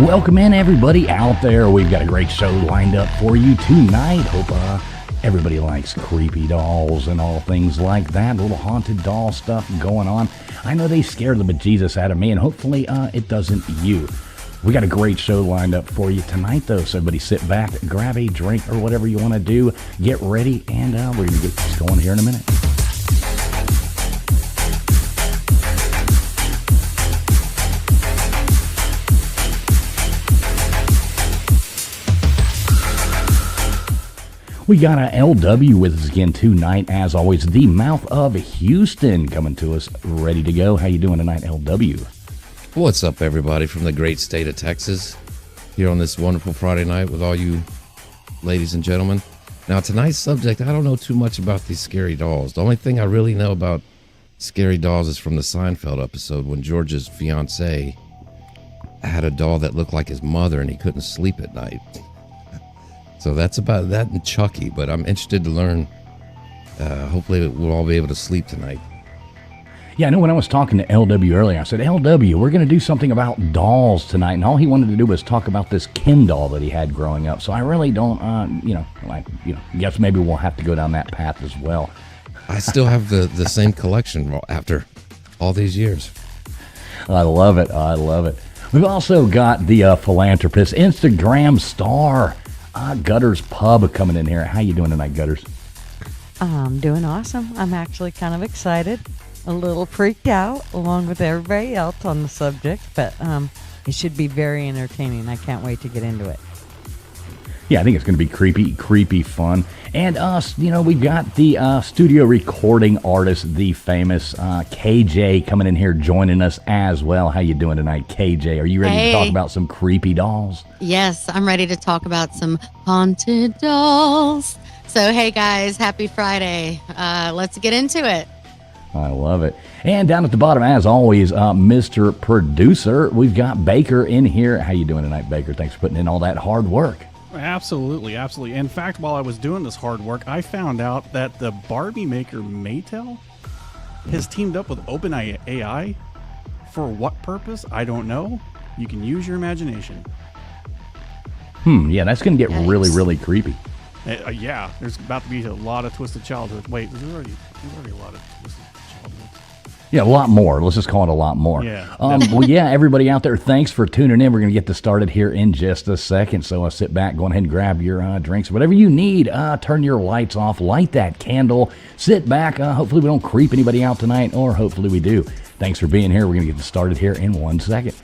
Welcome in, everybody out there. We've got a great show lined up for you tonight. Hope everybody likes creepy dolls and all things like that. A little haunted doll stuff going on. I know they scared the bejesus out of me, and hopefully it doesn't you. We got a great show lined up for you tonight, though, so everybody sit back, grab a drink or whatever you want to do, get ready, and we're going to get this going here in a minute. We got a LW with us again tonight, as always, the mouth of Houston coming to us, ready to go. How you doing tonight, LW? What's up, everybody, from the great state of Texas, here on this wonderful Friday night with all you ladies and gentlemen. Now, tonight's subject, I don't know too much about these scary dolls. The only thing I really know about scary dolls is from the Seinfeld episode when George's fiance had a doll that looked like his mother and he couldn't sleep at night. So that's about that and Chucky, but I'm interested to learn. Hopefully we'll all be able to sleep tonight. Yeah, I know when I was talking to LW earlier, I said, LW, we're going to do something about dolls tonight. And all he wanted to do was talk about this Ken doll that he had growing up. So I really don't, guess maybe we'll have to go down that path as well. I still have the same collection after all these years. I love it. I love it. We've also got the philanthropist, Instagram star, Gutters Pub coming in here. How you doing tonight, Gutters? I'm doing awesome. I'm actually kind of excited, a little freaked out, along with everybody else on the subject, but it should be very entertaining. I can't wait to get into it. Yeah, I think it's going to be creepy fun. And we've got the studio recording artist, the famous KJ, coming in here joining us as well. How you doing tonight, KJ? Are you ready to talk about some creepy dolls? Yes, I'm ready to talk about some haunted dolls. So, hey guys, happy Friday. Let's get into it. I love it. And down at the bottom, as always, Mr. Producer, we've got Baker in here. How you doing tonight, Baker? Thanks for putting in all that hard work. Absolutely. In fact, while I was doing this hard work, I found out that the Barbie maker Mattel has teamed up with OpenAI. For what purpose? I don't know. You can use your imagination. Yeah, that's going to get really, really creepy. Yeah, there's about to be a lot of twisted childhood. Wait, there's already a lot of twisted childhood. Yeah, a lot more. Let's just call it a lot more. Yeah. Well, yeah, everybody out there, thanks for tuning in. We're going to get this started here in just a second. So sit back, go ahead and grab your drinks, whatever you need. Turn your lights off, light that candle, sit back. Hopefully we don't creep anybody out tonight, or hopefully we do. Thanks for being here. We're going to get this started here in 1 second.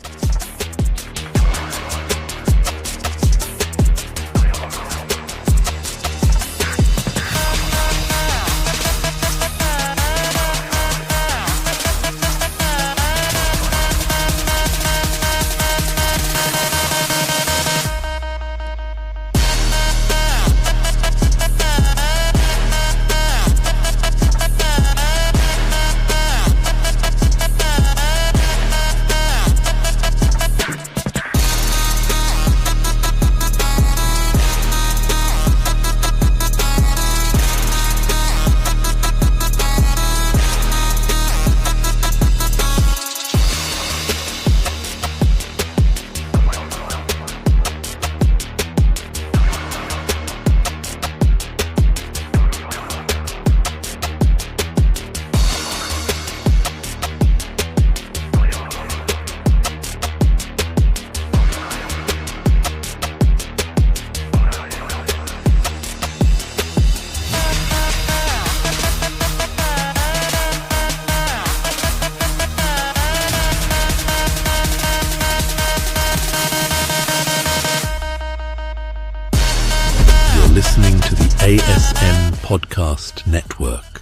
Listening to the ASN Podcast Network.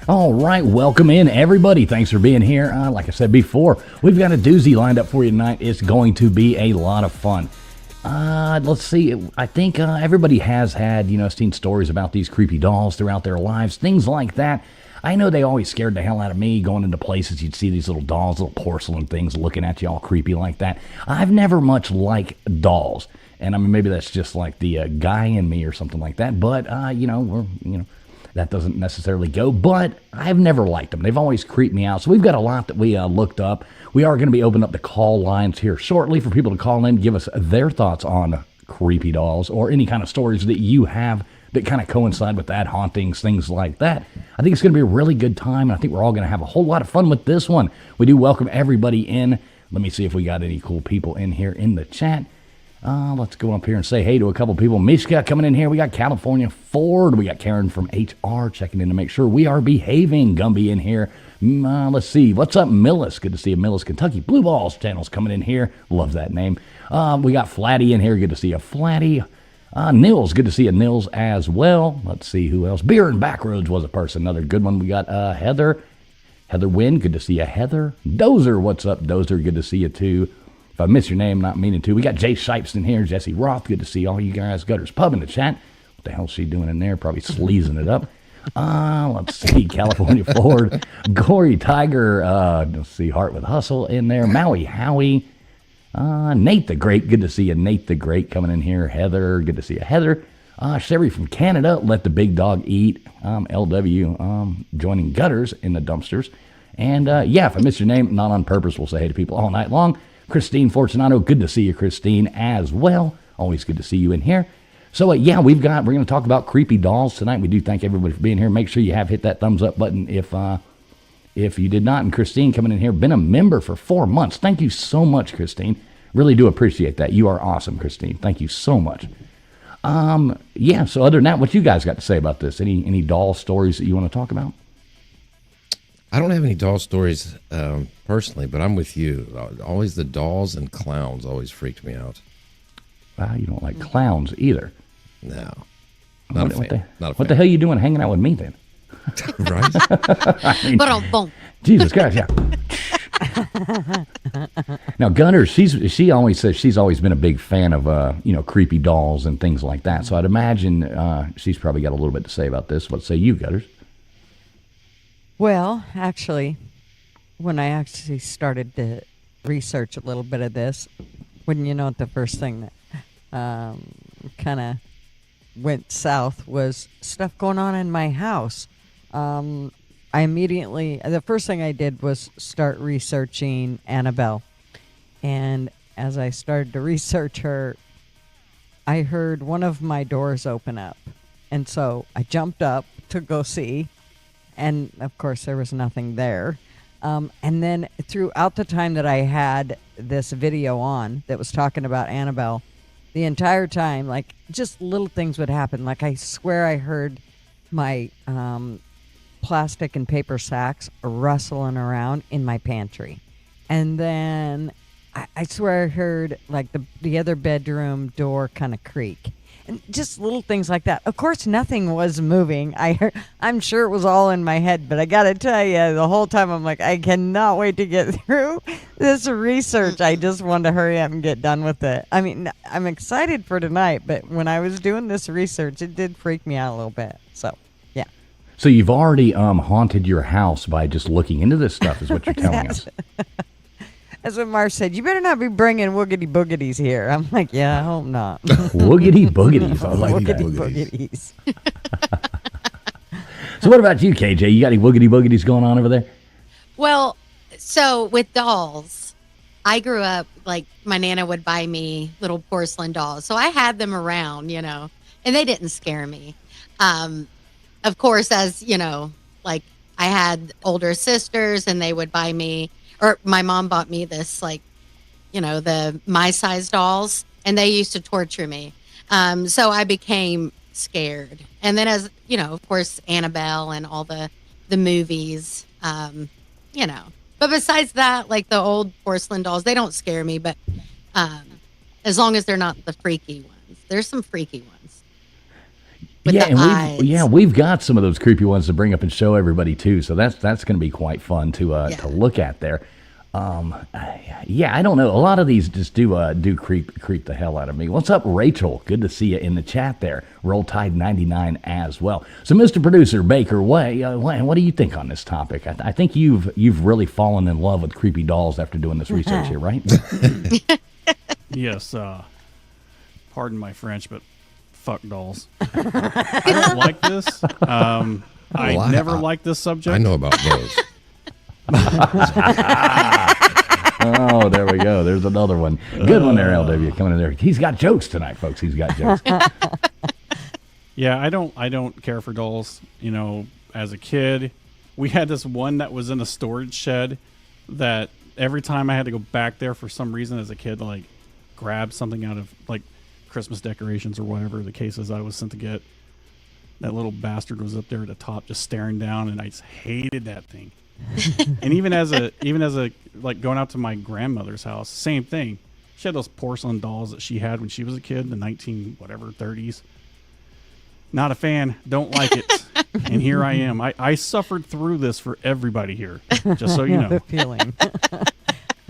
All right, welcome in, everybody. Thanks for being here. Like I said before, we've got a doozy lined up for you tonight. It's going to be a lot of fun. Let's see. I think everybody has had, seen stories about these creepy dolls throughout their lives, things like that. I know they always scared the hell out of me going into places. You'd see these little dolls, little porcelain things looking at you all creepy like that. I've never much liked dolls. And I mean, maybe that's just like the guy in me or something like that. But, that doesn't necessarily go, but I've never liked them. They've always creeped me out. So we've got a lot that we looked up. We are going to be opening up the call lines here shortly for people to call in, give us their thoughts on creepy dolls or any kind of stories that you have that kind of coincide with that, hauntings, things like that. I think it's going to be a really good time, and I think we're all going to have a whole lot of fun with this one. We do welcome everybody in. Let me see if we got any cool people in here in the chat. Let's go up here and say hey to a couple people. Mishka coming in here. We got California Ford. We got Karen from HR checking in to make sure we are behaving. Gumby in here. Let's see. What's up, Millis? Good to see you, Millis, Kentucky. Blue Balls channel's coming in here. Love that name. We got Flatty in here. Good to see you, Flatty. Nils, good to see you, Nils, as well. Let's see who else. Beer and Backroads was a person. Another good one. We got Heather. Heather Wynn, good to see you, Heather. Dozer, what's up, Dozer? Good to see you, too. If I miss your name, not meaning to. We got Jay Shipes in here. Jesse Roth, good to see all you guys. Gutters Pub in the chat. What the hell's she doing in there? Probably sleazing it up. Let's see. California Ford. Gory Tiger. Let's see. Heart with Hustle in there. Maui Howie. Nate the Great. Good to see you, Nate the Great, coming in here. Heather. Good to see you, Heather. Sherry from Canada. Let the Big Dog Eat. LW. Joining Gutters in the dumpsters. And yeah, if I miss your name, not on purpose, we'll say hey to people all night long. Christine Fortunato, good to see you, Christine, as well. Always good to see you in here. So, yeah, we're going to talk about creepy dolls tonight. We do thank everybody for being here. Make sure you have hit that thumbs up button if you did not. And Christine coming in here, been a member for 4 months. Thank you so much, Christine. Really do appreciate that. You are awesome, Christine. Thank you so much. Yeah, so other than that, what you guys got to say about this? Any doll stories that you want to talk about? I don't have any doll stories personally, but I'm with you. Always the dolls and clowns always freaked me out. Wow, you don't like clowns either. No, not a fan. What the hell are you doing hanging out with me then? Right? I mean, Boom. Jesus Christ, yeah. Now, Gunner, she always says she's always been a big fan of creepy dolls and things like that. So I'd imagine she's probably got a little bit to say about this. What say you, Gutters? Well, actually, when I actually started to research a little bit of this, wouldn't you know it, the first thing that kind of went south was stuff going on in my house. I immediately, the first thing I did was start researching Annabelle. And as I started to research her, I heard one of my doors open up. And so I jumped up to go see. And, of course, there was nothing there. And then throughout the time that I had this video on that was talking about Annabelle, the entire time, like, just little things would happen. Like, I swear I heard my plastic and paper sacks rustling around in my pantry. And then I swear I heard, like, the other bedroom door kind of creak. And just little things like that. Of course, nothing was moving. I'm sure it was all in my head, but I got to tell you, the whole time I'm like, I cannot wait to get through this research. I just want to hurry up and get done with it. I mean, I'm excited for tonight, but when I was doing this research, it did freak me out a little bit. So, yeah. So you've already haunted your house by just looking into this stuff, is what you're telling us. That's what Marv said. You better not be bringing woogity boogities here. I'm like, yeah, I hope not. Woogity boogities. I like woogity that. boogities. So what about you, KJ? You got any woogity boogities going on over there? Well, so with dolls, I grew up, like, my Nana would buy me little porcelain dolls. So I had them around, and they didn't scare me. Of course, as, like, I had older sisters and they would buy me, or my mom bought me this, like, the my size dolls, and they used to torture me. So I became scared. And then as, of course, Annabelle and all the movies, But besides that, like, the old porcelain dolls, they don't scare me, but as long as they're not the freaky ones. There's some freaky ones. We've got some of those creepy ones to bring up and show everybody too. So that's going to be quite fun to look at there. I don't know. A lot of these just do creep the hell out of me. What's up, Rachel? Good to see you in the chat there. Roll Tide 99 as well. So, Mr. Producer Baker, what do you think on this topic? I think you've really fallen in love with creepy dolls after doing this research here, right? Yes. Pardon my French, but fuck dolls. I don't like this. I never liked this subject. I know about those. Oh, there we go. There's another one. Good one there, LW, coming in there. He's got jokes tonight, folks. He's got jokes. Yeah, I don't care for dolls. You know, as a kid, we had this one that was in a storage shed that every time I had to go back there for some reason as a kid to like grab something out of like Christmas decorations or whatever the case is I was sent to get, that little bastard was up there at the top just staring down, and I just hated that thing. And even as a like going out to my grandmother's house, same thing. She had those porcelain dolls that she had when she was a kid in the 30s. Not a fan. Don't like it. And here I am. I suffered through this for everybody here. Just so you know. The feeling.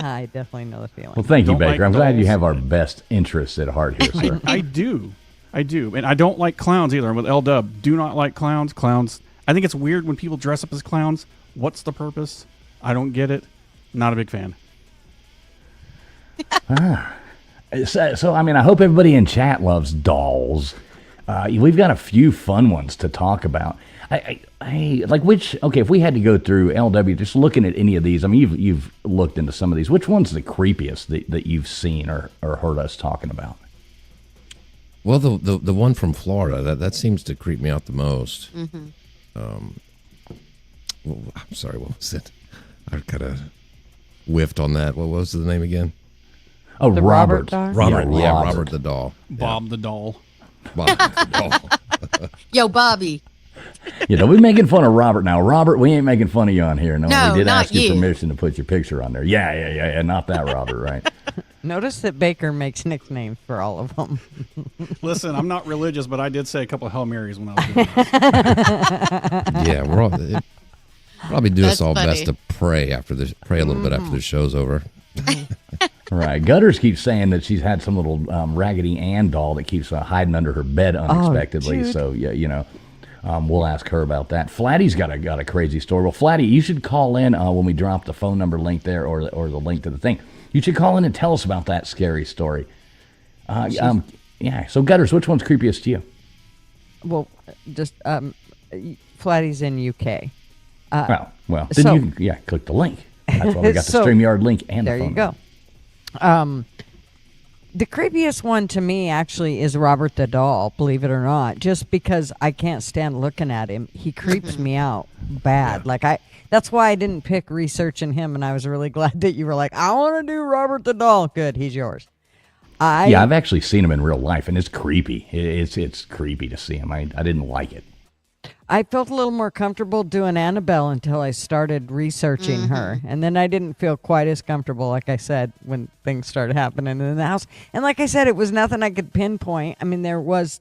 I definitely know the feeling. Well, thank you, Don't Baker. like I'm glad you dolls. have our best interests at heart here, sir. I do. And I don't like clowns either. I'm with L-Dub. Do not like clowns. Clowns. I think it's weird when people dress up as clowns. What's the purpose? I don't get it. Not a big fan. So, I mean, I hope everybody in chat loves dolls. We've got a few fun ones to talk about. I like which. Okay, if we had to go through LW, just looking at any of these. I mean, you've looked into some of these. Which one's the creepiest that you've seen or heard us talking about? Well, the one from Florida that seems to creep me out the most. Well, I'm sorry, what was it? I kind of whiffed on that. What was the name again? Oh, The Robert. Robert doll? Robert the doll. Bob the doll. Bob the doll. Yo, Bobby. Yeah, don't be making fun of Robert now. Robert, we ain't making fun of you on here. No, No, we did not ask your you. permission to put your picture on there. Yeah, not that Robert, right? Notice that Baker makes nicknames for all of them. Listen, I'm not religious, but I did say a couple of Hail Marys when I was doing this. Yeah, we're all, it probably do us That's all funny. best to pray a little bit after the show's over. Right. Gutters keeps saying that she's had some little Raggedy Ann doll that keeps hiding under her bed unexpectedly. dude. So, yeah, we'll ask her about that. Flatty's got a crazy story. Well, Flatty, you should call in when we drop the phone number link there or the link to the thing. You should call in and tell us about that scary story. Yeah. So, Gutters, which one's creepiest to you? Well, just Flatty's in UK. Well, then you click the link. That's why we got the So, StreamYard link and the There phone you go. The creepiest one to me actually is Robert the doll, believe it or not, just because I can't stand looking at him. He creeps me out bad. That's why I didn't pick researching him, and I was really glad that you were like, I want to do Robert the doll. Good, he's yours. Yeah, I've actually seen him in real life, and it's creepy. It's creepy to see him. I didn't like it. I felt a little more comfortable doing Annabelle until I started researching her. And then I didn't feel quite as comfortable, like I said, when things started happening in the house. And like I said, it was nothing I could pinpoint. I mean, there was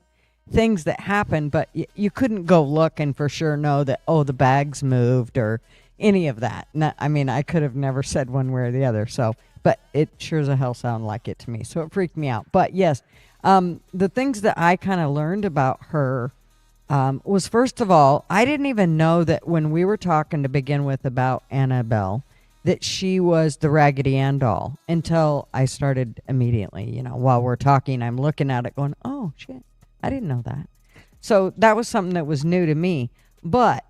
things that happened, but you couldn't go look and for sure know that, the bags moved or any of that. I could have never said one way or the other. So, but it sure as a hell sounded like it to me. So it freaked me out. But yes, the things that I kind of learned about her was, first of all, I didn't even know that when we were talking to begin with about Annabelle, that she was the Raggedy Ann doll until I started immediately, while we're talking, I'm looking at it going, oh, shit, I didn't know that. So that was something that was new to me. But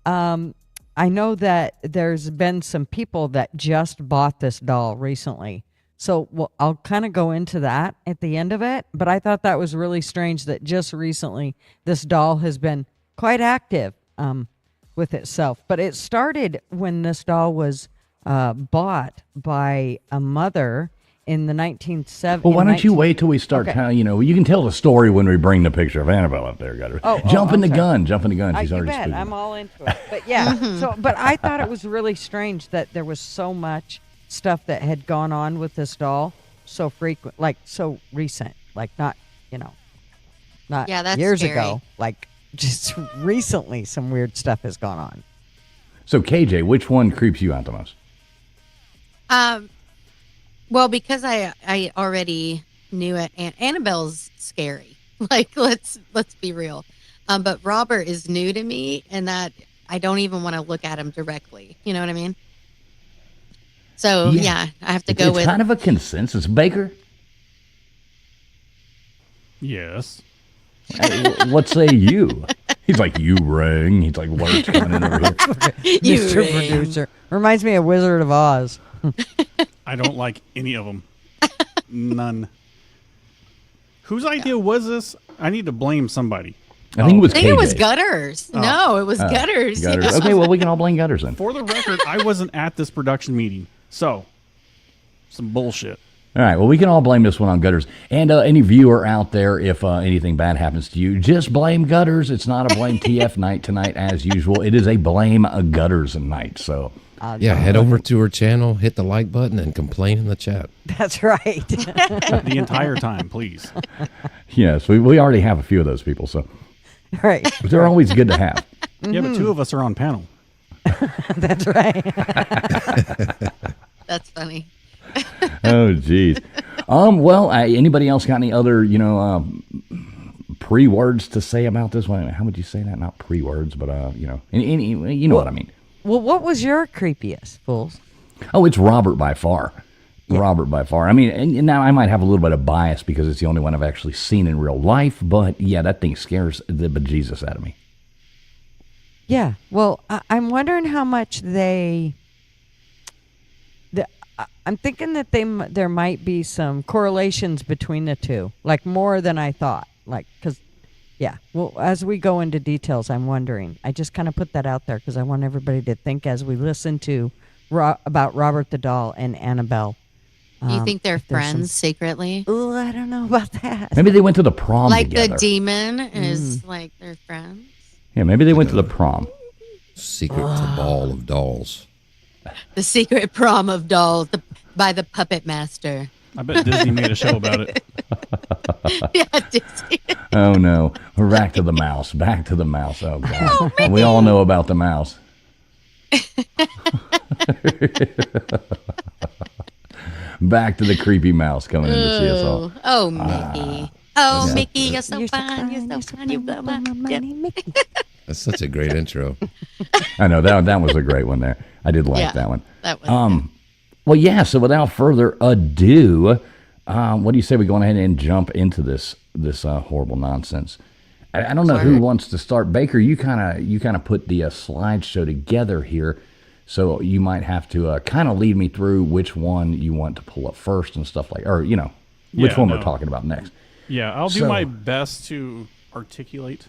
I know that there's been some people that just bought this doll recently. So I'll kind of go into that at the end of it, but I thought that was really strange that just recently this doll has been quite active with itself. But it started when this doll was bought by a mother in the 1970s. Well, why don't you wait till we start telling, you can tell the story when we bring the picture of Annabelle up there, Gutter. Jumping the gun. She's You already bet. speaking. I'm all into it. But yeah, but I thought it was really strange that there was so much stuff that had gone on with this doll so frequent, like so recent, like not Yeah, that's years scary. ago, like just recently some weird stuff has gone on. So, KJ, which one creeps you out the most? Well, because I already knew it, and Annabelle's scary. Like, let's be real. But Robert is new to me, and that I don't even want to look at him directly. You know what I mean? So yeah, I have to go it's with. kind of a consensus. Baker? Yes. What say you? He's like, you ring. He's like, words coming in over here. Mr. Producer. Reminds me of Wizard of Oz. I don't like any of them. None. Whose idea was this? I need to blame somebody. I think it was I think it was KJ. Gutters. No, it was Gutters. Gutters. Yeah. Okay, well, we can all blame Gutters then. For the record, I wasn't at this production meeting. So, some bullshit. All right, well, we can all blame this one on Gutters. And any viewer out there, if anything bad happens to you, just blame Gutters. It's not a blame TF night tonight as usual. It is a blame Gutters night. So, Yeah, head over to her channel, hit the like button, and complain in the chat. That's right. The entire time, please. yes, we already have a few of those people, so Right. they're always good to have. Yeah, but two of us are on panel. That's right. That's funny. Oh, geez. Well, anybody else got any other, pre-words to say about this one? How would you say that? Not pre-words, but, any you know what I mean. Well, what was your creepiest, fools? Oh, it's Robert by far. Robert by far. I mean, and now I might have a little bit of bias because it's the only one I've actually seen in real life, but yeah, that thing scares the bejesus out of me. Yeah. Well, I'm wondering how much I'm thinking that there might be some correlations between the two, like more than I thought. Like, because, yeah. Well, as we go into details, I'm wondering. I just kind of put that out there because I want everybody to think as we listen to about Robert the Doll and Annabelle. Do you think they're if there's some- friends secretly? Oh, I don't know about that. Maybe they went to the prom Like together. the demon is like their friends. Yeah, maybe they went to the prom. Secret cabal of dolls. The secret prom of dolls by the puppet master. I bet Disney made a show about it. Yeah, Disney. Oh, no. We're back to the mouse. Back to the mouse. Oh, God. We all know about the mouse. Back to the creepy mouse coming in to see us all. Oh, Mickey. Oh, yeah. Mickey, you're so fun. You're so fun. You blow my Mickey. That's such a great intro. I know, that was a great one there. I did like Yeah. that one. That was Well, yeah, so without further ado, what do you say we go ahead and jump into this horrible nonsense? I don't know who wants to start. Baker, you kind of put the slideshow together here, so you might have to kind of lead me through which one you want to pull up first and stuff like, or which Yeah, one no. we're talking about next. Yeah, I'll do So- my best to articulate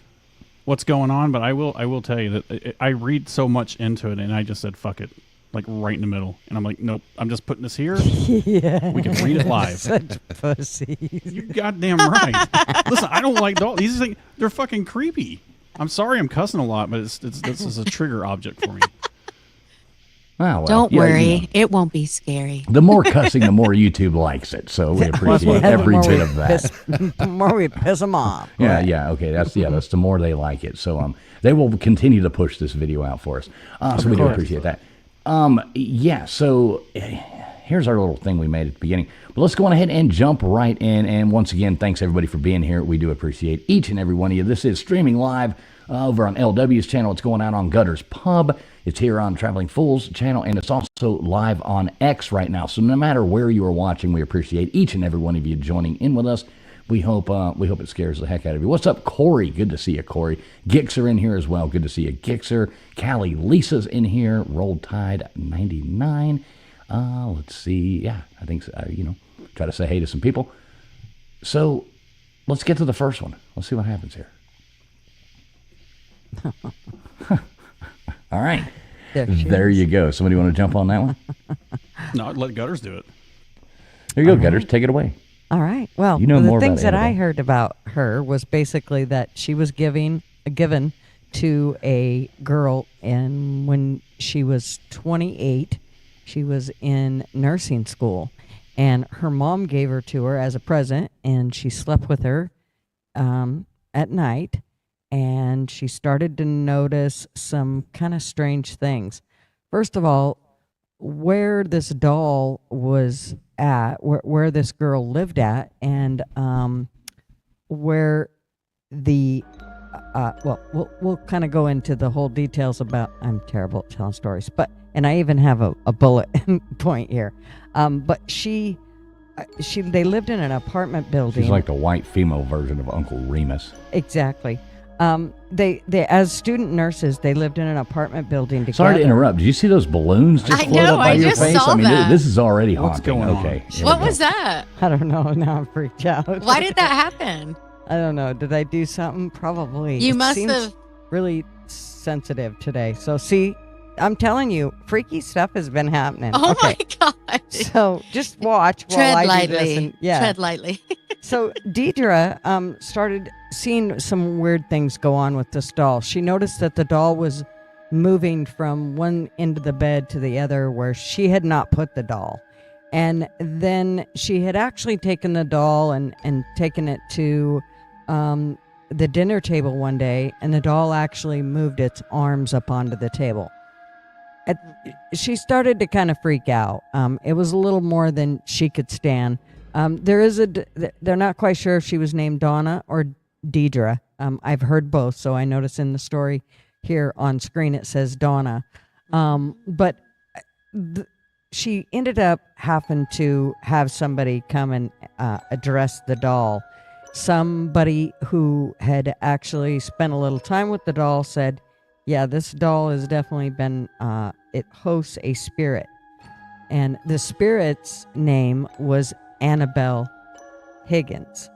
what's going on, but I will tell you that I read so much into it, and I just said fuck it, like right in the middle, and I'm like, nope, I'm just putting this here. Yeah. We can read it live. Such pussies. You goddamn right. Listen, I don't like dolls. These things, they're fucking creepy. I'm sorry, I'm cussing a lot, but this is a trigger object for me. Oh, well, Don't yeah, worry. It won't be scary. the more cussing, the more YouTube likes it. So we appreciate Yeah, the every more bit we of that. The more we piss them off. Yeah, okay. That's the more they like it. So they will continue to push this video out for us. So we do appreciate that. So here's our little thing we made at the beginning. But let's go on ahead and jump right in. And once again, thanks everybody for being here. We do appreciate each and every one of you. This is streaming live over on LW's channel. It's going out on Gutters Pub. It's here on Traveling Fools channel, and it's also live on X right now. So no matter where you are watching, we appreciate each and every one of you joining in with us. We hope it scares the heck out of you. What's up, Corey? Good to see you, Corey. Gixer in here as well. Good to see you, Gixer. Callie Lisa's in here. Rolled Tide 99. Let's see. Yeah, I think so. Try to say hey to some people. So let's get to the first one. Let's see what happens here. All right. There you go. Somebody want to jump on that one? No, let Gutters do it. There you go, Gutters. Take it away. All right. Well, You know the more about things that I Annabelle. heard about her was basically that she was given to a girl, and when she was 28, she was in nursing school, and her mom gave her to her as a present, and she slept with her at night, and she started to notice some kind of strange things. First of all, where this doll was at, where this girl lived at, and where the we'll kind of go into the whole details about. I'm terrible at telling stories, and I even have a bullet point here. But she they lived in an apartment building. She's like the white female version of Uncle Remus. Exactly. They as student nurses, they lived in an apartment building together. Sorry to interrupt. Did you see those balloons just I float know, up by I your just face? saw I mean, that. this is already What's haunting. going on? Okay. here What we go. was that? I don't know. Now I'm freaked out. Why did that happen? I don't know. Did I do something? Probably. You It must seems have. really sensitive today. So see, I'm telling you, freaky stuff has been happening. Oh okay. my God. So just watch while Tread I do this. lightly. And, yeah. Tread lightly. So Deidre started seeing some weird things go on with this doll. She noticed that the doll was moving from one end of the bed to the other where she had not put the doll. And then she had actually taken the doll and taken it to the dinner table one day, and the doll actually moved its arms up onto the table. She started to kind of freak out. It was a little more than she could stand. They're not quite sure if she was named Donna or Deidre. I've heard both, so I notice in the story here on screen it says Donna. But she ended up having to have somebody come and address the doll. Somebody who had actually spent a little time with the doll said, yeah, this doll has definitely been, it hosts a spirit. And the spirit's name was Annabelle Higgins.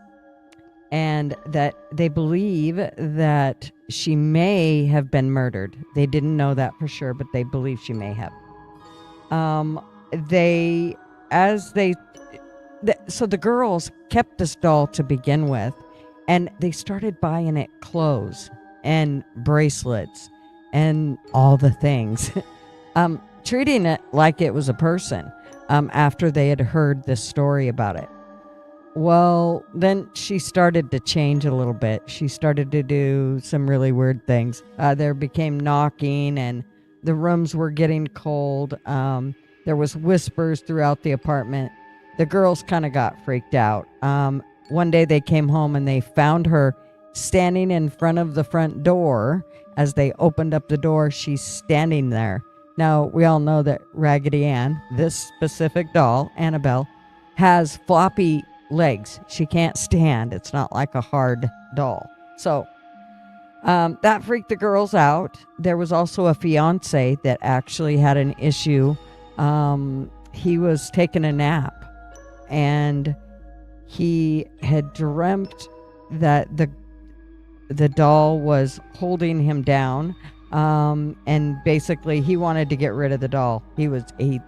And that they believe that she may have been murdered. They didn't know that for sure, but they believe she may have. So the girls kept this doll to begin with, and they started buying it clothes and bracelets and all the things, treating it like it was a person after they had heard this story about it. Well, then she started to change a little bit. She started to do some really weird things. There became knocking, and the rooms were getting cold. There was whispers throughout the apartment. The girls kind of got freaked out. One day they came home and they found her standing in front of the front door. As they opened up the door, she's standing there. Now, we all know that Raggedy Ann, this specific doll, Annabelle, has floppy legs. She can't stand. It's not like a hard doll. So that freaked the girls out. There was also a fiance that actually had an issue. He was taking a nap, and he had dreamt that the doll was holding him down, and basically he wanted to get rid of the doll. He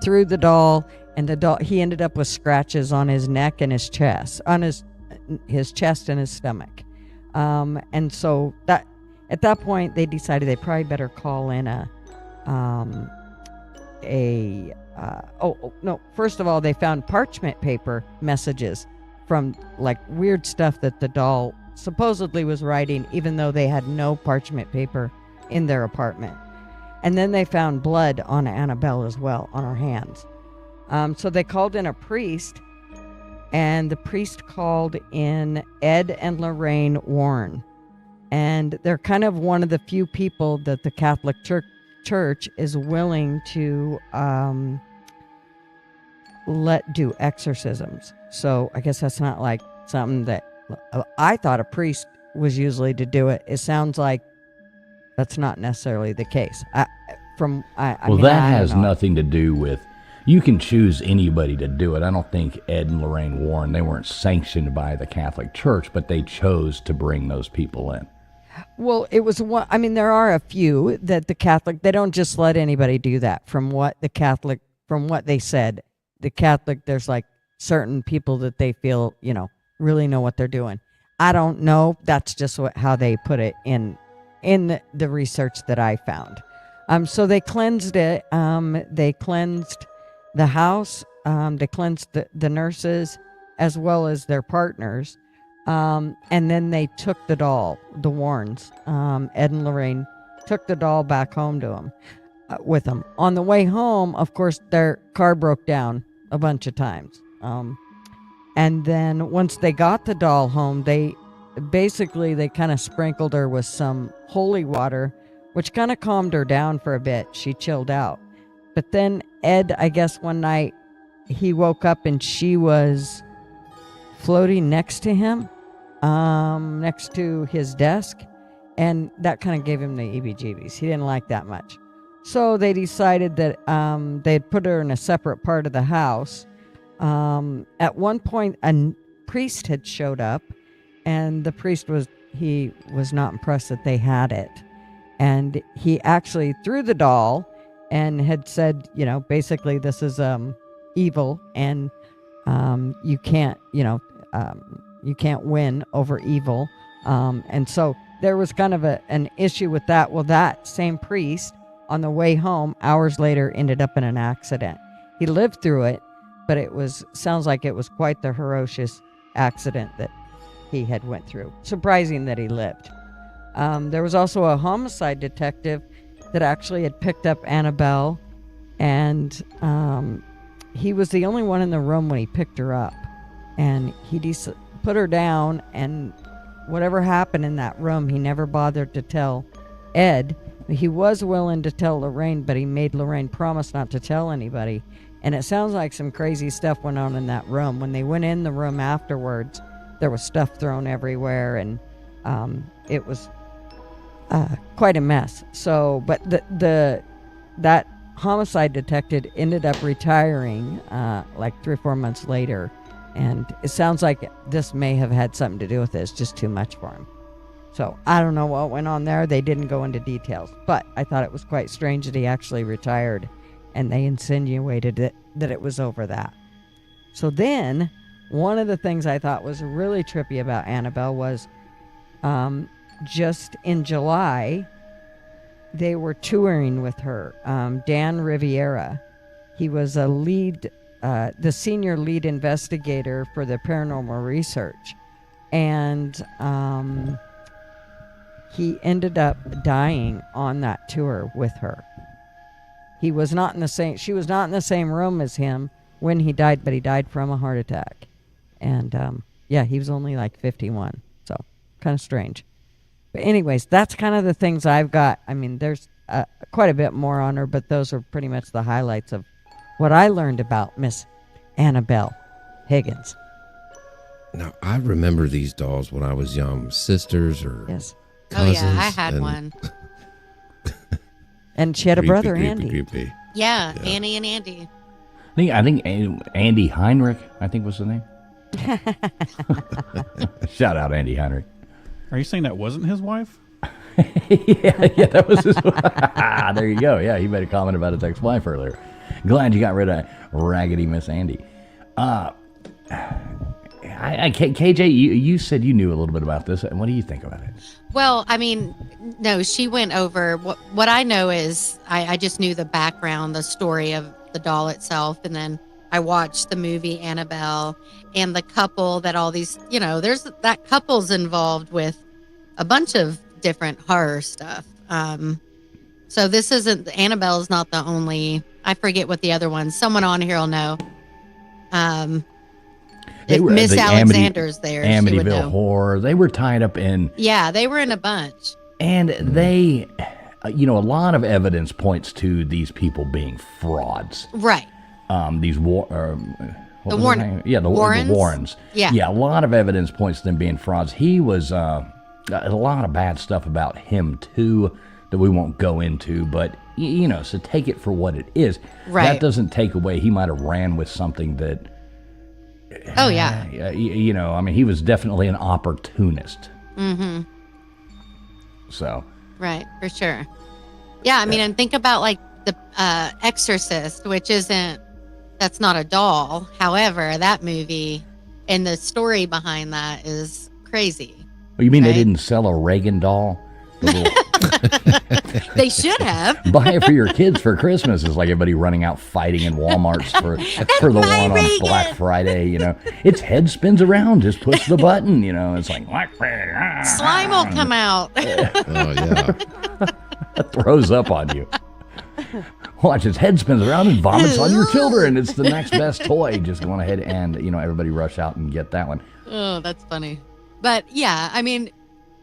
threw the doll, and he ended up with scratches on his neck and his chest, on his chest and his stomach. And so that at that point they decided they probably better call in first of all, they found parchment paper messages from like weird stuff that the doll supposedly was writing, even though they had no parchment paper in their apartment. And then they found blood on Annabelle as well, on her hands. So they called in a priest, and the priest called in Ed and Lorraine Warren. And they're kind of one of the few people that the Catholic Church is willing to let do exorcisms. So I guess that's not like something that I thought a priest was usually to do it. It sounds like that's not necessarily the case. That has nothing to do with, you can choose anybody to do it. I don't think Ed and Lorraine Warren, they weren't sanctioned by the Catholic Church, but they chose to bring those people in. Well, it was one. I mean, there are a few that the Catholic, they don't just let anybody do that. From what they said, the Catholic, there's like certain people that they feel, really know what they're doing. I don't know. That's just how they put it in the research that I found. So they cleansed it. They cleansed the house. They cleansed the nurses as well as their partners. And then they took the doll, the Warrens, Ed and Lorraine, took the doll back home to them, with them. On the way home, of course, their car broke down a bunch of times. And then once they got the doll home, they kind of sprinkled her with some holy water, which kind of calmed her down for a bit. She chilled out. But then Ed, I guess one night, he woke up and she was floating next to him, next to his desk, and that kind of gave him the EBGBs. He didn't like that much. So they decided that they'd put her in a separate part of the house. At one point, a priest had showed up, and the priest was not impressed that they had it. And he actually threw the doll and had said, basically this is evil, and you can't win over evil. And so there was kind of an issue with that. Well, that same priest, on the way home, hours later, ended up in an accident. He lived through it, but sounds like it was quite the ferocious accident that he had went through. Surprising that he lived. There was also a homicide detective that actually had picked up Annabelle, and he was the only one in the room when he picked her up, and he put her down, and whatever happened in that room, he never bothered to tell Ed. He was willing to tell Lorraine, but he made Lorraine promise not to tell anybody. And it sounds like some crazy stuff went on in that room. When they went in the room afterwards, there was stuff thrown everywhere, and it was quite a mess. So, but that homicide detective ended up retiring like 3 or 4 months later, and it sounds like this may have had something to do with it. It's just too much for him. So I don't know what went on there. They didn't go into details, but I thought it was quite strange that he actually retired, and they insinuated that it was over that. So then, one of the things I thought was really trippy about Annabelle was just in July, they were touring with her. Dan Riviera, he was the senior lead investigator for the paranormal research, and he ended up dying on that tour with her. She was not in the same room as him when he died, but he died from a heart attack. And he was only like 51, so kind of strange. But anyways, that's kind of the things I've got. I mean, there's quite a bit more on her, but those are pretty much the highlights of what I learned about Miss Annabelle Higgins. Now, I remember these dolls when I was young, sisters or Yes. cousins. Oh yeah, I had one. And she had a brother, Andy. Creepy. Yeah, Annie and Andy. I think Andy Heinrich, I think was the name. Shout out Andy Heinrich. Are you saying that wasn't his wife? yeah, that was his. There you go. Yeah, he made a comment about his ex-wife earlier. Glad you got rid of Raggedy Miss Andy. KJ, you said you knew a little bit about this. What do you think about it? Well, I mean, no, she went over what I know is I just knew the background, the story of the doll itself, and then I watched the movie Annabelle and the couple that all these, there's that couple's involved with a bunch of different horror stuff. So this isn't, Annabelle's not the only, I forget what the other ones, someone on here will know. If Miss Alexander's there, she would Amityville know. Horror, they were tied up in. Yeah, they were in a bunch. And they, a lot of evidence points to these people being frauds. Right. These The Warrens. the Warrens. Yeah. A lot of evidence points to them being frauds. He was a lot of bad stuff about him too that we won't go into, but so take it for what it is. Right. That doesn't take away he might have ran with something that. Oh yeah. He was definitely an opportunist. Mm-hmm. So. Right, for sure. Yeah, I mean, and think about like the Exorcist, which that's not a doll. However, that movie and the story behind that is crazy. Well, you mean right? They didn't sell a Reagan doll? They should have. Buy it for your kids for Christmas. It's like everybody running out fighting in Walmarts for the one on Reagan. Black Friday. Its head spins around. Just push the button. It's like Slime will come out. Oh, yeah. It throws up on you. Watch, its head spins around and vomits on your children. It's the next best toy. Just go on ahead and everybody rush out and get that one. Oh, that's funny. But yeah, I mean,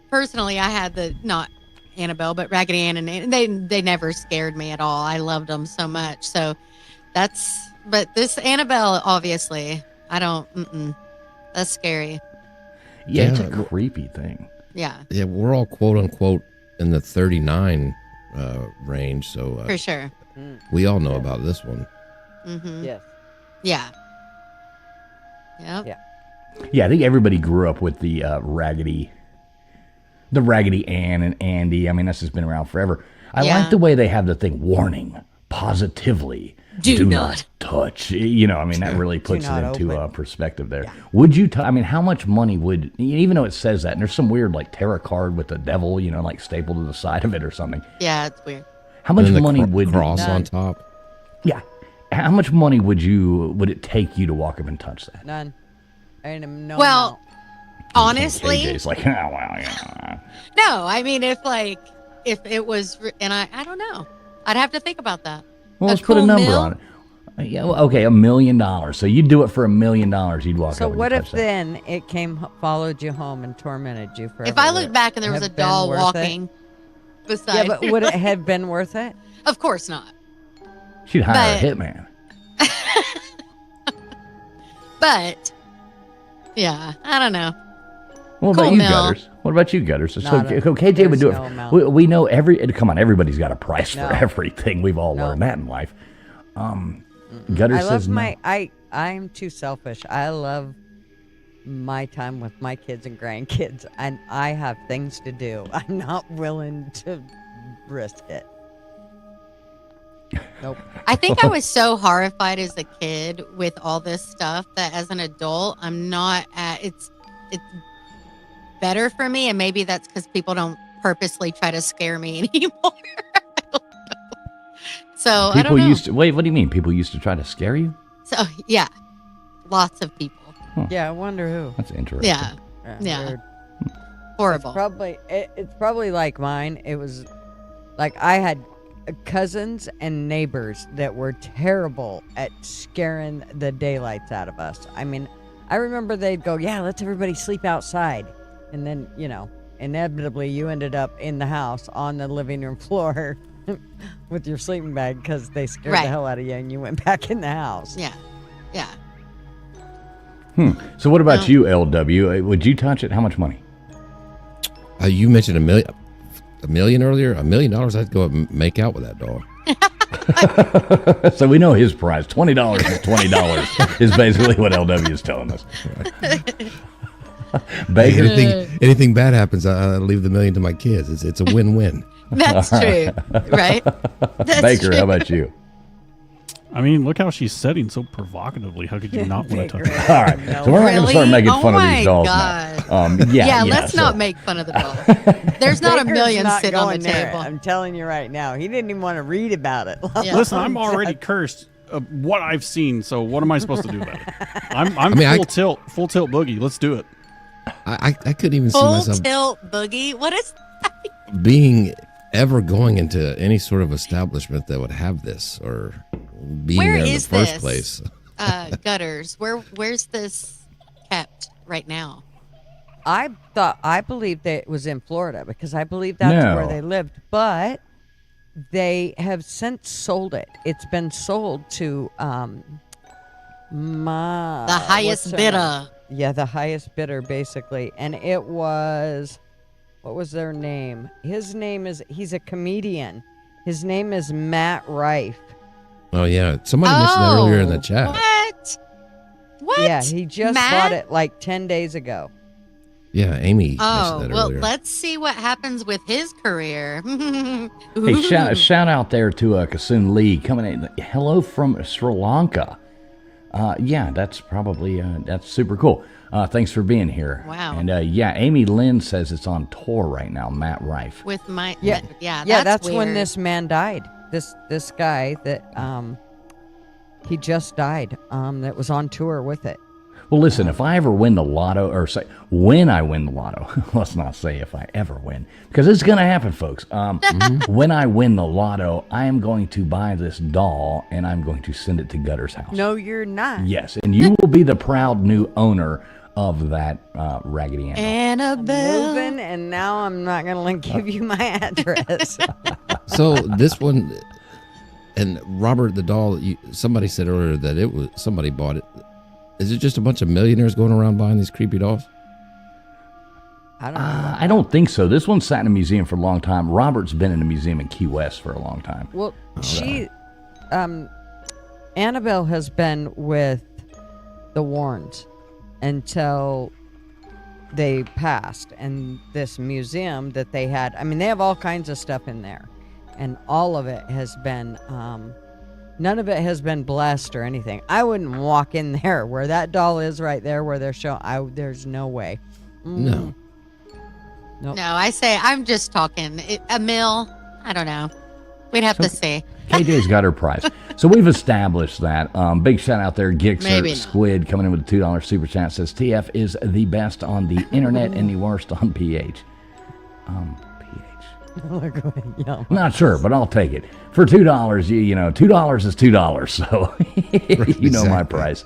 personally, I had not Annabelle, but Raggedy Ann, and they never scared me at all. I loved them so much. So But this Annabelle, obviously, I don't. That's scary. Yeah, it's a Yeah. creepy thing. Yeah, Yeah, we're all quote unquote in the 39 range, so for sure. we all know about this one. Yes. Yeah. Yep. Yeah. Yeah, I think everybody grew up with the Raggedy Ann and Andy. I mean, that's just been around forever. I Yeah. like the way they have the thing, warning, positively, Do not not. touch. You know, I mean, that really puts it not into open. perspective there. Would you, I mean, how much money would, even though it says that, and there's some weird like tarot card with the devil, you know, like stapled to the side of it or something. Yeah, it's weird. How much And then the money would, cross on None. top? yeah, how much money would it take you to walk up and touch that? None. And no. Well, amount. honestly, KJ's like, oh, wow, yeah. no. I mean, if it was, and I don't know. I'd have to think about that. Well, let's cool put a number meal? on it. Yeah, well, okay, $1 million. So you'd do it for $1 million. You'd walk So up and what touch if that. then it followed you home and tormented you forever? If I Would looked it back and there was a have been doll worth it? walking Yeah, beside, but would it have been worth it? of course not. She'd hire but- a hitman. But yeah, I don't know. What about Cool you, meal. Gutters? What about you, Gutters? So Not a- KJ would do there's no it. amount. We know come on, everybody's got a price No. for everything. We've all No. learned that in life. Gutters I says love no. I'm too selfish. I love my time with my kids and grandkids, and I have things to do. I'm not willing to risk it. Nope. I think I was so horrified as a kid with all this stuff that as an adult, I'm not at. It's better for me, and maybe that's because people don't purposely try to scare me anymore. I don't know. So I People don't know. used to wait. What do you mean? People used to try to scare you? So yeah, lots of people. Yeah, I wonder who. That's interesting. Yeah, Yeah. weird. horrible. It's probably like mine. It was like I had cousins and neighbors that were terrible at scaring the daylights out of us. I mean, I remember they'd go, "Yeah, let's everybody sleep outside," and then inevitably you ended up in the house on the living room floor with your sleeping bag because they scared Right. the hell out of you, and you went back in the house. Yeah, yeah. So what about No. you, LW? Would you touch it? How much money? You mentioned $1 million earlier. $1 million, I'd go and make out with that doll. So we know his price. $20 is $20 is basically what LW is telling us. Baker, Anything bad happens, I leave the $1 million to my kids. It's a win-win. That's true, right? That's Baker, true. how about you? I mean, look how she's setting so provocatively. How could you not want to touch her? All right, so we're not going to start Really? making Oh fun of my these dolls God. now. Yeah, let's so- not make fun of the doll. There's not a Baker's million not sitting on the going near it. table. I'm telling you right now. He didn't even want to read about it. Yeah. Listen, I'm already cursed of what I've seen. So what am I supposed to do about it? I'm mean, full tilt boogie. Let's do it. I couldn't even see Full myself tilt boogie. What is being ever going into any sort of establishment that would have this or being Where there in the is first this? place. Gutters? Where's this kept right now? I believed that it was in Florida because I believe that's No. where they lived, but they have since sold it. It's been sold to The what's highest her bidder. name? Yeah, the highest bidder basically, and it was what was their name? He's a comedian. His name is Matt Rife. Oh yeah, somebody mentioned that earlier in the Oh, chat. What? What? Yeah, he just Matt? bought it like 10 days ago. Yeah, Amy Oh, mentioned that well, earlier. let's see what happens with his career. Hey, shout out there to Kasoon Lee coming in. Hello from Sri Lanka. Yeah, that's probably that's super cool. Thanks for being here. Wow. And yeah, Amy Lynn says it's on tour right now. Matt Rife. With my Yeah, yeah, that's when weird. this man died. This guy that he just died. That was on tour with it. Well, listen, if I ever win the lotto, or say when I win the lotto, let's not say if I ever win, because it's going to happen, folks. When I win the lotto, I am going to buy this doll and I'm going to send it to Gutter's house. No, you're not. Yes, and you will be the proud new owner of that Raggedy Ann doll. Annabelle. Moving, and now I'm not gonna give you my address. So this one, And Robert the doll, somebody said earlier that somebody bought it. Is it just a bunch of millionaires going around buying these creepy dolls? I don't know. I don't think so. This one sat in a museum for a long time. Robert's been in a museum in Key West for a long time. Well, Annabelle has been with the Warrens until they passed. And this museum that they had, I mean, they have all kinds of stuff in there. And all of it has been, none of it has been blessed or anything. I wouldn't walk in there where that doll is right there where they're showing. There's no way. No. Nope. No, I say I'm just talking. A mill, I don't know. We'd have to see. KJ's got her prize. So we've established that. Big shout out there, Gixxer Maybe not. Squid coming in with a $2 super chat says TF is the best on the internet and the worst on PH. PH. Yum. Not sure, but I'll take it. For $2, you know, $2 is $2. So you know my price.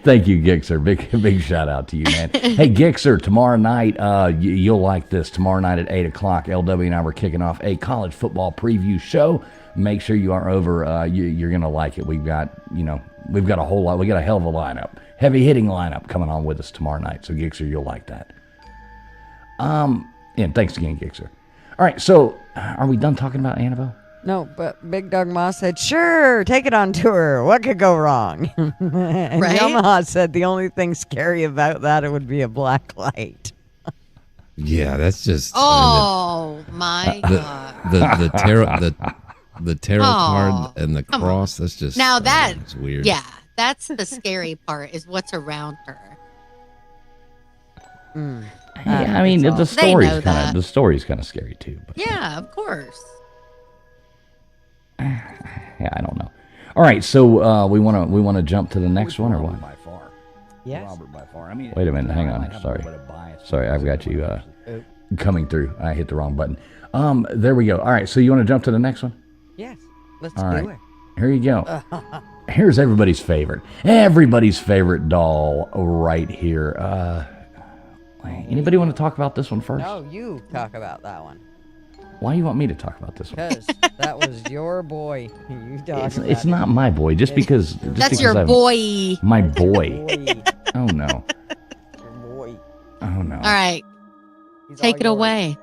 Thank you, Gixxer. Big shout out to you, man. Hey, Gixxer, tomorrow night, you'll like this. Tomorrow night at 8 o'clock, LW and I were kicking off a college football preview show. Make sure you are over. You're going to like it. We've got a whole lot. We got a hell of a lineup. Heavy hitting lineup coming on with us tomorrow night. So, Gixxer, you'll like that. And thanks again, Gixxer. All right, so are we done talking about Annabelle? No, but Big Doug Moss said, sure, take it on tour. What could go wrong? And Right? Yamaha said the only thing scary about that it would be a black light. Yeah, that's just. Oh my God! The tarot card and the cross. That's just. Now that's weird. Yeah, that's the scary part. Is what's around her. Yeah, I mean, the They story's know kind that. of scary too. But Yeah, of course. yeah, I don't know. All right, so we want to jump to the next one or what? By far. Yes. Robert by far. I mean, wait a minute, hang on. Sorry, I've got you coming through. I hit the wrong button. There we go. All right, so you want to jump to the next one? Yes. Let's All do right. it. Here you go. Here's everybody's favorite doll right here. Anybody want to talk about this one first? No, you talk about that one. Why do you want me to talk about this one? Because that was your boy. You talk It's, about it's it. not my boy. Just because. That's your boy. My boy. Boy. Oh no. Your boy. Oh no. All right, He's take all it yours. away.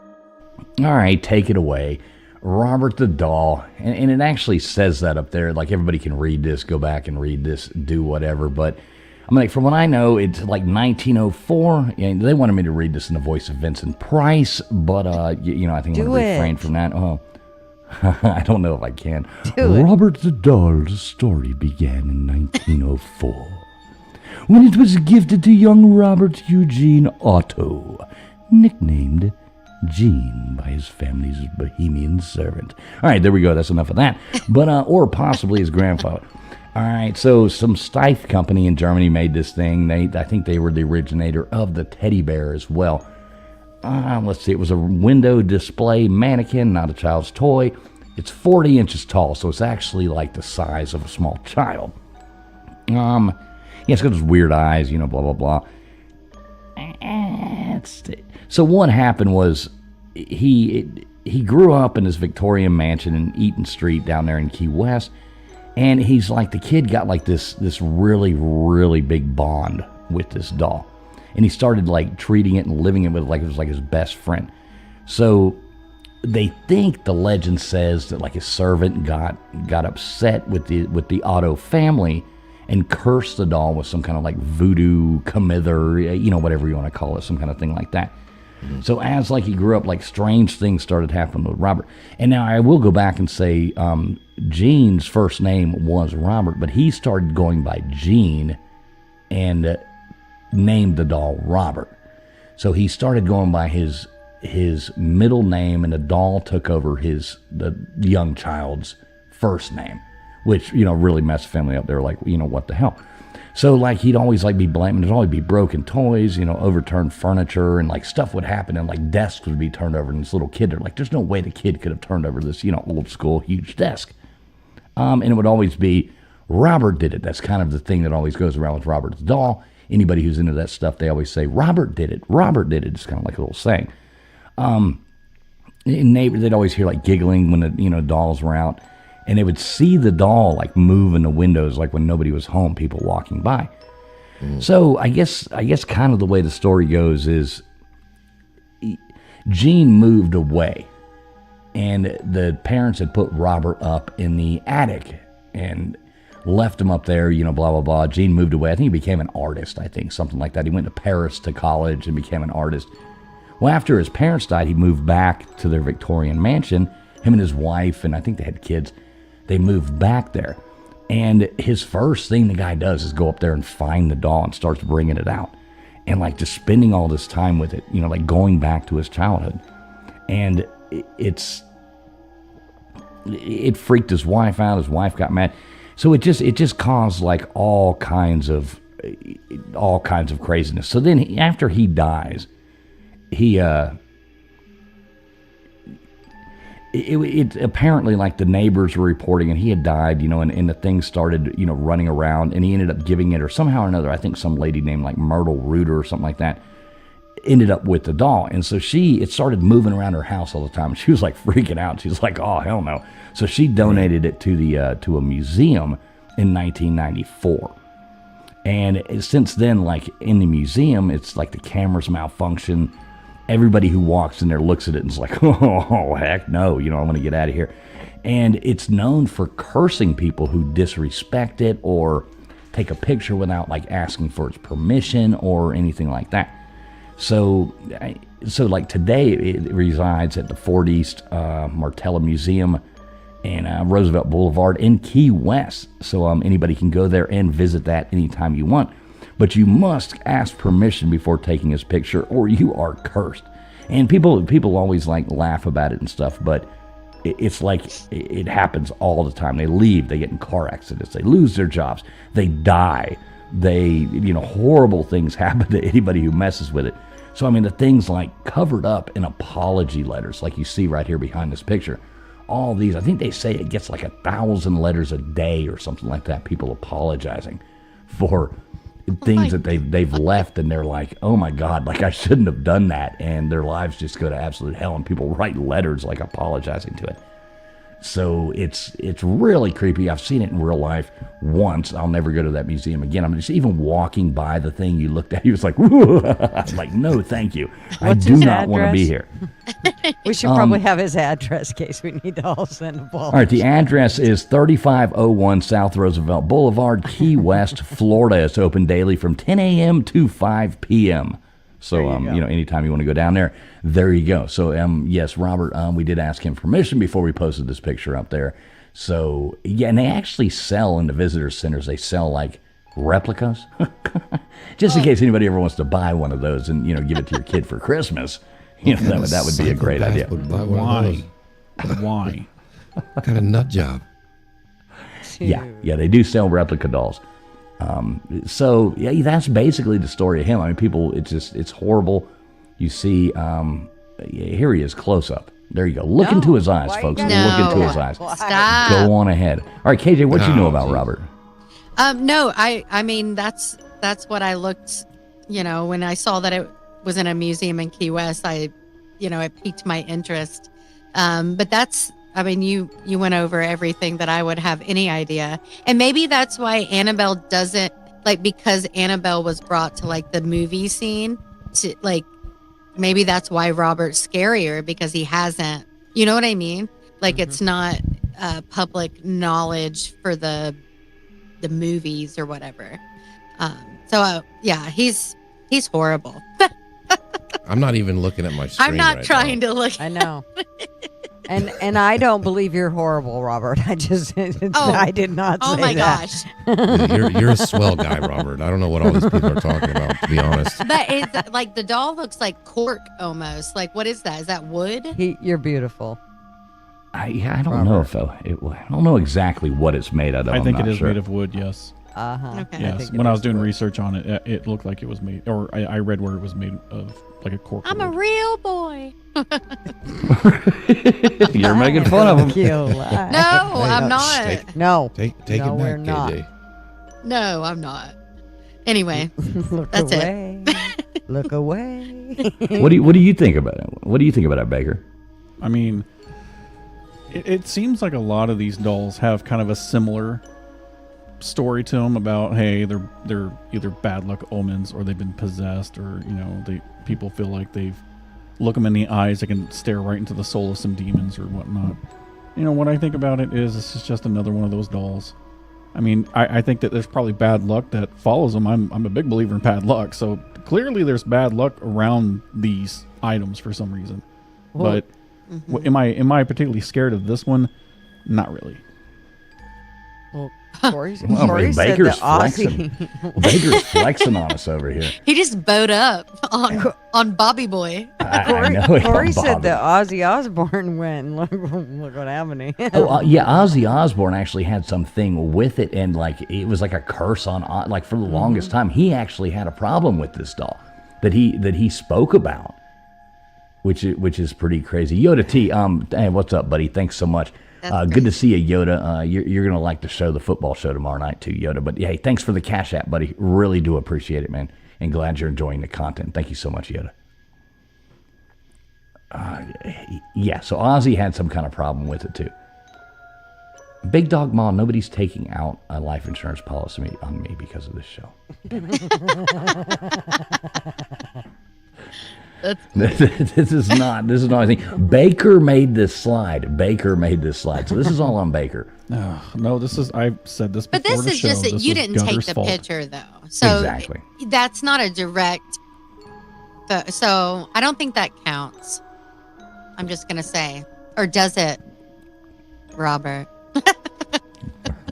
All right, take it away. Robert the doll. And it actually says that up there. Like everybody can read this, go back and read this, do whatever. But I'm like, from what I know, it's like 1904. And they wanted me to read this in the voice of Vincent Price. But, I think I'm going to Do it. refrain from that. Oh, I don't know if I can. Do it. Robert the doll's story began in 1904. When it was gifted to young Robert Eugene Otto, nicknamed Gene by his family's bohemian servant. All right, there we go. That's enough of that. But or possibly his grandfather. All right, so some Steiff company in Germany made this thing. I think they were the originator of the teddy bear as well. Let's see. It was a window display mannequin, not a child's toy. It's 40 inches tall, so it's actually like the size of a small child. Yeah, it's got those weird eyes, blah, blah, blah. So what happened was he grew up in this Victorian mansion in Eaton Street down there in Key West, and he's like, the kid got like this really, really big bond with this doll, and he started like treating it and living it with like it was like his best friend. So they think, the legend says, that like his servant got upset with the Otto family and cursed the doll with some kind of like voodoo, commither, whatever you want to call it, some kind of thing like that. So as like he grew up, like strange things started happening with Robert. And now I will go back and say Gene's first name was Robert, but he started going by Gene and named the doll Robert. So he started going by his middle name, and the doll took over the young child's first name, which, really messed the family up. They were like, what the hell? So, like, he'd always, like, be blamed. There'd always be broken toys, overturned furniture, and, like, stuff would happen, and, like, desks would be turned over, and this little kid, they're like, there's no way the kid could have turned over this, old school, huge desk. And it would always be, Robert did it. That's kind of the thing that always goes around with Robert's doll. Anybody who's into that stuff, they always say, Robert did it. Robert did it. It's kind of like a little saying. And neighbors, they'd always hear like giggling when the dolls were out, and they would see the doll like move in the windows, like when nobody was home, people walking by. So I guess kind of the way the story goes is Gene moved away, and the parents had put Robert up in the attic and left him up there, blah, blah, blah. Gene moved away. I think he became an artist, something like that. He went to Paris to college and became an artist. Well, after his parents died, he moved back to their Victorian mansion. Him and his wife, and I think they had kids, they moved back there. And his first thing the guy does is go up there and find the doll and starts bringing it out. And like just spending all this time with it, like going back to his childhood. And it freaked his wife out. His wife got mad. So it just caused like all kinds of craziness. So then after he dies, it apparently like the neighbors were reporting, and he had died, and the thing started, running around, and he ended up giving it, or somehow or another, I think some lady named like Myrtle Reuter or something like that ended up with the doll. And so it started moving around her house all the time. She was like freaking out. She's like, oh, hell no. So she donated it to a museum in 1994. And since then, like in the museum, it's like the cameras malfunction. Everybody who walks in there looks at it and is like, oh, heck no, I want to get out of here. And it's known for cursing people who disrespect it or take a picture without like asking for its permission or anything like that. So like today it resides at the Ford East Martella Museum and Roosevelt Boulevard in Key West. So anybody can go there and visit that anytime you want. But you must ask permission before taking his picture, or you are cursed. And people always like laugh about it and stuff, but it's like it happens all the time. They leave, they get in car accidents, they lose their jobs, they die, horrible things happen to anybody who messes with it. So the things like covered up in apology letters, like you see right here behind this picture. All these, I think they say it gets like 1,000 letters a day or something like that. People apologizing for things that they've left, and they're like, oh my God, like I shouldn't have done that, and their lives just go to absolute hell, and people write letters like apologizing to it. So it's really creepy. I've seen it in real life once. I'll never go to that museum again. I'm just even walking by the thing you looked at. He was like, I'm like, no, thank you. I do not want to be here. We should probably have his address in case we need to all send a ball. All right, the address is 3501 South Roosevelt Boulevard, Key West, Florida. It's open daily from 10 a.m. to 5 p.m. So, anytime you want to go down there, there you go. So, yes, Robert, we did ask him permission before we posted this picture up there. So, yeah, and they actually sell in the visitor centers, they sell like replicas. Just in case anybody ever wants to buy one of those and, give it to your kid for Christmas. That would be a great idea. Why? Why? What kind of nut job? Yeah, they do sell replica dolls. So yeah, that's basically the story of him. People, it's horrible. You see, here he is close up. There you go. Look into his eyes, folks. Look into his eyes. Stop. Go on ahead. All right, KJ, what you know about Robert? No, I mean, that's what I looked, when I saw that it was in a museum in Key West, it piqued my interest. But you went over everything that I would have any idea. And maybe that's why Annabelle doesn't, because Annabelle was brought to the movie scene to maybe that's why Robert's scarier, because he hasn't, you know what I mean? It's not public knowledge for the movies or whatever. He's horrible. I'm not even looking at my screen. I'm not trying to look. I know. And I don't believe you're horrible, Robert. I did not say that. Oh my gosh. You're a swell guy, Robert. I don't know what all these people are talking about, to be honest. But it's the doll looks like cork almost. What is that? Is that wood? You're beautiful. I don't know if I don't know exactly what it's made out of. I think it is sure. made of wood. Yes. Okay. Yes. When I was doing research on it, it looked like it was made, or I read where it was made of a cork. I'm a real boy. You're making fun of him. No, I'm not. No. Take it back, we're not. KJ. No, I'm not. Anyway, that's away. Look away. What do you think about it? What do you think about it, Baker? I mean, it seems like a lot of these dolls have kind of a similar story to them about, hey, they're either bad luck omens or they've been possessed, or people feel like they've look them in the eyes, they can stare right into the soul of some demons or whatnot. What I think about it is this is just another one of those dolls. I mean, I think that there's probably bad luck that follows them. I'm a big believer in bad luck, so clearly there's bad luck around these items for some reason. Well, But am I particularly scared of this one? Not really. Well, Corey said Baker's that flexing. Ozzy. Baker's flexing on us over here. He just bowed up on Bobby Boy. I know. Corey said Bobby. that Ozzy Osbourne went. Look what happened to him. Yeah, Ozzy Osbourne actually had something with it, and like it was like a curse on, like for the longest time. He actually had a problem with this doll that he spoke about, which is pretty crazy. Yoda T, hey, what's up, buddy? Thanks so much. Good to see you, Yoda. You're gonna like the show, the football show tomorrow night too, Yoda. But hey, thanks for the Cash App, buddy. Really do appreciate it, man, and glad you're enjoying the content. Thank you so much, Yoda. Yeah, so Ozzy had some kind of problem with it too. Big Dog Mall, nobody's taking out a life insurance policy on me because of this show. This is not anything. Baker made this slide. So this is all on Baker. No, this is, I've said this But before. this is just that you didn't take the picture, though. So Exactly. That's not a direct. So I don't think that counts. I'm just gonna say, or does it, Robert?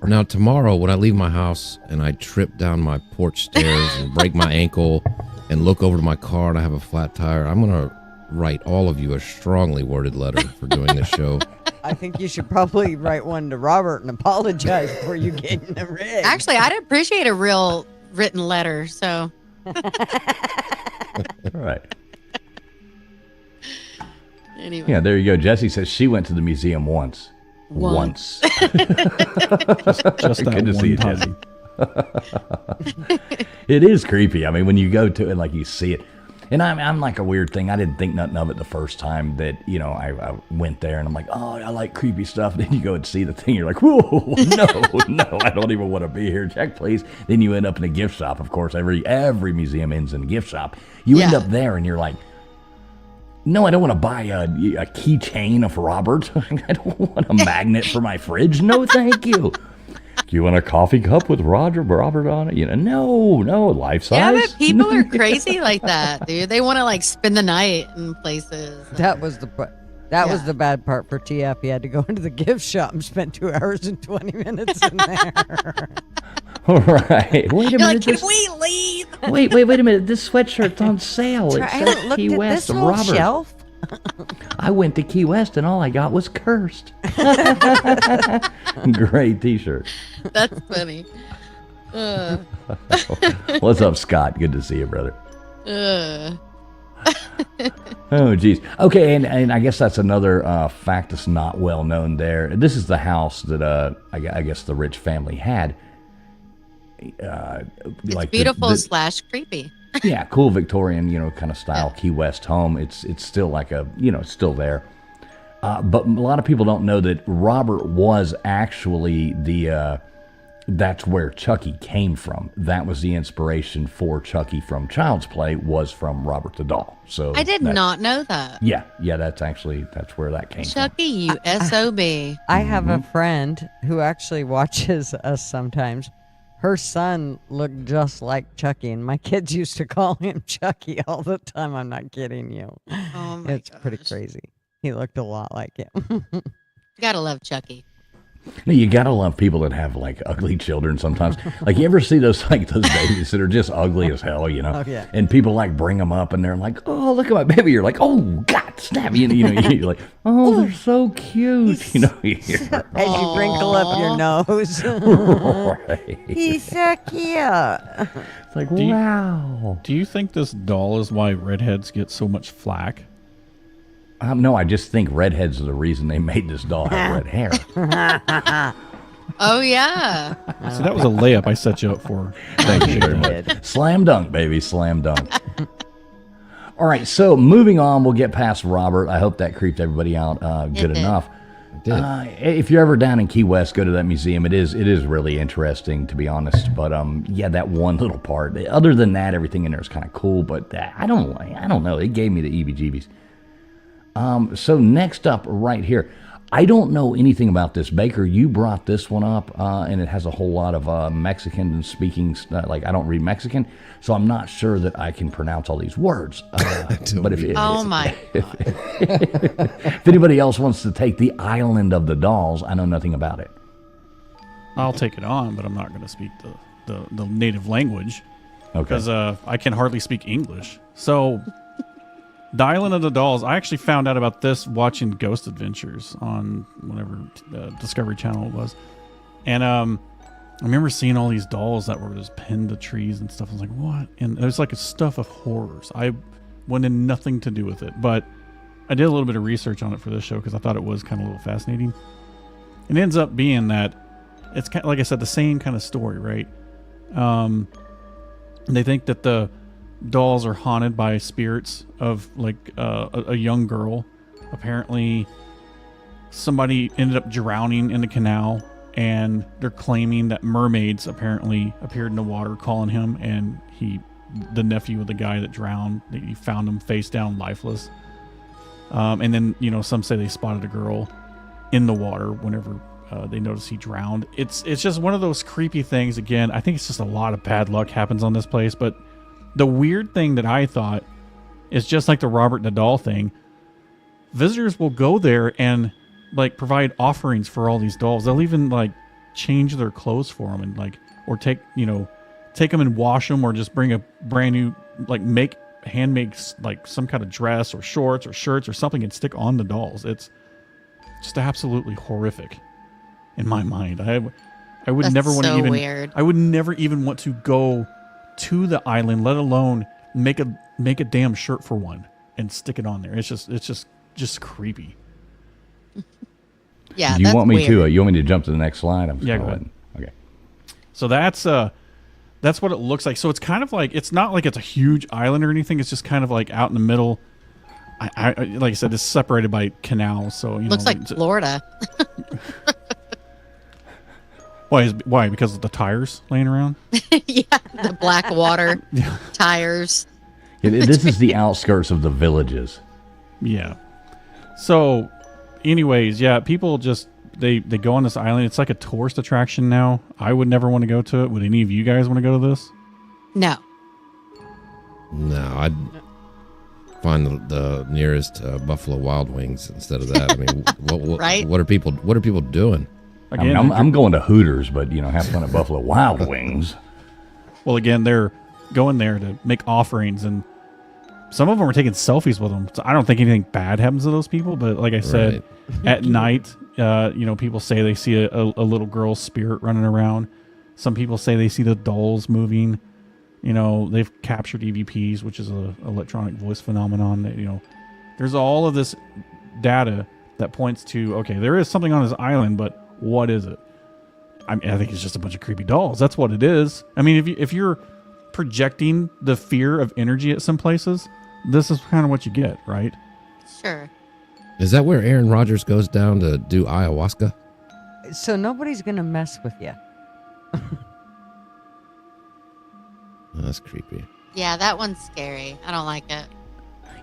Now, tomorrow, when I leave my house and I trip down my porch stairs and break my ankle and look over to my car and I have a flat tire, I'm going to write all of you a strongly worded letter for doing this show. I think you should probably write one to Robert and apologize before you get in the rig. Actually, I'd appreciate a real written letter. So All right. anyway, Yeah, there you go. Jessie says she went to the museum once. Once. Just that Good to see you, one Jesse. time. It is creepy. I mean, when you go to it, like you see it. And I'm like a weird thing. I didn't think nothing of it the first time that, I went there and I'm like, oh, I like creepy stuff. Then you go and see the thing. You're like, whoa, no, I don't even want to be here. Check, please. Then you end up in a gift shop. Of course, every museum ends in a gift shop. You end up there and you're like, no, I don't want to buy a keychain of Robert. I don't want a magnet for my fridge. No, thank you. Do you want a coffee cup with Robert on it? No, life size. yeah, but people are crazy like that, dude. They want to like spend the night in places. That was the bad part for TF. He had to go into the gift shop and spend 2 hours and 20 minutes in there. All right. Wait a You're minute. like, can we leave? Wait a minute. This sweatshirt's on sale. It I says haven't looked Key at West this little Robert. shelf. I went to Key West and all I got was cursed. Great T-shirt. That's funny. What's up, Scott? Good to see you, brother. Oh, geez. Okay, and I guess that's another fact that's not well known there. This is the house that I guess the rich family had. It's like beautiful / creepy. Yeah, cool Victorian, kind of style Key West home. It's still like it's still there. But a lot of people don't know that Robert was actually that's where Chucky came from. That was the inspiration for Chucky from Child's Play, was from Robert the doll. So I did not know that. Yeah, that's where that came Chucky, you SOB. I have a friend who actually watches us sometimes. Her son looked just like Chucky, and my kids used to call him Chucky all the time. I'm not kidding you. Oh my It's pretty crazy. He looked a lot like him. You gotta love Chucky. No, you gotta love people that have like ugly children sometimes. Like, you ever see those babies that are just ugly as hell, Oh, yeah. And people like bring them up and they're like, oh, look at my baby. You're like, oh, God, snap. You're like, oh, they're so cute. As you wrinkle up your nose. Right. He's so cute. It's like, Do you- wow. Do you think this doll is why redheads get so much flack? No, I just think redheads are the reason they made this doll have red hair. Oh yeah. So that was a layup I set you up for. Thank you very much. Slam dunk, baby. Slam dunk. All right, so moving on, we'll get past Robert. I hope that creeped everybody out good did. enough. did. If you're ever down in Key West, go to that museum. It is really interesting, to be honest. But yeah, that one little part. Other than that, everything in there is kind of cool. But I don't know. It gave me the EBGBs. So next up, right here, I don't know anything about this. Baker, you brought this one up, and it has a whole lot of Mexican speaking. Like I don't read Mexican, so I'm not sure that I can pronounce all these words. But Oh my God. if anybody else wants to take the Island of the Dolls, I know nothing about it. I'll take it on, but I'm not going to speak the native language Okay. because I can hardly speak English. So, the Island of the Dolls. I actually found out about this watching Ghost Adventures on whatever Discovery Channel it was, and I remember seeing all these dolls that were just pinned to trees and stuff. I was like, what? And it was like a stuff of horrors. I wanted nothing to do with it, but I did a little bit of research on it for this show because I thought it was kind of a little fascinating. It ends up being that it's kind of, like I said, the same kind of story, right? They think that the dolls are haunted by spirits of like a young girl. Apparently, somebody ended up drowning in the canal, and they're claiming that mermaids apparently appeared in the water calling him, and the nephew of the guy that drowned, he found him face down, lifeless. And then, some say they spotted a girl in the water whenever they noticed he drowned. It's just one of those creepy things. Again, I think it's just a lot of bad luck happens on this place. But the weird thing that I thought is just like the Robert Nadal thing. Visitors will go there and like provide offerings for all these dolls. They'll even like change their clothes for them and like, or take them and wash them, or just bring a brand new, like handmade like some kind of dress or shorts or shirts or something and stick on the dolls. It's just absolutely horrific in my mind. I would That's never want to so even weird. I would never even want to go to the island, let alone make a damn shirt for one and stick it on there. It's just creepy. Yeah, You that's want me weird. to? You want me to jump to the next slide? Yeah, go ahead. Okay. So that's what it looks like. So it's kind of like, it's not like it's a huge island or anything. It's just kind of like out in the middle. I like I said, it's separated by canals. So Looks like Florida. Why? Because of the tires laying around. Yeah, the black water, tires. This is the outskirts of the villages. Yeah. So, anyways, yeah, people just they go on this island. It's like a tourist attraction now. I would never want to go to it. Would any of you guys want to go to this? No. No, I'd find the nearest Buffalo Wild Wings instead of that. I mean, what Right? what are people doing? Again, I'm going to Hooters, but have fun at Buffalo Wild Wings. well, again, they're going there to make offerings, and some of them are taking selfies with them. So I don't think anything bad happens to those people. But like I said, at night, people say they see a little girl's spirit running around. Some people say they see the dolls moving. They've captured EVPs, which is a electronic voice phenomenon. That, there's all of this data that points to, okay, there is something on this island, but what is it? I think it's just a bunch of creepy dolls. That's what it is. I mean, if you're projecting the fear of energy at some places, this is kind of what you get, right? Sure. Is that where Aaron Rodgers goes down to do ayahuasca? So nobody's going to mess with you. Oh, that's creepy. Yeah, that one's scary. I don't like it.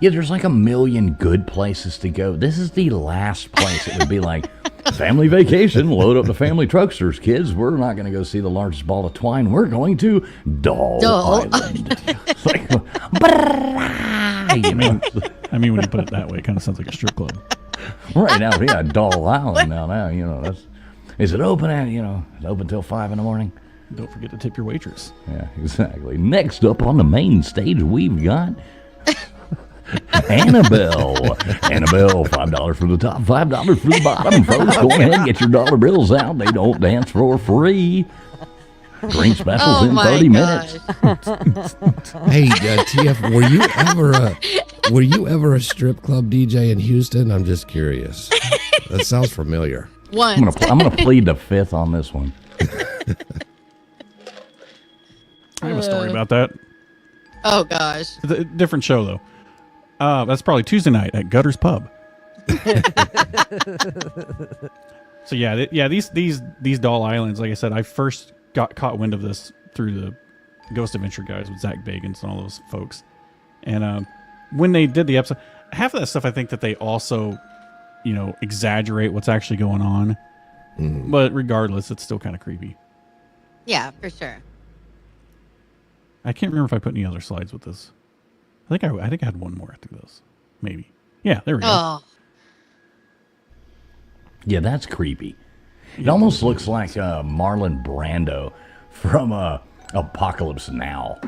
Yeah, there's like a million good places to go. This is the last place. It would be like family vacation. Load up the family trucksters, kids. We're not going to go see the largest ball of twine. We're going to Doll Island. It's like, I mean, when you put it that way, it kind of sounds like a strip club. right now, yeah, Doll Island now. That's. Is it open at It's open till 5 in the morning? Don't forget to tip your waitress. Yeah, exactly. Next up on the main stage, we've got Annabelle. Annabelle, $5 for the top, $5 for the bottom, folks. Go ahead and get your dollar bills out. They don't dance for free. Drink specials in 30 minutes. Hey, TF, were you ever a strip club DJ in Houston? I'm just curious. That sounds familiar. One. I'm gonna plead the fifth on this one. I have a story about that. Oh gosh. It's a different show though. That's probably Tuesday night at Gutter's Pub. So yeah, these doll islands, like I said, I first got caught wind of this through the Ghost Adventure guys with Zach Bagans and all those folks. And when they did the episode, half of that stuff I think that they also, exaggerate what's actually going on. Mm-hmm. But regardless, it's still kind of creepy. Yeah, for sure. I can't remember if I put any other slides with this. I think I had one more after this. Maybe. Yeah, there we go. Oh, Yeah, that's creepy. It almost looks like Marlon Brando from Apocalypse Now.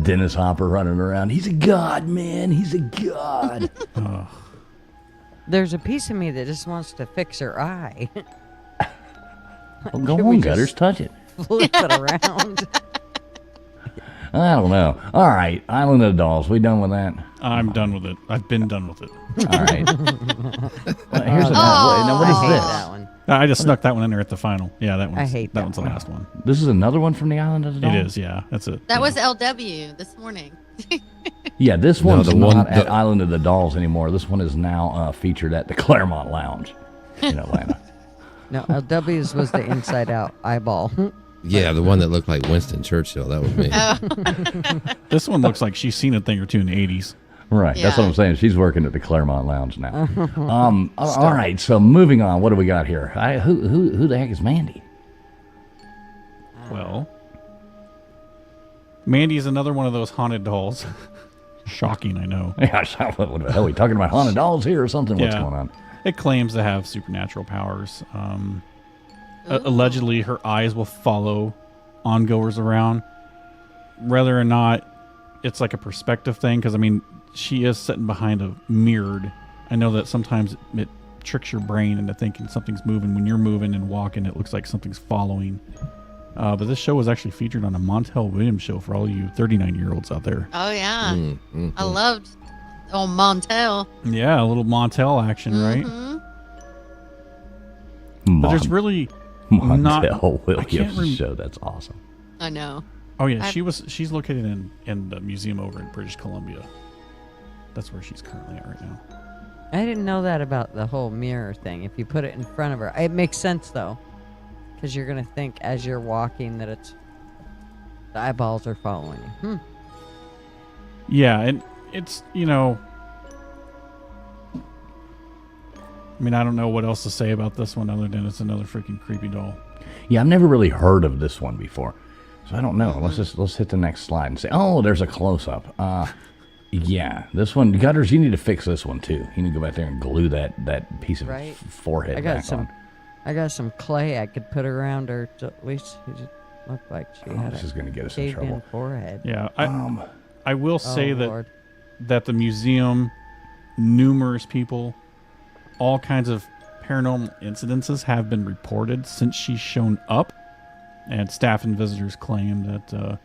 Dennis Hopper running around. He's a god, man. He's a god. There's a piece of me that just wants to fix her eye. Well, go Can on, we Gutters. just- Touch it. Flip it around. I don't know. All right, Island of the Dolls. We done with that? I'm done with it. I've been done with it. All right. Well, here's Oh, now, what I is hate this? that one. I just snuck that one in there at the final. Yeah, that one's, I hate that one's the one. last one. This is another one from the Island of the Dolls? It is, yeah. That's it. that was LW this morning. Yeah, this No, one's the not one- at the- Island of the Dolls anymore. This one is now featured at the Claremont Lounge in Atlanta. No, LW's was the inside out eyeball. Yeah, the one that looked like Winston Churchill. That was me. This one looks like she's seen a thing or two in the 80s. Right, that's what Yeah. I'm saying. She's working at the Claremont Lounge now. All right, so moving on. What do we got here? Who the heck is Mandy? Well, Mandy is another one of those haunted dolls. Shocking, I know. Yeah, what the hell are we talking about? Haunted dolls here or something? What's Yeah. going on? It claims to have supernatural powers. Allegedly, her eyes will follow ongoers around, whether or not it's like a perspective thing. Because I mean, she is sitting behind a mirrored. I know that sometimes it tricks your brain into thinking something's moving when you're moving and walking. It looks like something's following. But this show was actually featured on a Montel Williams show for all you 39-year-olds out there. Oh yeah, Mm-hmm. I loved old Montel. Yeah, a little Montel action, right? But there's really not. Montel I can't Williams rem- show. That's awesome. I know. Oh yeah, I've- she's located in the museum over in British Columbia. That's where she's currently at right now. I didn't know that about the whole mirror thing. If you put it in front of her, it makes sense though, because you're gonna think as you're walking that the eyeballs are following you. Yeah, and it's I mean, I don't know what else to say about this one other than it's another freaking creepy doll. Yeah, I've never really heard of this one before, so I don't know. Let's hit the next slide and say, oh, there's a close up. Yeah, this one, Gutters, you need to fix this one too. You need to go back there and glue that piece of Right. forehead I got back some. on. I got some clay I could put around her. To at least it looked like she had This is a going to get us in caved-in trouble. forehead. Yeah, I will say Oh, that Lord. that the museum, numerous people, all kinds of paranormal incidences have been reported since she's shown up, and staff and visitors claim that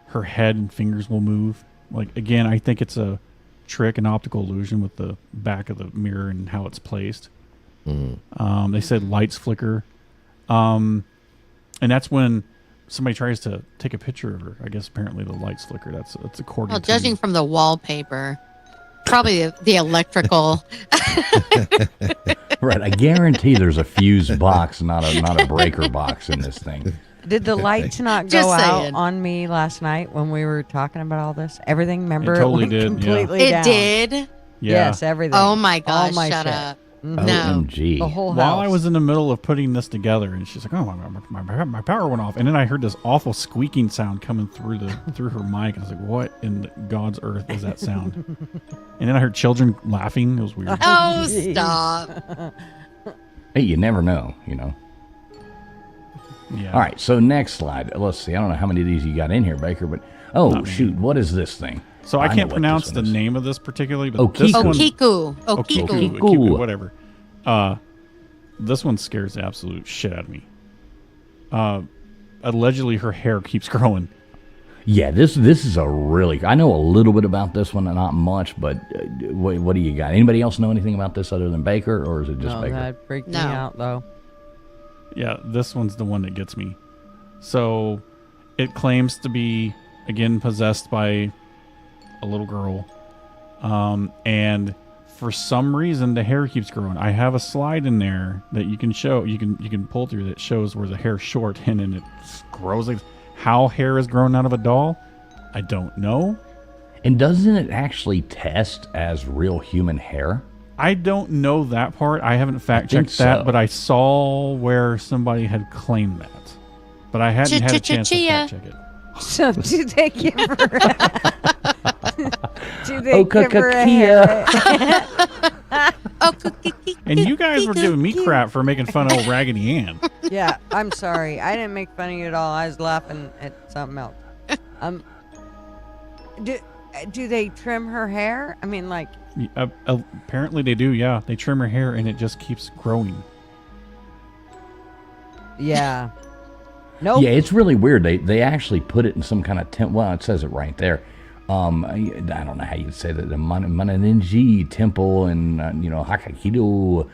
her head and fingers will move. Like, again, I think it's a trick, an optical illusion with the back of the mirror and how it's placed. They said lights flicker, and that's when somebody tries to take a picture of her. I guess apparently the lights flicker. That's according Well, to judging from the wallpaper, probably the electrical. Right, I guarantee there's a fuse box, not a breaker box in this thing. Did the lights not Just go out saying. on me last night when we were talking about all this? Everything, remember? totally went did, yeah. completely It down. did. yeah. Yes, everything. Oh my All gosh! my Shut shit. up. Mhm. No. OMG. The whole house. While I was in the middle of putting this together, and she's like, "Oh, my power went off," and then I heard this awful squeaking sound coming through her mic. I was like, "What in God's earth is that sound?" And then I heard children laughing. It was weird. Oh, Jeez. stop. Hey, you never know, you know. Yeah. All right, so next slide. Let's see. I don't know how many of these you got in here, Baker, but shoot, what is this thing? So I know can't what pronounce this the one is. name of this particularly, but Okiku. this one, Okiku. Okiku, Okiku. Okiku, whatever. This one scares the absolute shit out of me. Allegedly, her hair keeps growing. Yeah, this is a really. I know a little bit about this one, not much, but what do you got? Anybody else know anything about this other than Baker, or is it just No, Baker? that freaked me No. out though. Yeah, this one's the one that gets me. So, it claims to be again possessed by a little girl, and for some reason the hair keeps growing. I have a slide in there that you can show. You can pull through that shows where the hair's short and then it grows. Like, how hair is grown out of a doll, I don't know. And doesn't it actually test as real human hair? I don't know that part. I haven't fact think checked that, so. but I saw where somebody had claimed that. But I hadn't had a chance to Chia. fact check it. So do they give her? Do they Oh, give her a Kia. hair? Oh, cookie. And you guys were giving me crap for making fun of old Raggedy Ann. Yeah, I'm sorry. I didn't make fun of you at all. I was laughing at something else. Do they trim her hair? I mean, like, Apparently they do, yeah. They trim her hair and it just keeps growing. yeah. Nope. Yeah, it's really weird. They actually put it in some kind of temple. Well, it says it right there. I don't know how you say that. The Mananinji temple in Hakakido,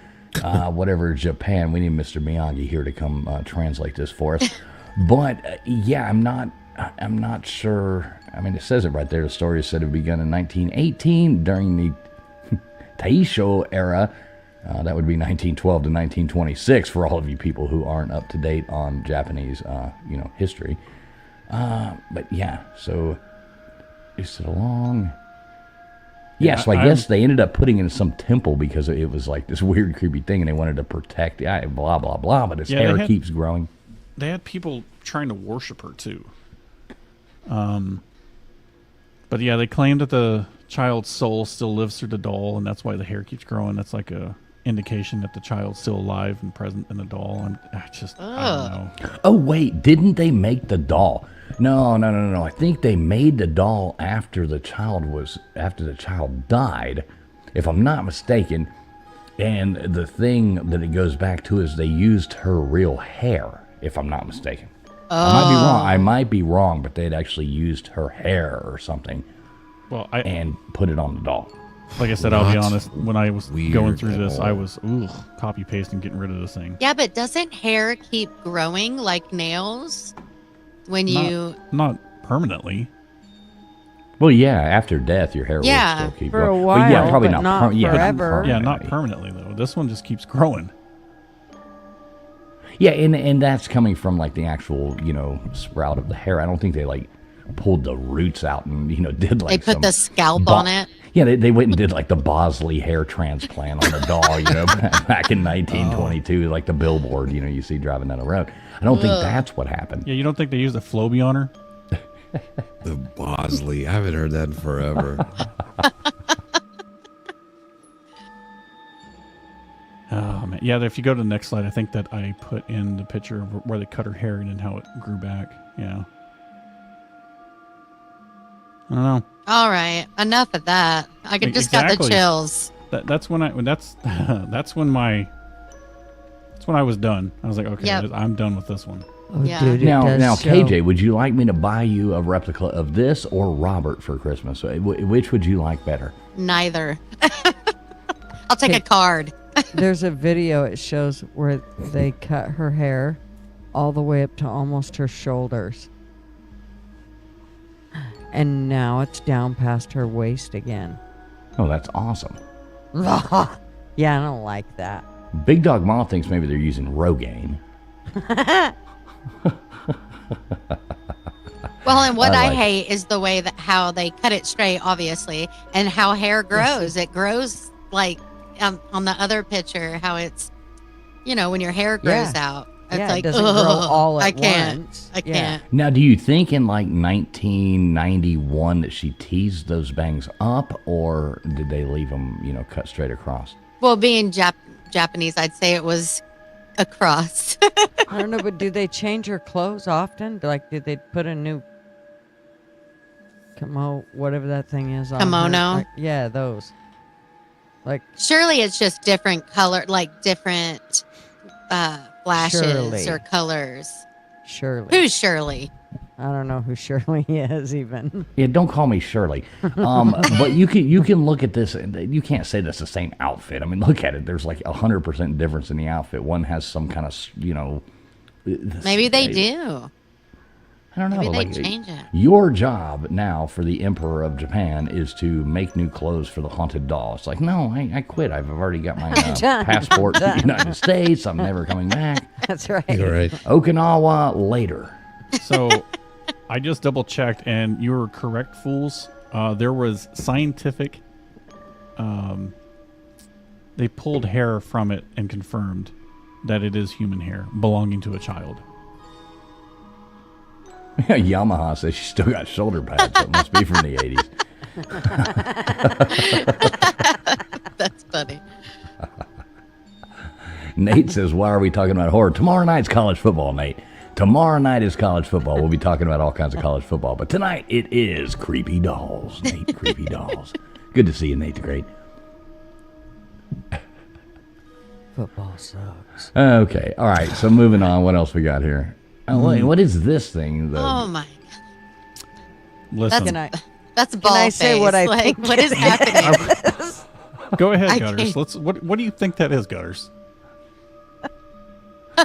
whatever, Japan. We need Mr. Miyagi here to come translate this for us. But yeah, I'm not sure. I mean, it says it right there. The story said it began in 1918 during the Taisho era. That would be 1912 to 1926 for all of you people who aren't up to date on Japanese, history. But yeah, so is it along? Yeah, so I guess they ended up putting it in some temple because it was like this weird, creepy thing, and they wanted to protect it. Blah blah blah. But his hair keeps growing. They had people trying to worship her too. But yeah, they claim that the child's soul still lives through the doll, and that's why the hair keeps growing. That's like a indication that the child's still alive and present in the doll. And I don't know. Oh wait, didn't they make the doll? No. I think they made the doll after the child died, if I'm not mistaken. And the thing that it goes back to is they used her real hair, if I'm not mistaken. I might be wrong, but they'd actually used her hair or something Well, and put it on the doll. like I said, I'll be Not honest. When I was weird going through at this, all. I was copy pasting, getting rid of this thing. Yeah, but doesn't hair keep growing like nails when you? Not permanently. Well, yeah, after death, your hair Yeah. will still keep For a growing. while, But yeah, probably but not, not yeah, forever. Yeah, not permanently. permanently though. This one just keeps growing. Yeah, and that's coming from like the actual, sprout of the hair. I don't think they like pulled the roots out and, did like They put some the scalp on it. Yeah, they went and did like the Bosley hair transplant on the doll, back in 1922, like the billboard, you see driving down the road. I don't think that's what happened. Yeah, you don't think they used a Flowbee on her? The Bosley. I haven't heard that in forever. Oh man, yeah. If you go to the next slide, I think that I put in the picture of where they cut her hair and then how it grew back. Yeah. I don't know. All right, enough of that. I just got the Exactly. chills. That's when I was done. I was like, okay, Yep. I'm done with this one. Oh, Yeah. dude, it Now, does show. KJ, would you like me to buy you a replica of this or Robert for Christmas? Which would you like better? Neither. I'll take a card. There's a video it shows where they cut her hair all the way up to almost her shoulders. And now it's down past her waist again. Oh, that's awesome. Yeah, I don't like that. Big Dog Mom thinks maybe they're using Rogaine. Well, and what I like hate is the way that how they cut it straight, obviously, and how hair grows. It grows like on the other picture, how it's, when your hair grows out. It's Yeah, like, it doesn't grow all at I can't. once. I Yeah. can't. Now, do you think in like 1991 that she teased those bangs up, or did they leave them, cut straight across? Well, being Japanese, I'd say it was across. I don't know, but do they change her clothes often? Like, did they put a new whatever that thing is on her? Kimono? Like, yeah, those. Like, Surely it's just different color, like different flashes Surely. or colors. Shirley. Who's Shirley? I don't know who Shirley is even. Yeah, don't call me Shirley. But you can look at this, and you can't say that's the same outfit. I mean, look at it. There's like 100% difference in the outfit. One has some kind of, Maybe they do. I don't know. Maybe they like, change it. Your job now for the Emperor of Japan is to make new clothes for the haunted doll. It's like, no, I quit. I've already got my passport to the United States. I'm never coming back. That's right. You're right. Okinawa later. So I just double checked, and you were correct, fools. There was scientific. They pulled hair from it and confirmed that it is human hair belonging to a child. Yamaha says she's still got shoulder pads. So it must be from the 80s. That's funny. Nate says, why are we talking about horror? Tomorrow night's college football, Nate. Tomorrow night is college football. We'll be talking about all kinds of college football. But tonight it is creepy dolls, Nate. Creepy dolls. Good to see you, Nate the Great. Football sucks. Okay. All right. So moving on. What else we got here? Oh, wait, what is this thing? Oh my god. Listen, Can I? That's ball I say face. what I like, think what is happening? go ahead, I Gutters. can't- Let's. What do you think that is, Gutters?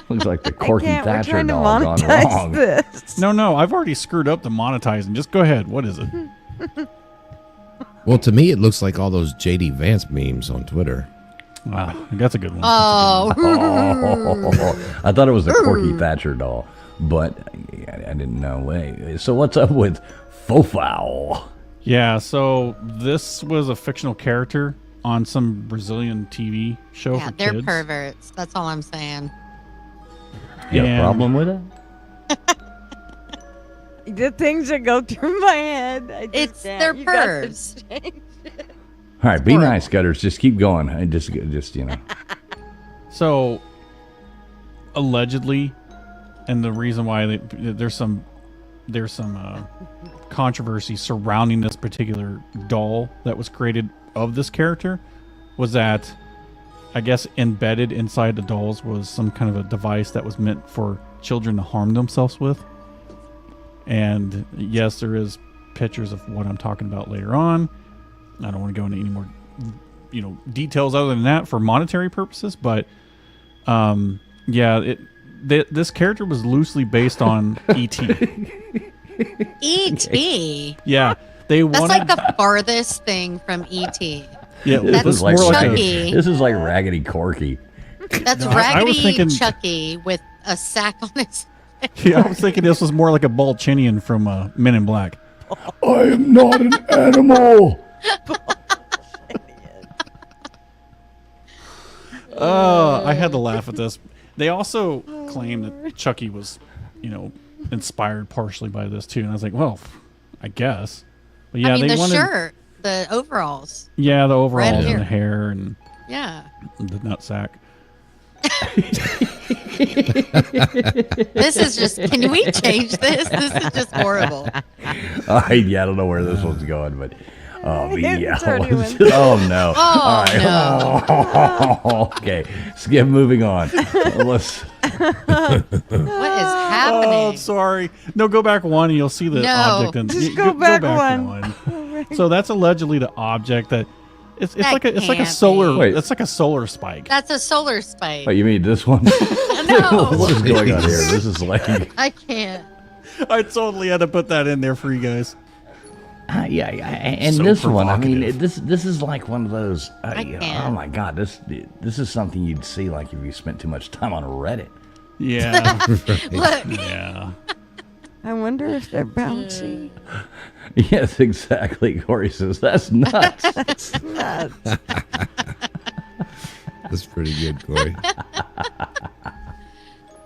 Looks like the Corky We're Thatcher trying to doll gone monetize wrong. this. No, I've already screwed up the monetizing. Just go ahead. What is it? Well, to me, it looks like all those JD Vance memes on Twitter. Wow, that's a good one. Oh, Oh, I thought it was the Corky Thatcher doll, but I didn't know. Wait. So what's up with Fofao? Yeah, so this was a fictional character on some Brazilian TV show yeah, for they're kids. perverts. That's all I'm saying. You have a And- problem with it? The things that go through my head. I just It's can't. their You got to pervs. change. All right, be nice, Gutters. Just keep going. I just you know. So, allegedly, and the reason why there's some controversy surrounding this particular doll that was created of this character was that I guess embedded inside the dolls was some kind of a device that was meant for children to harm themselves with. And yes, there is pictures of what I'm talking about later on. I don't want to go into any more, details other than that for monetary purposes. But, this character was loosely based on E.T. E.T. Yeah, they That's wanted. like the farthest thing from E.T. Yeah, That's this is like more like a, Chucky. This is like Raggedy Corky. That's No, I was Raggedy thinking- Chucky with a sack on his. yeah. I was thinking this was more like a Balchinian from Men in Black. I am not an animal. I had to laugh at this. They also claim that Chucky was, inspired partially by this too. And I was like, well, I guess. But yeah, I mean, they the wanted. shirt, the overalls. Yeah, the overalls hair. and the hair and Yeah. the nutsack. This is just. Can we change this? This is just horrible. I don't know where this one's going, but It's already went. oh no! Oh, All right. Okay, skip. Moving on. Let's. What is happening? Oh, sorry. No, go back one and you'll see the No. object. And Just go back one. So that's allegedly the object that it's That like a can't solar. be. Wait. It's like a solar spike. That's a solar spike. Oh, you mean this one? No, What is going on here? This is like. I can't. I totally had to put that in there for you guys. Yeah, and So this one, I mean, provocative. this is like one of those. can't. Oh my God, this is something you'd see like if you spent too much time on Reddit. Yeah, Look, yeah. I wonder if they're bouncy. Yes, exactly. Corey says that's nuts. That's nuts. That's pretty good, Corey.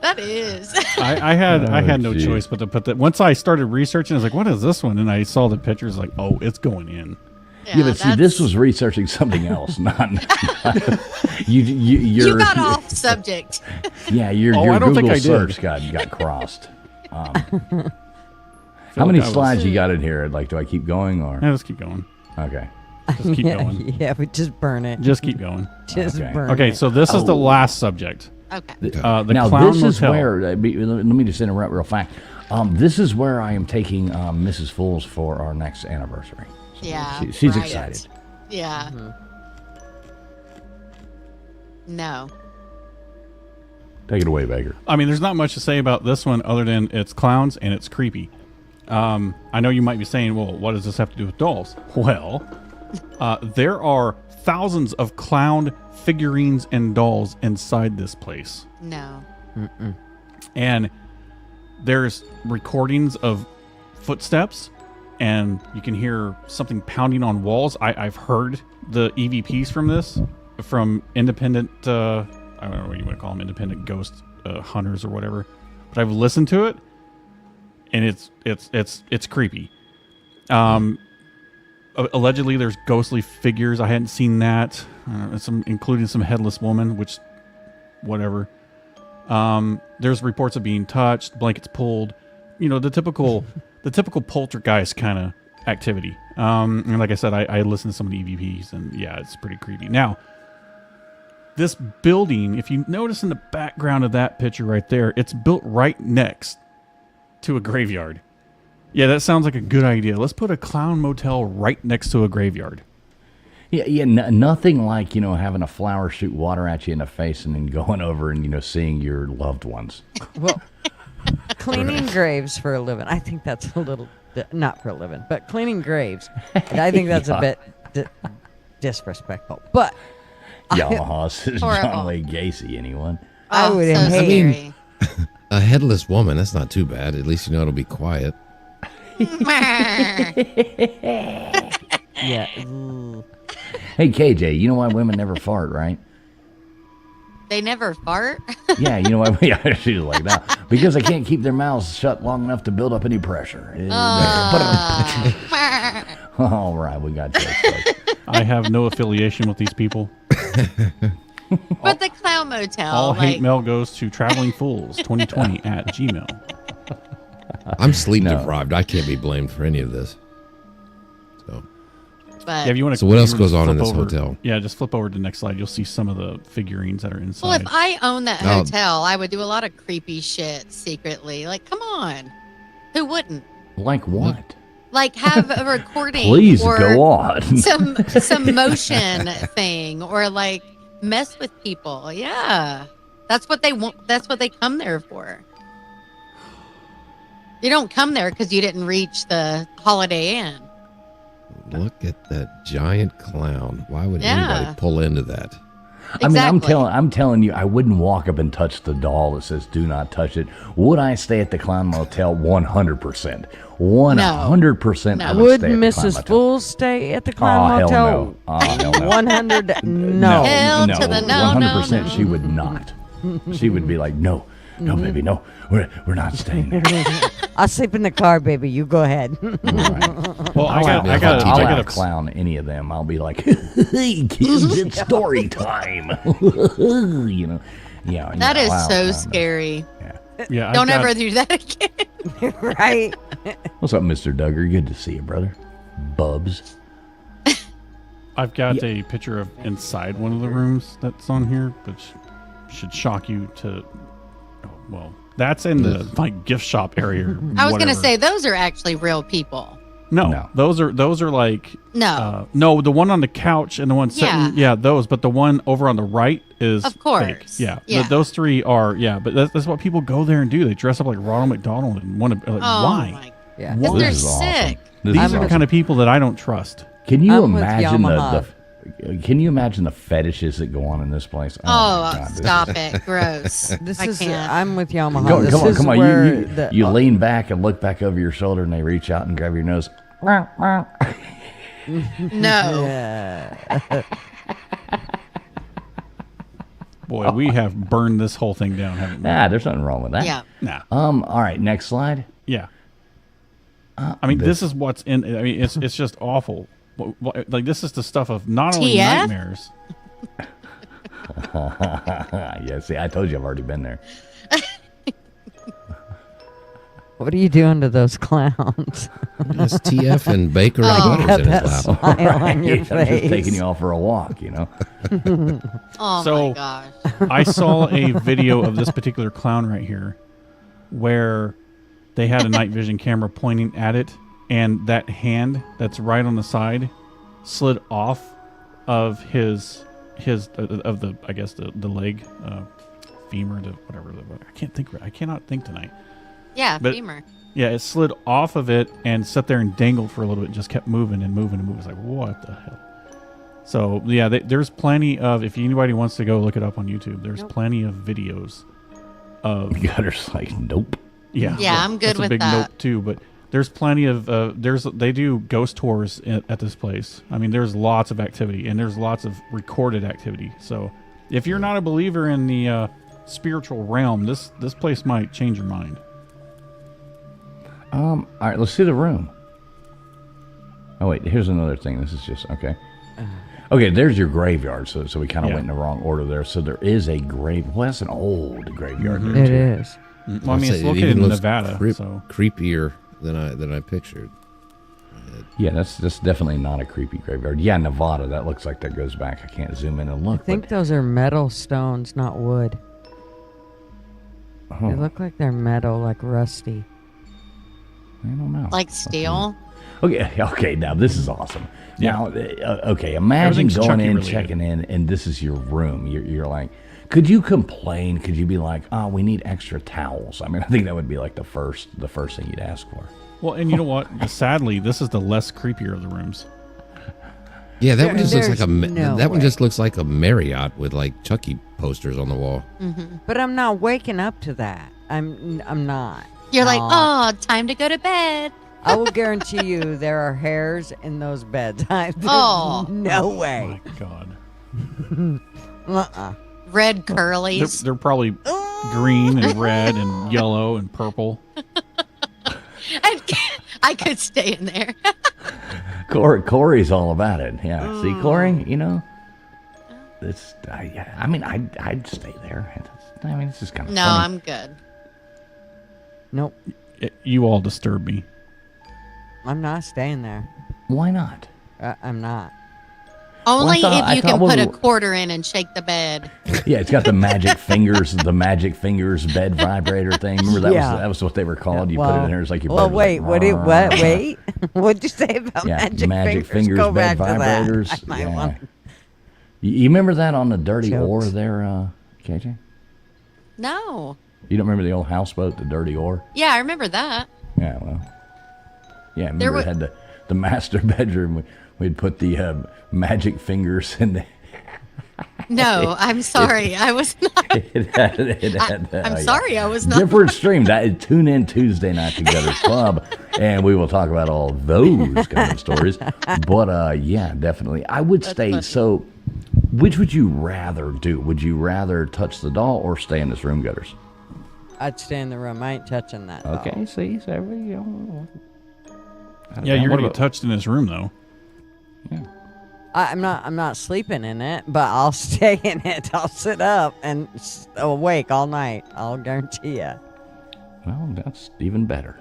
that is. I had no geez. choice but to put that. Once I started researching, I was like, "What is this one?" And I saw the pictures, like, "Oh, it's going in." Yeah, but see, this was researching something else, not you. You got off subject. Yeah, your Oh, I don't think Google I did. search got crossed. How Feel many like I was- slides you got in here? Like, do I keep going or Yeah, let's keep going. okay? Just keep yeah, going. yeah, but just burn it. Just keep going. Just Okay. burn Okay, it. so this is the last subject. Okay. The Now Clown this is Motel. where. Let me just interrupt real fast. This is where I am taking Mrs. Fools for our next anniversary. So Yeah. she's right. excited. Yeah. No. Take it away, Baker. I mean, there's not much to say about this one other than it's clowns and it's creepy. I know you might be saying, well, what does this have to do with dolls? Well, there are thousands of clown figurines and dolls inside this place. No. And there's recordings of footsteps, and you can hear something pounding on walls. I've heard the EVPs from this, from independent, I don't know what you want to call them, independent ghost hunters or whatever. But I've listened to it, and it's creepy. Allegedly, there's ghostly figures. I hadn't seen that. Including some headless woman, which, whatever. There's reports of being touched, blankets pulled. You know, the typical poltergeist kind of activity. And like I said, I listened to some of the EVPs, and yeah, it's pretty creepy. Now, this building, if you notice in the background of that picture right there, it's built right next to a graveyard. Yeah, that sounds like a good idea. Let's put a clown motel right next to a graveyard. Yeah, nothing like, having a flower shoot water at you in the face and then going over and, seeing your loved ones. Well, cleaning graves for a living. I think that's a little, not for a living, but cleaning graves. I think that's a bit disrespectful. But Yamaha says Horrible. John Wayne Gacy, anyone? I Oh, would so hate- scary. A headless woman, that's not too bad. At least you know it'll be quiet. yeah. Ooh. Hey, KJ, you know why women never fart, right? They never fart. Yeah, you know why? Yeah, she's like that. Because they can't keep their mouths shut long enough to build up any pressure. All right, we got you. I have no affiliation with these people. But the clown motel. All hate like, mail goes to travelingfools2020@gmail. I'm sleep No. deprived. I can't be blamed for any of this. So but Yeah, if you want to. So what else goes on in this hotel? Yeah, just flip over to the next slide. You'll see some of the figurines that are well, inside. if I owned that Oh. hotel, I would do a lot of creepy shit secretly. Like, come on, who wouldn't? Like what? Like, have a recording. Please or go on. some motion thing, or like mess with people. Yeah, that's what they want. That's what they come there for. You don't come there because you didn't reach the Holiday Inn. look at that giant clown. Why would Yeah. anybody pull into that? I mean, Exactly. I'm telling you, I wouldn't walk up and touch the doll that says "Do not touch it." Would I stay at the Clown Motel? 100%. 100%. I No. would Would stay at the Clown Mrs. Motel. Fools stay at the Oh, Clown hell Motel? no. Oh, hell no. 100 no. Hell to the no, no, 100% no. she would not. She would be like, no, baby, no. We're not staying there. I'll sleep in the car, baby. You go ahead. All right. well, I got I'll I got out a clown any of them. I'll be like, hey, kids, it's story time. you know, yeah. That is wow, so wow. scary. Yeah, Don't ever do that again. right? What's up, Mr. Duggar? Good to see you, brother. Bubs. I've got a picture of inside one of the rooms that's on here, which should shock you to. Oh, well, that's in the like gift shop area. or I was gonna whatever. say those are actually real people. no, No. those are like No, no, the one on the couch and the one sitting, Yeah. those, but the one over on the right is Of course. fake. Yeah, Yeah. those three are but that's what people go there and do. They dress up like Ronald McDonald and want to like oh why? my, Yeah. Why? because they're This is awesome. sick. This These is are the awesome. kind of people that I don't trust. Can you I'm with imagine Yamaha. can you imagine the fetishes that go on in this place? Oh, my God, this stop is- it, gross. This I is. can't. I'm with Yamaha. Go, this come on, is come on. where You the- you lean back and look back over your shoulder, and they reach out and grab your nose. No, Yeah. Boy, we have burned this whole thing down, haven't we? Ah, there's nothing wrong with that. yeah. Nah. All right, next slide. Yeah. I mean, this is what's in. I mean, it's just awful. Like this is the stuff of not only TF? nightmares. Yeah, see, I told you I've already been there. What are you doing to those clowns? That's TF and Baker and Oh. Butters in That his lap. smile on your I'm just face. taking you all for a walk, you know. Oh So- my gosh. I saw a video of this particular clown right here, where they had a night vision camera pointing at it, and that hand that's right on the side slid off of his of the the leg, femur to whatever. I cannot think tonight. Yeah, But- femur. Yeah, it slid off of it and sat there and dangled for a little bit and just kept moving and moving and moving. It's like, what the hell? So, yeah, there's plenty of, if anybody wants to go look it up on YouTube, there's plenty of videos of, Gutter's like, nope. yeah. Yeah, I'm good that's with a big that. nope, too. But there's plenty of, they do ghost tours at this place. I mean, there's lots of activity and there's lots of recorded activity. So, if you're not a believer in the spiritual realm, this place might change your mind. All right, let's see the room. Oh wait, here's another thing. This is just okay. Okay, there's your graveyard. So we kind of Yeah. went in the wrong order there. So there is a grave. Well, that's an old graveyard. Mm-hmm. There It too. is. Well, I mean, it's It located even in looks Nevada, so creepier than I pictured. Yeah, that's definitely not a creepy graveyard. Yeah, Nevada. That looks like that goes back. I can't zoom in and look. I think but, those are metal stones, not wood. oh, They look like they're metal, like rusty. I don't know. Like steel. Okay. Now this is awesome. Yeah. Now, okay. Imagine Everything's going Chucky in, related. checking in, and this is your room. You're like, could you complain? Could you be like, oh, we need extra towels? I mean, I think that would be like the first thing you'd ask for. well, and you know what? Sadly, this is the less creepier of the rooms. Yeah, that one just looks like There's no that one way. just looks like a Marriott with like Chucky posters on the wall. But I'm not waking up to that. I'm not. You're like, No. oh, time to go to bed. I will guarantee you there are hairs in those beds. There's Oh. no My way. God, Uh-uh. Red they're, curlies. they're probably green and red and yellow and purple. I could stay in there. Corey's all about it. Yeah. See, Corey, you know, it's. I mean, I'd stay there. I mean, it's just kind of No, funny. I'm good. Nope. You all disturb me. I'm not staying there. Why not? I'm not. Only I if you thought can we put a were- quarter in and shake the bed. Yeah, it's got the magic fingers, bed vibrator thing. Remember that was what they were called. You put it in there, it's like your well, bed was wait. like, Wait. What'd you say about Yeah, magic fingers? Go bed back to that. vibrators. I might Yeah. want. You remember that on the Dirty Jokes. Oar there, KJ? No. You don't remember the old houseboat, the Dirty Oar? Yeah, I remember that. Yeah, well. Yeah, There remember it had the master bedroom. We'd put the magic fingers in the. No, I'm sorry. I was not. It had I'm sorry, I was not. Different stream. Tune in Tuesday night to Gutters Club, and we will talk about all those kind of stories. But yeah, definitely, I would stay. funny. So, which would you rather do? Would you rather touch the doll or stay in this room, Gutters? I'd stay in the room. I ain't touching that. doll. Okay, see, so everybody, you know, Yeah, you're what gonna get about- touched in this room though. I'm not sleeping in it, but I'll stay in it. I'll sit up and awake all night. I'll guarantee you. Well, that's even better.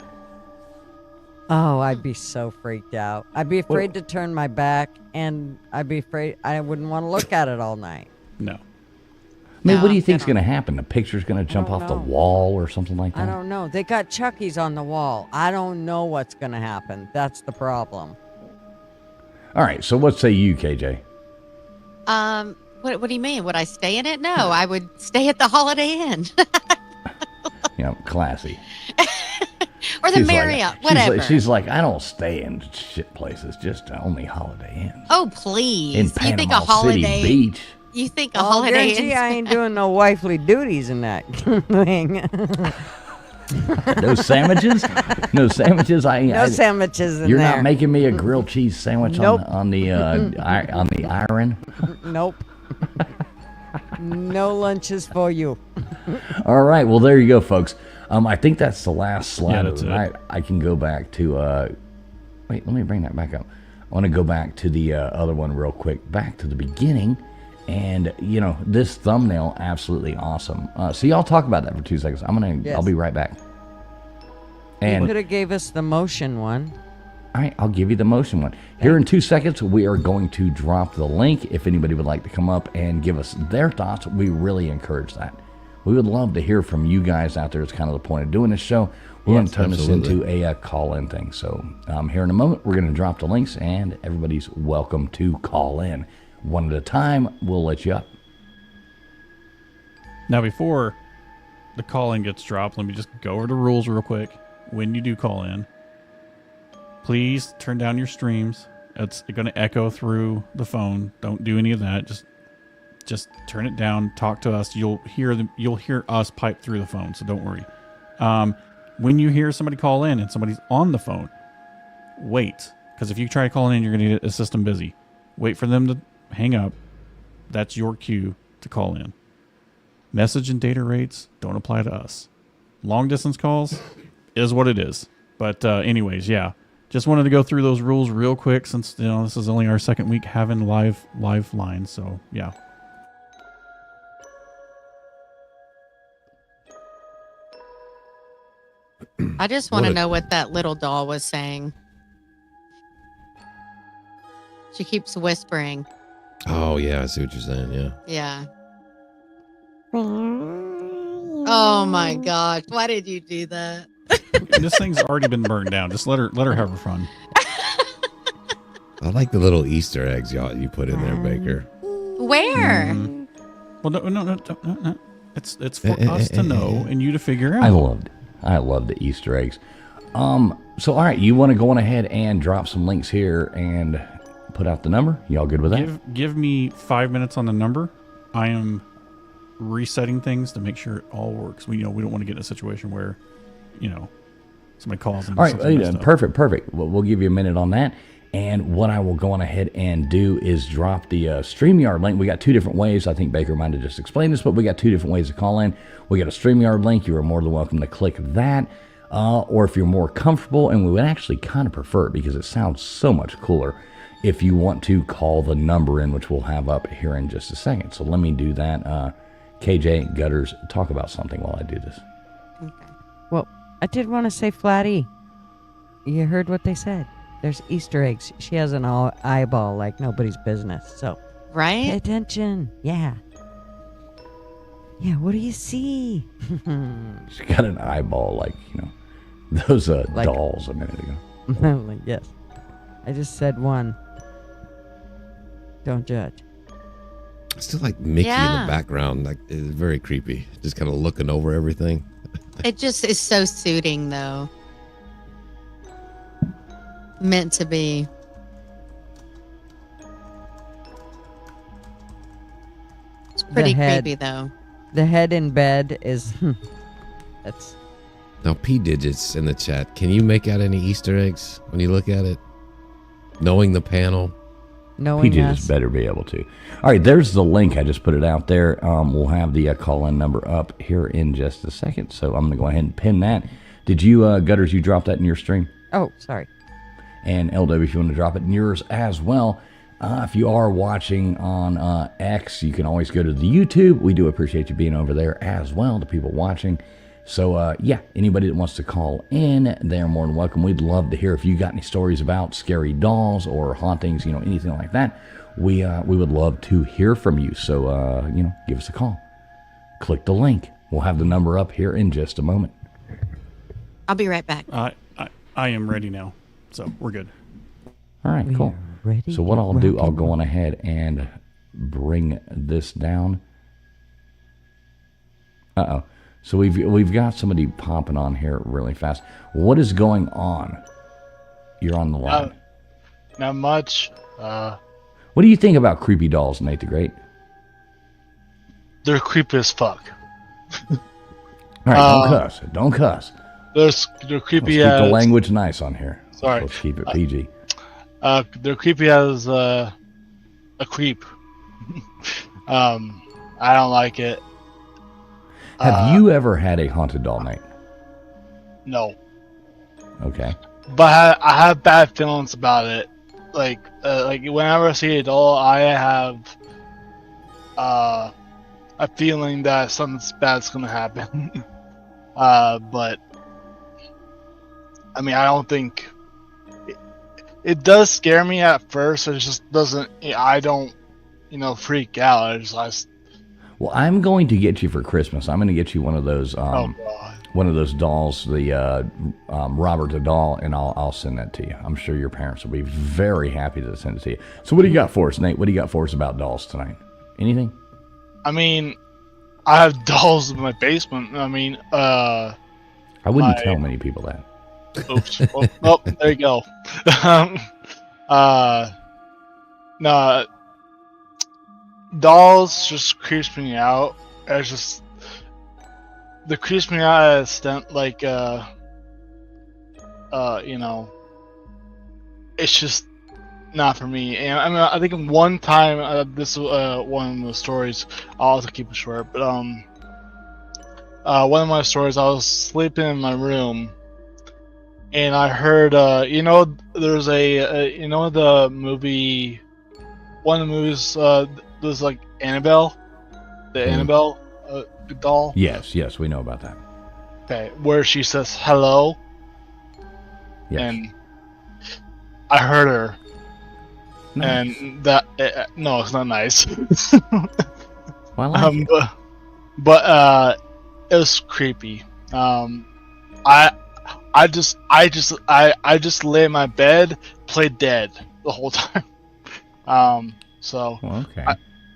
Oh, I'd be so freaked out. I'd be afraid to turn my back, and I'd be afraid I wouldn't want to look at it all night. No. I mean, No, what do you I think's don't- going to happen? The picture's going to jump don't off the know. wall or something like that? I don't know. They got Chucky's on the wall. I don't know what's going to happen. That's the problem. All right, so what say you, KJ? What do you mean? Would I stay in it? No, I would stay at the Holiday Inn You know, classy. or the She's like- Marriott, she's whatever. She's like, I don't stay in shit places, just only Holiday Inns. Oh please! In You think a Panama holiday? City Beach. You think a I'll Holiday guarantee Inn? I ain't doing no wifely duties in that thing. No sandwiches? No sandwiches? No sandwiches in You're there. not making me a grilled cheese sandwich Nope. on the iron? Nope. No lunches for you. All right, well, there you go, folks. I think that's the last slide Yeah, of that's the it. night. I can go back to, wait, let me bring that back up. I want to go back to the other one real quick, back to the beginning. And, you know, this thumbnail, absolutely awesome. So y'all talk about that for 2 seconds. Yes. I'll be right back. You And could have gave us the motion one. all right, I'll give you the motion one. Here in 2 seconds, we are going to drop the link. If anybody would like to come up and give us their thoughts, we really encourage that. We would love to hear from you guys out there. It's kind of the point of doing this show. We want to turn this into a call-in thing. So here in a moment, we're going to drop the links, and everybody's welcome to call in. One at a time, we'll let you up. Now before the call in gets dropped, let me just go over the rules real quick. When you do call in, please turn down your streams. It's going to echo through the phone. Don't do any of that. Just turn it down. Talk to us. You'll hear us pipe through the phone. So don't worry. When you hear somebody call in and somebody's on the phone, wait, because if you try calling in, you're going to get a system busy. Wait for them to hang up. That's your cue to call in. Message and data rates don't apply to us. Long distance calls is what it is. But anyways, yeah. Just wanted to go through those rules real quick since this is only our second week having live lines. So yeah. I just want to know what that little doll was saying. She keeps whispering. Oh yeah, I see what you're saying. Yeah. Yeah. Oh my gosh. Why did you do that? This thing's already been burned down. Just let her have her fun. I like the little Easter eggs you put in there, Baker. Where? Well, no. It's for us to know and you to figure out. I love the Easter eggs. So all right, you want to go on ahead and drop some links here and put out the number? Y'all good with that? Give me 5 minutes on the number. I am resetting things to make sure it all works. We don't want to get in a situation where, somebody calls and all right, perfect. We'll give you a minute on that. And what I will go on ahead and do is drop the StreamYard link. We got two different ways. I think Baker might have just explained this, but we got two different ways to call in. We got a StreamYard link. You are more than welcome to click that. Or if you're more comfortable, and we would actually kind of prefer it because it sounds so much cooler, if you want to call the number in, which we'll have up here in just a second. So let me do that. KJ, Gutters, talk about something while I do this. Okay. Well, I did want to say, Flatty, you heard what they said. There's Easter eggs. She has an eyeball like nobody's business. So, Right? pay attention. Yeah. Yeah, what do you see? She's got an eyeball like, those Like- dolls a minute ago. Yes. I just said one. Don't judge. I still like Mickey in Yeah. the background. Like, it's very creepy. Just kind of looking over everything. It just is so suiting, though. Meant to be. It's pretty head. creepy, though. The head in bed is... that's... Now, P Digits in the chat. Can you make out any Easter eggs when you look at it? Knowing the panel. Knowing PJ us. just better be able to. All right, there's the link. I just put it out there. We'll have the call-in number up here in just a second. So I'm going to go ahead and pin that. Did you, Gutters, you drop that in your stream? Oh, sorry. And LW, if you want to drop it in yours as well. If you are watching on X, you can always go to the YouTube. We do appreciate you being over there as well, the people watching. So, yeah, anybody that wants to call in, they're more than welcome. We'd love to hear if you got any stories about scary dolls or hauntings, anything like that. We would love to hear from you. So, give us a call. Click the link. We'll have the number up here in just a moment. I'll be right back. I am ready now. So we're good. All right, We cool. are ready So what to I'll do, rock I'll and go roll. on ahead and bring this down. Uh-oh. So we've got somebody popping on here really fast. What is going on? You're on the line. Not much. What do you think about creepy dolls, Nate the Great? They're creepy as fuck. All right, don't cuss. Don't cuss. They're Let's creepy keep the as. language nice on here. Sorry. Let's keep it PG. They're creepy as a creep. I don't like it. Have you ever had a haunted doll, Nate? No, Okay. but I have bad feelings about it. Like whenever I see a doll, I have a feeling that something bad's gonna happen. But I mean, I don't think it does scare me at first. It just doesn't. I don't, freak out. Well, I'm going to get you for Christmas. I'm going to get you one of those Oh god. one of those dolls, the Robert the doll, and I'll send that to you. I'm sure your parents will be very happy to send it to you. So what do you got for us, Nate? What do you got for us about dolls tonight? Anything? I mean, I have dolls in my basement. I mean, I wouldn't My- tell many people that. oops. Oh, there you go. No, dolls just creeps me out. It's just the creeps me out at an extent like you know, it's just not for me. And I mean, I think one time this is one of the stories. I'll also keep it short, but one of my stories, I was sleeping in my room, and I heard you know, there's a you know, the movie, one of the movies, there's like Annabelle, the Annabelle doll. Yes, we know about that. Okay, where she says hello, Yes. and I heard her, Nice. and that no, it's not nice. Well, I like it. but it was creepy. I just lay in my bed, played dead the whole time. So Well, okay.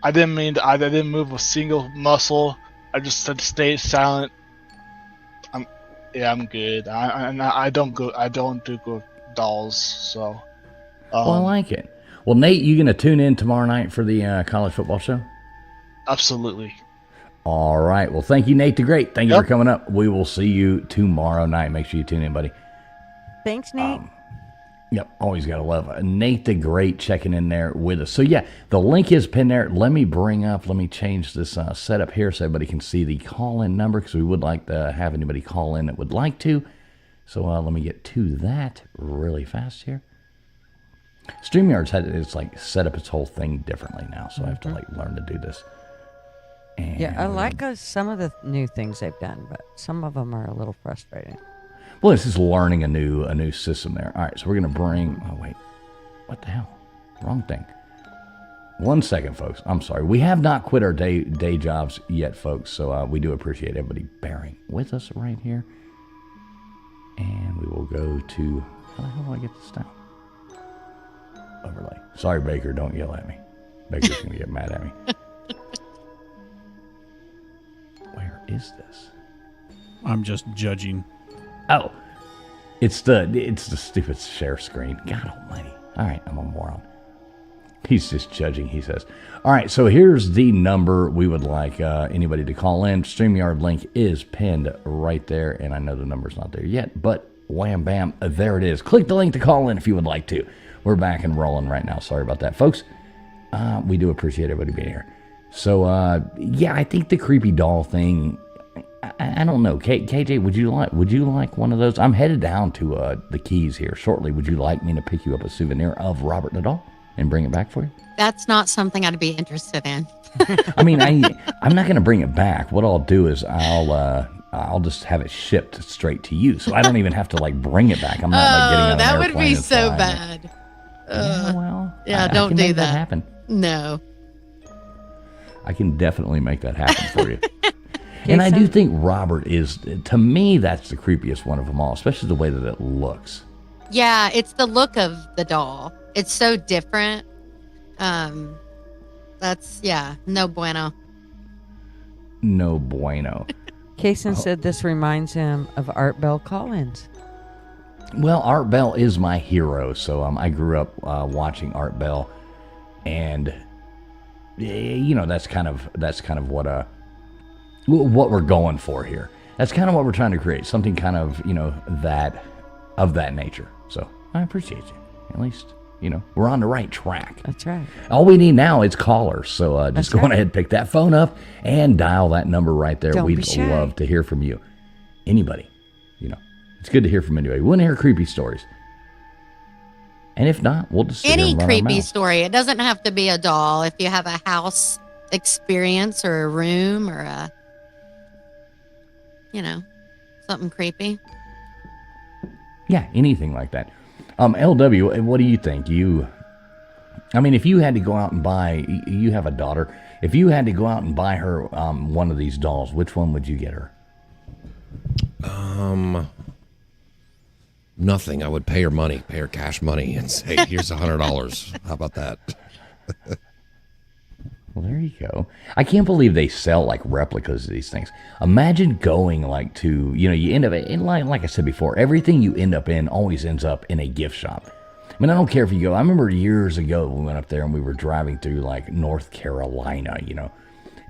I didn't move a single muscle. I just said stay silent. I'm good. I don't do good dolls. So Well, I like it. Well, Nate, you gonna tune in tomorrow night for the college football show? absolutely. All right. Well, thank you, Nate the Great. Thank you Yep. for coming up. We will see you tomorrow night. Make sure you tune in, buddy. Thanks, Nate. Yep, always got to love Nate the Great checking in there with us. So, yeah, the link is pinned there. Let me change this setup here so everybody can see the call-in number, because we would like to have anybody call in that would like to. So, let me get to that really fast here. StreamYard's it's like set up its whole thing differently now, so I have to like learn to do this. And Yeah, I like some of the new things they've done, but some of them are a little frustrating. Well, it's just learning a new system there. All right, so we're gonna bring. Oh wait, what the hell? Wrong thing. 1 second, folks. I'm sorry. We have not quit our day jobs yet, folks. So we do appreciate everybody bearing with us right here. And we will go to. How the hell do I get this down? Overlay. Sorry, Baker. Don't yell at me. Baker's gonna get mad at me. Where is this? I'm just judging. Oh, it's the stupid share screen. God almighty. All right, I'm a moron. He's just judging, he says. All right, so here's the number we would like anybody to call in. StreamYard link is pinned right there, and I know the number's not there yet, but wham, bam, there it is. Click the link to call in if you would like to. We're back and rolling right now. Sorry about that, folks. We do appreciate everybody being here. So, yeah, I think the creepy doll thing... I don't know. KJ, would you like one of those? I'm headed down to the Keys here shortly. Would you like me to pick you up a souvenir of Robert the doll and bring it back for you? That's not something I'd be interested in. I mean, I'm not going to bring it back. What I'll do is I'll just have it shipped straight to you, so I don't even have to like bring it back. I'm not like getting on an that would airplane be and so flying. bad. Yeah, well, yeah, I don't can do make that. happen. No. I can definitely make that happen for you. And I do think Robert is, to me, that's the creepiest one of them all, especially the way that it looks. Yeah, it's the look of the doll. It's so different. That's no bueno. No bueno. Kason said this reminds him of Art Bell Collins. Well, Art Bell is my hero, so I grew up watching Art Bell, and you know that's kind of what we're going for here. That's kind of what we're trying to create, something kind of that of that nature. So I appreciate you. At least we're on the right track. That's right. All we need now is callers. So just That's go on right. ahead, pick that phone up, and dial that number right there. Don't be We'd shy. love to hear from you. Anybody, it's good to hear from anybody. We want to hear creepy stories. And if not, we'll just sit here Any and run our creepy mouths. story. It doesn't have to be a doll. If you have a house experience or a room or a, something creepy. Yeah, anything like that. LW, what do you think? If you had to go out and buy, you have a daughter. If you had to go out and buy her one of these dolls, which one would you get her? Nothing. I would pay her cash money, and say, "Here's $100. How about that?" Well, there you go. I can't believe they sell like replicas of these things. Imagine going like to, you end up in like I said before, everything you end up in always ends up in a gift shop. I mean, I don't care if you go. I remember years ago we went up there and we were driving through like North Carolina,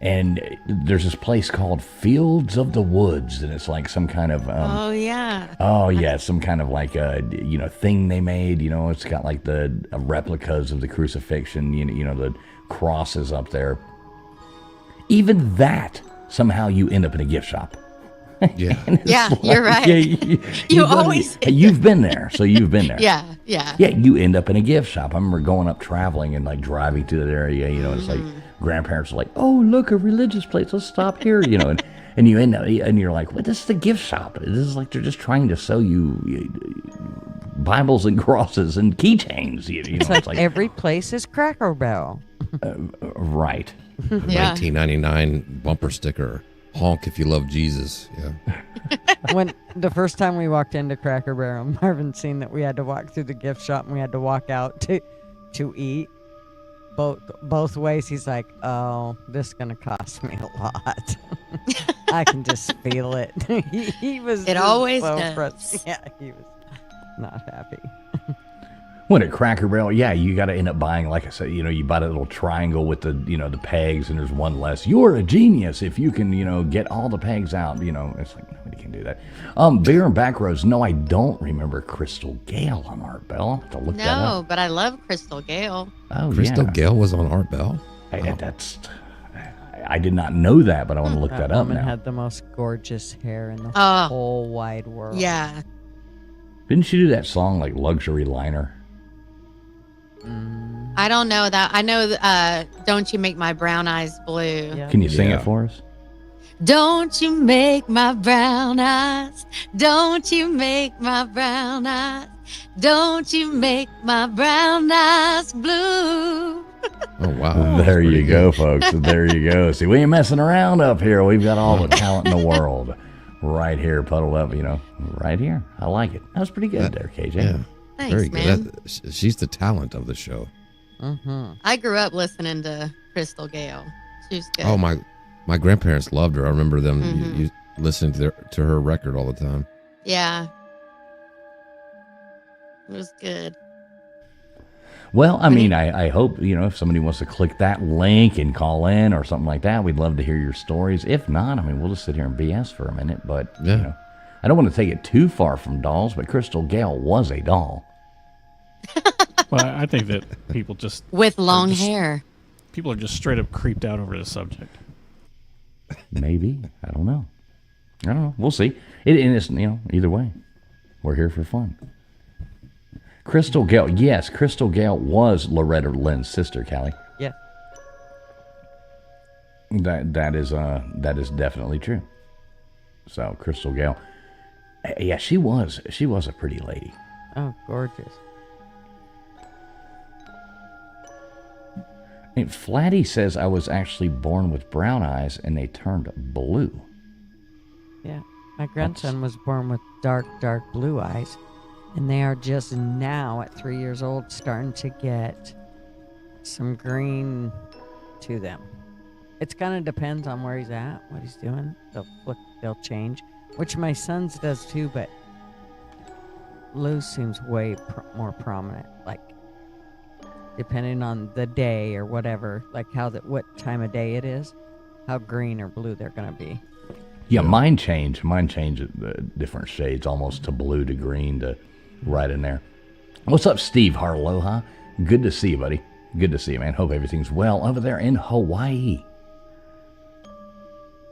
and there's this place called Fields of the Woods, and it's like some kind of Oh yeah. oh yeah, some kind of like a thing they made. It's got like the replicas of the crucifixion. The crosses up there. Even that somehow you end up in a gift shop. Yeah. Yeah, you're right. You always- you've been there, so you've been there. Yeah. Yeah, you end up in a gift shop. I remember going up traveling and like driving to that area, it's like grandparents are like, "Oh, look, a religious place. Let's stop here," and you end up and you're like, "What? This is a gift shop. This is like they're just trying to sell you Bibles and crosses and keychains." It's like every place is Cracker Barrel. Right. Yeah. 1999 bumper sticker. Honk if you love Jesus. Yeah. When the first time we walked into Cracker Barrel, Marvin seen that we had to walk through the gift shop and we had to walk out to eat. Both ways, he's like, "Oh, this is gonna cost me a lot." I can just feel it. he was. It just always so does. Yeah, he was not happy. When at Cracker Barrel, yeah, you got to end up buying, like I said, you buy that little triangle with the, the pegs, and there's one less. You're a genius if you can, get all the pegs out. It's like nobody can do that. Beer and back rows. No, I don't remember Crystal Gale on Art Bell. I'll have to look that No, up. but I love Crystal Gale. Oh, Crystal yeah. Gale was on Art Bell. I did not know that, but I want to look that up woman now. had the most gorgeous hair in the Oh. whole wide world. Yeah. Didn't she do that song like Luxury Liner? I don't know that. I know Don't You Make My Brown Eyes Blue. Yeah. Can you sing Yeah. it for us? Don't you make my brown eyes. Don't you make my brown eyes. Don't you make my brown eyes blue. Oh, wow. There you go, folks. There you go. See, we ain't messing around up here. We've got all the talent in the world right here, puddled up, right here. I like it. That was pretty good there, KJ. Yeah. Thanks, Very man. good. She's the talent of the show. Mm-hmm. I grew up listening to Crystal Gale. She was good. Oh, my grandparents loved her. I remember them Mhm. listening to her record all the time. Yeah. It was good. Well, I mean, I hope, if somebody wants to click that link and call in or something like that, we'd love to hear your stories. If not, I mean, we'll just sit here and BS for a minute. But, Yeah. I don't want to take it too far from dolls, but Crystal Gale was a doll. Well, I think that people just With long just- hair. people are just straight up creeped out over this subject. Maybe. I don't know. We'll see. And it's, either way, we're here for fun. Crystal Gale. Yes, Crystal Gale was Loretta Lynn's sister, Callie. Yeah. That is definitely true. So Crystal Gale, yeah, she was a pretty lady. Oh, gorgeous. I mean, Flatty says I was actually born with brown eyes and they turned blue. Yeah. My grandson was born with dark blue eyes, and they are just now at 3 years old starting to get some green to them. It's kind of depends on where he's at, what he's doing. They'll change, which my son's does too, but Lou seems way more prominent, like depending on the day or whatever, like what time of day it is, how green or blue they're going to be. Yeah, mine changed at different shades, almost to blue to green to right in there. What's up, Steve Harloha? Good to see you, buddy. Good to see you, man. Hope everything's well over there in Hawaii.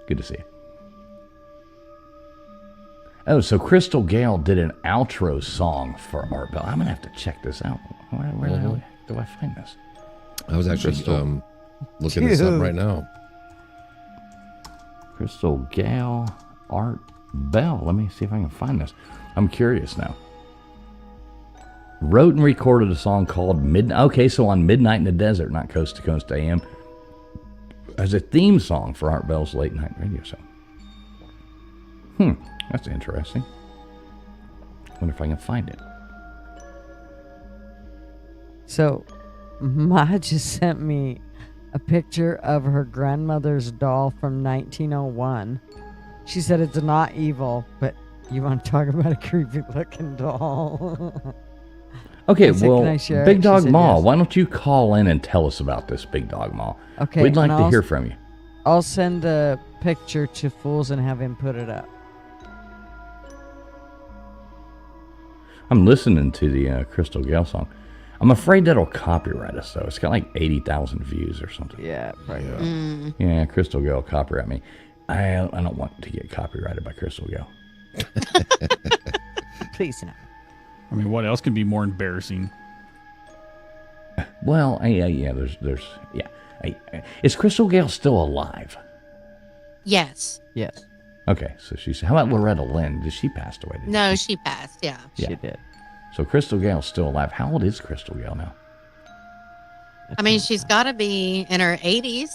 Good to see you. Oh, so Crystal Gale did an outro song for Art Bell. I'm going to have to check this out. Where the hell do I find this? I was actually Crystal. looking this up Dude. right now. Crystal Gale, Art Bell. Let me see if I can find this. I'm curious now. Wrote and recorded a song called Midnight. Okay, so on Midnight in the Desert, not Coast to Coast AM, as a theme song for Art Bell's late night radio show. That's interesting. Wonder if I can find it. So, Ma just sent me a a picture of her grandmother's doll from 1901. She said it's not evil, but you want to talk about a creepy looking doll. Okay, I said, well, "Can I share it?" Big She Dog said Ma, yes. why don't you call in and tell us about this Big Dog Ma? Okay, We'd like and to I'll- hear from you. I'll send the picture to Fools and have him put it up. I'm listening to the Crystal Gale song. I'm afraid that'll copyright us, though. It's got like 80,000 views or something. Yeah, probably. Mm. Yeah, Crystal Gale copyright me. I don't want to get copyrighted by Crystal Gale. Please no. I mean, what else can be more embarrassing? Well, yeah, is Crystal Gale still alive? Yes. Yes, Okay, so she's. How about Loretta Lynn? Did she pass away? Did No, she? she passed. Yeah. Yeah. she did. So Crystal Gale's still alive. How old is Crystal Gale now? I mean, she's got to be in her 80s.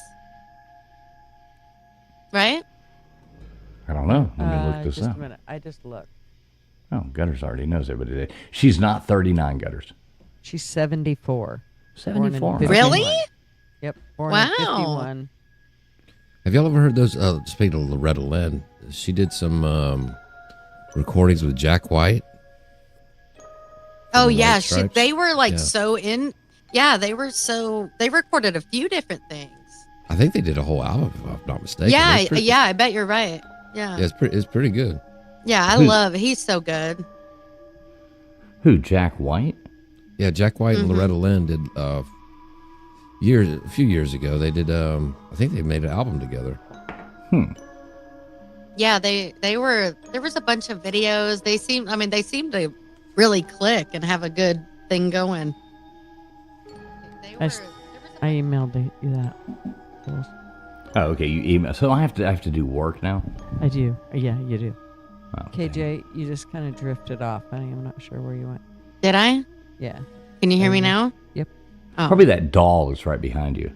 Right? I don't know. Let me look this just up. a minute. I just looked. Oh, Gutters already knows it, but she's not 39, Gutters. She's 74. 74. Born in Really? 51. Yep. Born Wow. in 51. Have y'all ever heard those? Speaking of Loretta Lynn, she did some recordings with Jack White. Oh, the yeah. White Stripes? They were like Yeah. so in. Yeah, they recorded a few different things. I think they did a whole album, if I'm not mistaken. Yeah, It's pretty- yeah, I bet you're right. Yeah. Yeah, it's pretty good. Yeah, I love he's so good. Who, Jack White? Yeah, Jack White and Mhm. Loretta Lynn did a few years ago. They did. I think they made an album together. Yeah, they were there was a bunch of videos. They seemed to really click and have a good thing going. They were, I emailed you that. Fools. Oh, okay. You email. So I have to do work now. I do. Yeah, you do. Okay. KJ, you just kind of drifted off. I'm not sure where you went. Did I? Yeah. Can you hear me now? Yep. Oh. Probably that doll that's right behind you.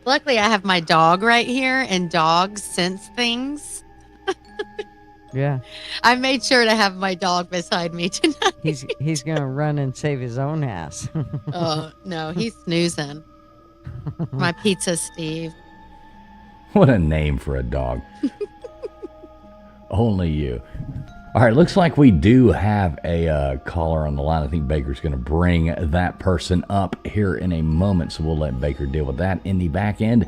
Luckily, I have my dog right here, and dogs sense things. Yeah. I made sure to have my dog beside me tonight. He's gonna run and save his own ass. Oh no, he's snoozing. My pizza, Steve. What a name for a dog. Only you. All right, looks like we do have a caller on the line. I think Baker's going to bring that person up here in a moment, so we'll let Baker deal with that in the back end.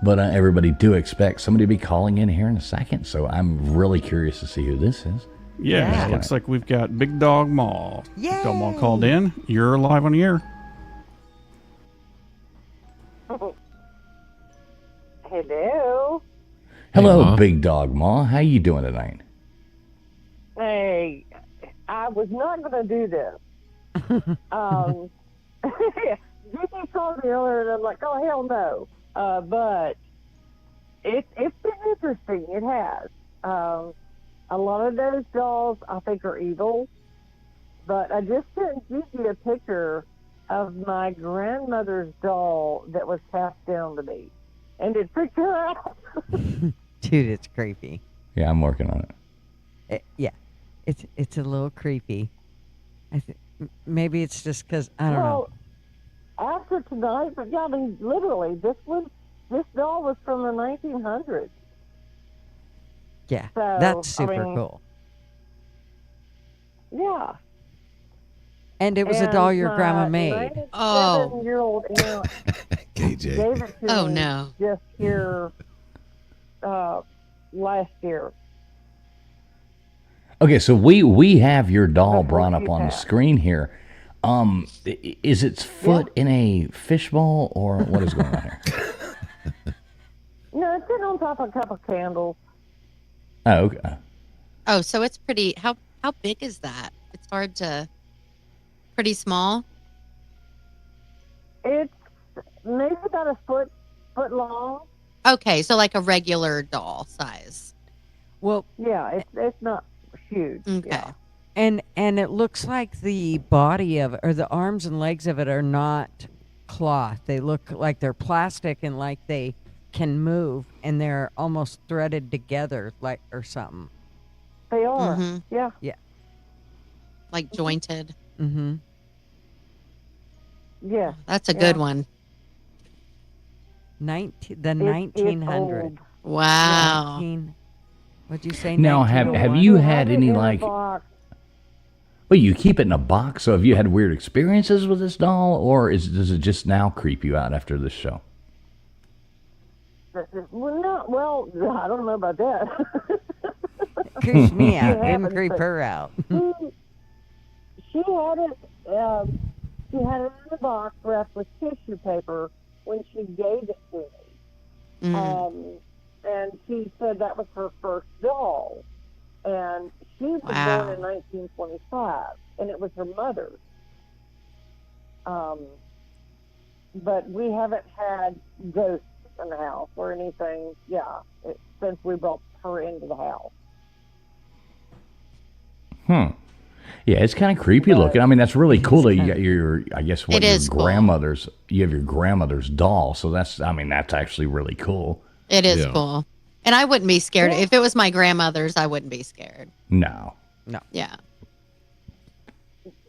But everybody do expect somebody to be calling in here in a second, so I'm really curious to see who this is. Yeah, Yeah. looks like we've got Big Dog Ma. Yay! Big Dog Ma called in. You're live on the air. Hello. Hello, Ma. Big Dog Ma. How you doing tonight? Hey, I was not going to do this. Vicky called me earlier, and I'm like, oh, hell no. But it's been interesting. It has. A lot of those dolls, I think, are evil. But I just sent Gigi a picture of my grandmother's doll that was passed down to me. And it freaked her out. Dude, it's creepy. Yeah, I'm working on it. Yeah. It's a little creepy. Maybe it's just because I don't know. Well, after tonight, but yeah, I mean, literally, this doll was from the 1900s. Yeah, so, that's super I mean- cool. Yeah. And it was a doll your grandma made. Oh. 7-year-old aunt KJ. gave it to Oh me no. just here last year. Okay, so we have your doll That's brought what up you on the have. screen here. Is its foot in a fishbowl, or what is going on here? No, it's sitting on top of a couple candles. Oh, okay. Oh, so it's pretty. How big is that? It's hard to. Pretty small. It's maybe about a foot long. Okay, so like a regular doll size. Well, Yeah, it's not huge. Okay. Yeah. and it looks like the body of it, or the arms and legs of it, are not cloth. They look like they're plastic and like they can move, and they're almost threaded together, like or something. They are. Mhm. Yeah. Like jointed. Mm-hmm. Yeah. That's a Yeah. good one. The It's 1900. old. Wow. 19 What'd you say? Now, have 1901? you I had it any in a like? box. Well, you keep it in a box. So have you had weird experiences with this doll, or does it just now creep you out after this show? Well, no, well, I don't know about that. Creeps me out. It Didn't happens, creep but- her out. She had it. She had it in a box wrapped with tissue paper when she gave it to me. And she said that was her first doll, and she was Wow. born in 1925, and it was her mother's. But we haven't had ghosts in the house or anything. Yeah, since we brought her into the house. Yeah, it's kind of creepy looking. I mean, that's really cool that you got your, I guess, what It your is cool. grandmother's. You have your grandmother's doll, so that's actually really cool. It is Yeah. cool. And I wouldn't be scared. If it was my grandmother's, I wouldn't be scared. No. Yeah.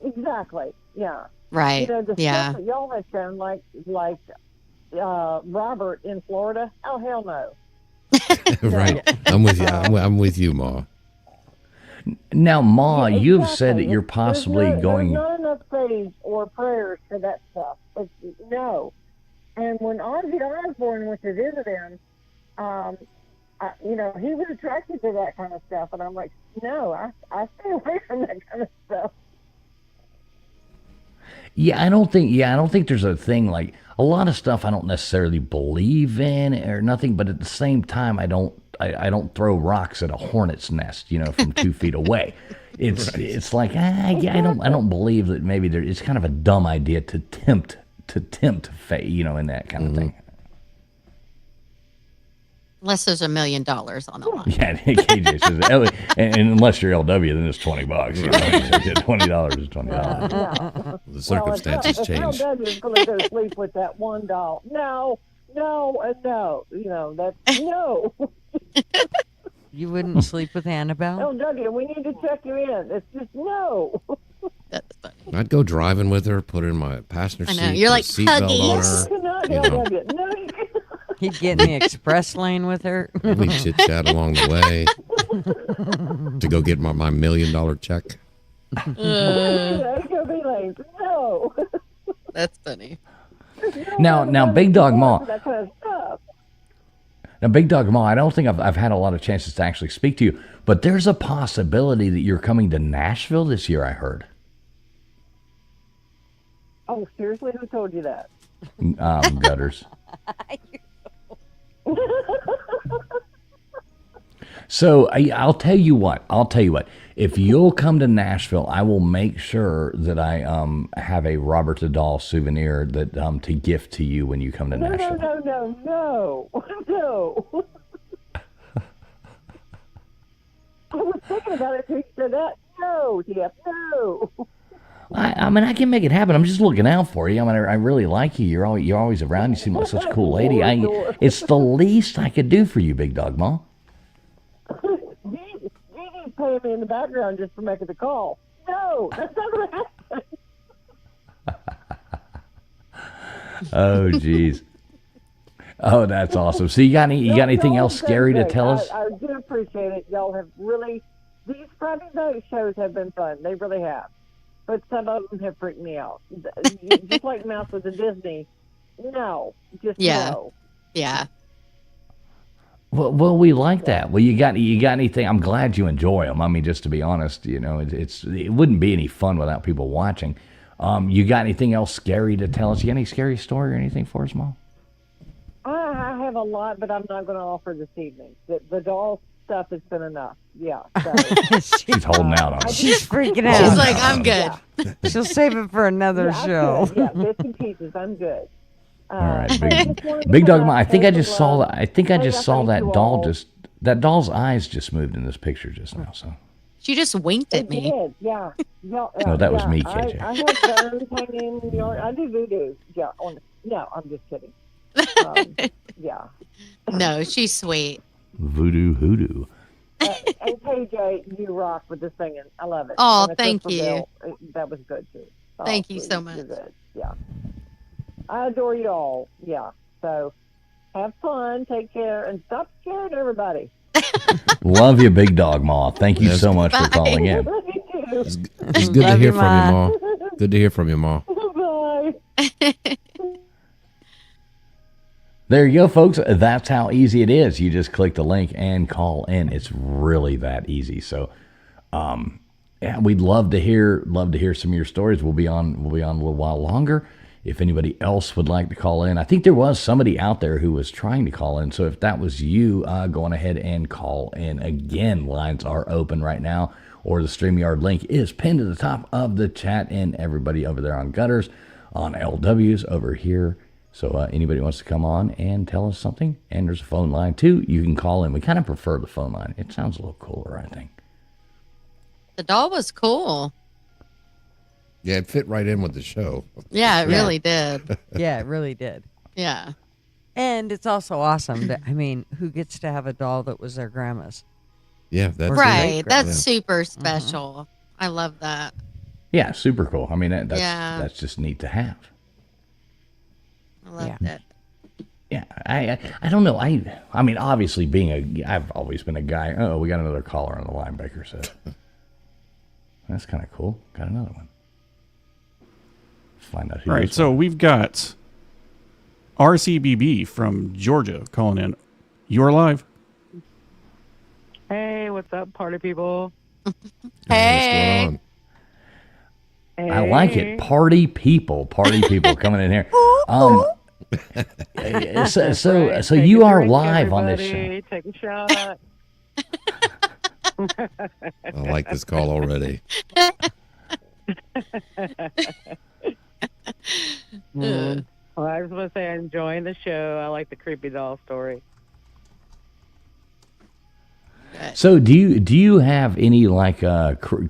Exactly. Yeah. Right. You know, the Yeah. stuff that y'all have done, like Robert in Florida. Oh, hell no. Right. I'm with you. I'm with you, Ma. Now, Ma, Yeah, you've exactly. said that you're There's possibly going. There's not enough praise or prayers for that stuff. No. And when Ozzy Osbourne went to visit him, he was attracted to that kind of stuff, and I'm like, no, I stay away from that kind of stuff. Yeah, I don't think there's a thing like a lot of stuff I don't necessarily believe in or nothing, but at the same time I don't throw rocks at a hornet's nest, from 2 feet away. It's like I don't believe that maybe it's kind of a dumb idea to tempt fate, in that kind of thing. Unless there's $1 million on the line. Yeah, KJ says, and unless you're LW, then it's $20. $20 is $20. The circumstances change. Well, is going to go to sleep with that $1. No, and no. That's no. You wouldn't sleep with Annabelle? LW, we need to check you in. It's just no. That's funny. I'd go driving with her, put her in my passenger I seat, know. You're put a like, seatbelt on huggies. her. Cannot, You know. LW. No, you can't. He'd get in the express lane with her. We chit chat along the way to go get my $1 million check. That's gonna be like, no. That's funny. Now, Big Dog Ma. That kind of stuff. Now, Big Dog Ma, I don't think I've had a lot of chances to actually speak to you, but there's a possibility that you're coming to Nashville this year, I heard. Oh, seriously? Who told you that? Gutters. So I'll tell you what. If you'll come to Nashville, I will make sure that I have a Robert the Doll souvenir that to gift to you when you come to Nashville. No. I was thinking about it until you said that. No, Jeff, no. I mean, I can make it happen. I'm just looking out for you. I mean, I really like you. You're always around. You seem like such a cool lady. It's the least I could do for you, Big Dog Ma. Gigi's paying me in the background just for making the call. No, that's not going to happen. Oh, jeez. Oh, that's awesome. So you got anything No, else scary to great. tell us? I do appreciate it. Y'all have really, these Friday night shows have been fun. They really have. But some of them have freaked me out. Just like Mouse with the Disney. No, just Yeah. no. Yeah. Well, we like that. Well, you got anything? I'm glad you enjoy them. I mean, just to be honest, it wouldn't be any fun without people watching. You got anything else scary to tell us? You got any scary story or anything for us, Mom? I have a lot, but I'm not going to offer this evening. The doll stuff has been enough. Yeah. So. She's holding out on us. She's freaking out. She's like, I'm good. She'll save it for another Yeah, I'm show. good. Yeah, bits and pieces. I'm good. All right, I just wanted to Big Dog come Ma. out I think I and just say saw hello. that. I think I just saw Thank that you doll. all. That doll's eyes just moved in this picture just now. So She just winked It at me. did, yeah. No, that was me, KJ. I have bones hanging. I do voodoo. Yeah. No, I'm just kidding. Yeah. No, she's sweet. voodoo hoodoo. And KJ, you rock with the singing. I love it. Oh, And the thank Crystal you. Bell, that was good too. Oh, Thank you so you're much. good. Yeah. I adore you all. Yeah. So, Have fun. Take care. And stop scaring everybody. Love you, Big Dog Ma. Thank you Yes. so much for Bye. calling in. Love you too. It's good to Love hear you, from you, Ma. Ma. Good to hear from you, Ma. Bye. There you go, folks. That's how easy it is. You just click the link and call in. It's really that easy. So, yeah, we'd love to hear some of your stories. We'll be on a little while longer. If anybody else would like to call in, I think there was somebody out there who was trying to call in. So if that was you, go on ahead and call in. Again, lines are open right now, or the StreamYard link is pinned to the top of the chat. And everybody over there on Gutters, on LWs over here. So anybody wants to come on and tell us something, and there's a phone line too. You can call in. We kind of prefer the phone line. It sounds a little cooler, I think. The doll was cool. Yeah, it fit right in with the show. Yeah, it Yeah. really did. Yeah, it really did. Yeah. And it's also awesome that, I mean, who gets to have a doll that was their grandma's? Yeah, that's Right. That's Yeah. super special. I love that. Yeah, super cool. I mean, that's Yeah. that's just neat to have. I love Yeah. it. Yeah, I don't know. I mean, obviously, I've always been a guy. Oh, we got another caller on the line. Baker said, "That's kind of cool." Got another one. Let's find out who. All right, this so one- we've got RCBB from Georgia calling in. You're live. Hey, what's up, party people? Hey. What's going on? I like it. Party people coming in here. So Take you a are drink, live on this show. everybody. Take a shot. I like this call already. Well, I just want to say I'm enjoying the show. I like the creepy doll story. So do you have any like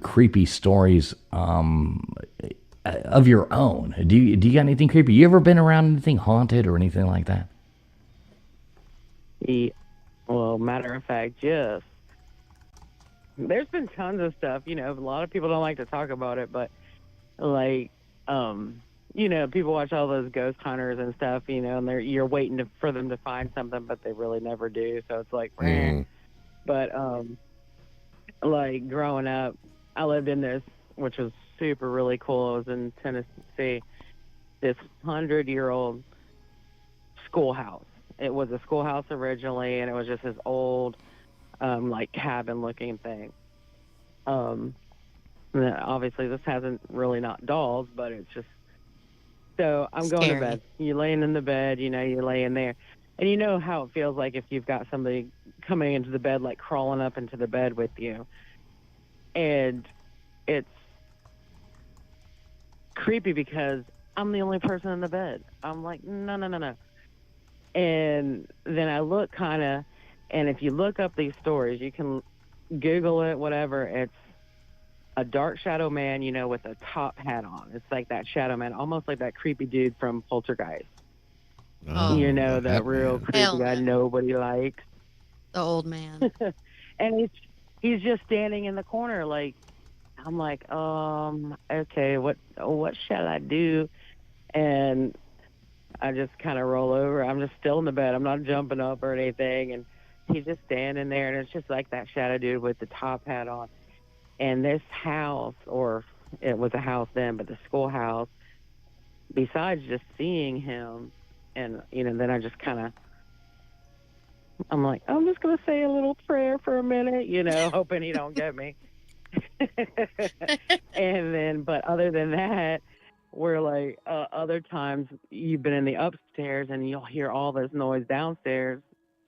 creepy stories of your own? Do you got anything creepy? You ever been around anything haunted or anything like that? Well, matter of fact, yes. There's been tons of stuff. You know, a lot of people don't like to talk about it, but like, you know, people watch all those ghost hunters and stuff. You know, and you're waiting for them to find something, but they really never do. So it's like, Mm. But like growing up, I lived in this, which was super really cool. It was in Tennessee, this 100-year-old schoolhouse. It was a schoolhouse originally, and it was just this old, like cabin-looking thing. Obviously, this hasn't really not dolls, but it's just. So I'm going to Scary. bed. You're laying in the bed, you know, you're laying there. And you know how it feels like if you've got somebody coming into the bed, like crawling up into the bed with you. And it's creepy because I'm the only person in the bed. I'm like, no. And then I look kind of, and if you look up these stories, you can Google it, whatever. It's a dark shadow man, you know, with a top hat on. It's like that shadow man, almost like that creepy dude from Poltergeist. Oh, You know, that that real man. creepy Hell guy no. nobody likes. The old man. And he's just standing in the corner, like, I'm like, okay, what shall I do? And I just kind of roll over. I'm just still in the bed. I'm not jumping up or anything. And he's just standing there, and it's just like that shadow dude with the top hat on. And this house, or it was a house then, but the schoolhouse, besides just seeing him, and, you know, then I just kind of, I'm like, I'm just going to say a little prayer for a minute, you know, hoping he don't get me. And then, but other than that, we're like, other times you've been in the upstairs and you'll hear all this noise downstairs,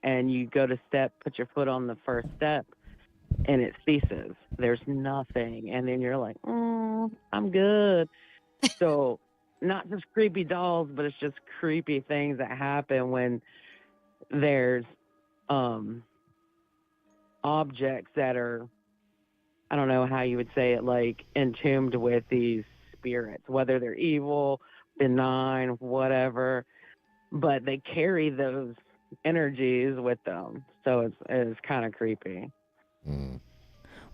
and you go to put your foot on the first step, and it ceases. There's nothing. And then you're like, I'm good. So not just creepy dolls, but it's just creepy things that happen when there's objects that are, I don't know how you would say it, like entombed with these spirits, whether they're evil, benign, whatever, but they carry those energies with them. So it's kind of creepy. Mm.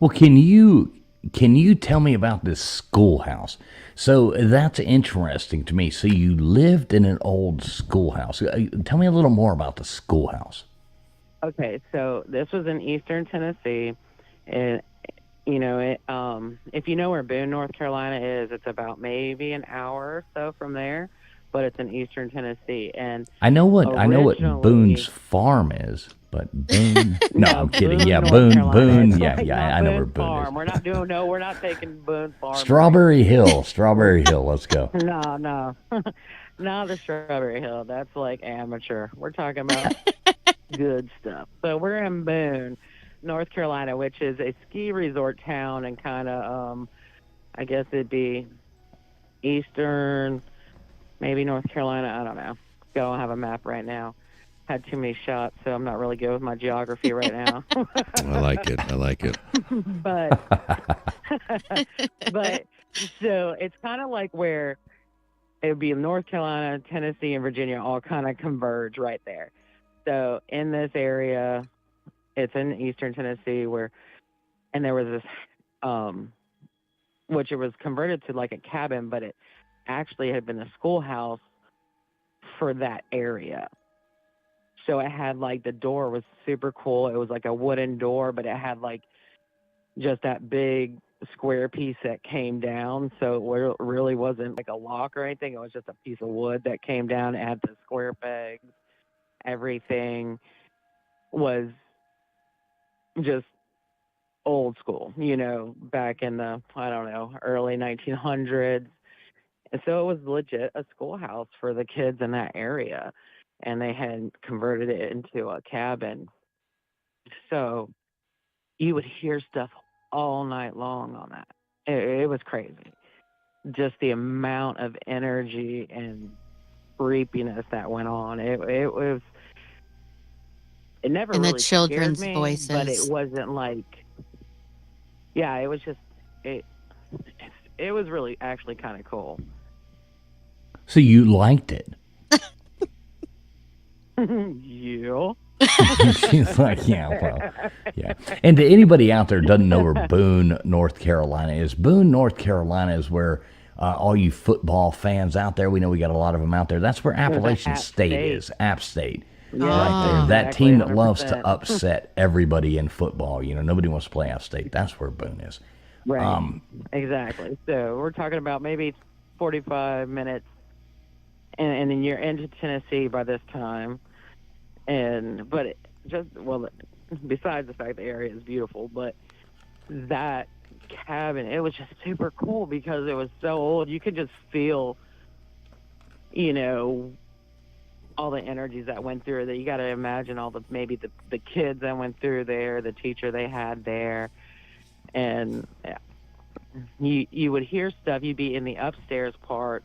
Well, can you can you tell me about this schoolhouse? So that's interesting to me. So you lived in an old schoolhouse. Tell me a little more about the schoolhouse. Okay, so this was in Eastern Tennessee, and you know it. If you know where Boone, North Carolina is, it's about maybe an hour or so from there, but it's in Eastern Tennessee. And I know what originally- Boone's Farm is, but Boone. No, I'm kidding. Boone, Yeah, North Boone. Carolina. Boone. It's Yeah, like yeah. not I know where Boone Boone Farm. is. We're not taking Boone Farm. Strawberry Hill. Strawberry Hill. Let's go. No, not the Strawberry Hill. That's like amateur. We're talking about good stuff. So we're in Boone, North Carolina, which is a ski resort town and kind of, I guess it'd be eastern, maybe North Carolina. I don't know. I don't have a map right now. Had too many shots, so I'm not really good with my geography right now. I like it. but so it's kind of like where it would be North Carolina, Tennessee, and Virginia all kind of converge right there. So in this area, it's in Eastern Tennessee and there was this, which it was converted to like a cabin, but it actually had been a schoolhouse for that area. So it had like the door was super cool. It was like a wooden door, but it had like just that big square piece that came down. So it really wasn't like a lock or anything. It was just a piece of wood that came down. It had the square pegs. Everything was just old school, back in the, I don't know, early 1900s. And so it was legit a schoolhouse for the kids in that area. And they had converted it into a cabin. So you would hear stuff all night long on that. It was crazy. Just the amount of energy and creepiness that went on. It was. It never And really the children's scared me, voices. but it wasn't like. Yeah, it was just it. It was really actually kind of cool. So you liked it. Yeah. She's like, yeah, well, yeah. And to anybody out there who doesn't know where Boone, North Carolina is, Boone, North Carolina is where all you football fans out there, we know we got a lot of them out there. That's where Appalachian App State State. is, App State. Yeah, Right there. That exactly, team that loves to 100%. upset everybody in football. Nobody wants to play App State. That's where Boone is. Right. Exactly. So we're talking about maybe 45 minutes, and then you're into Tennessee by this time. Besides the fact the area is beautiful, but that cabin, it was just super cool because it was so old. You could just feel, all the energies that went through that. You got to imagine all the kids that went through there, the teacher they had there. And yeah, you would hear stuff. You'd be in the upstairs part,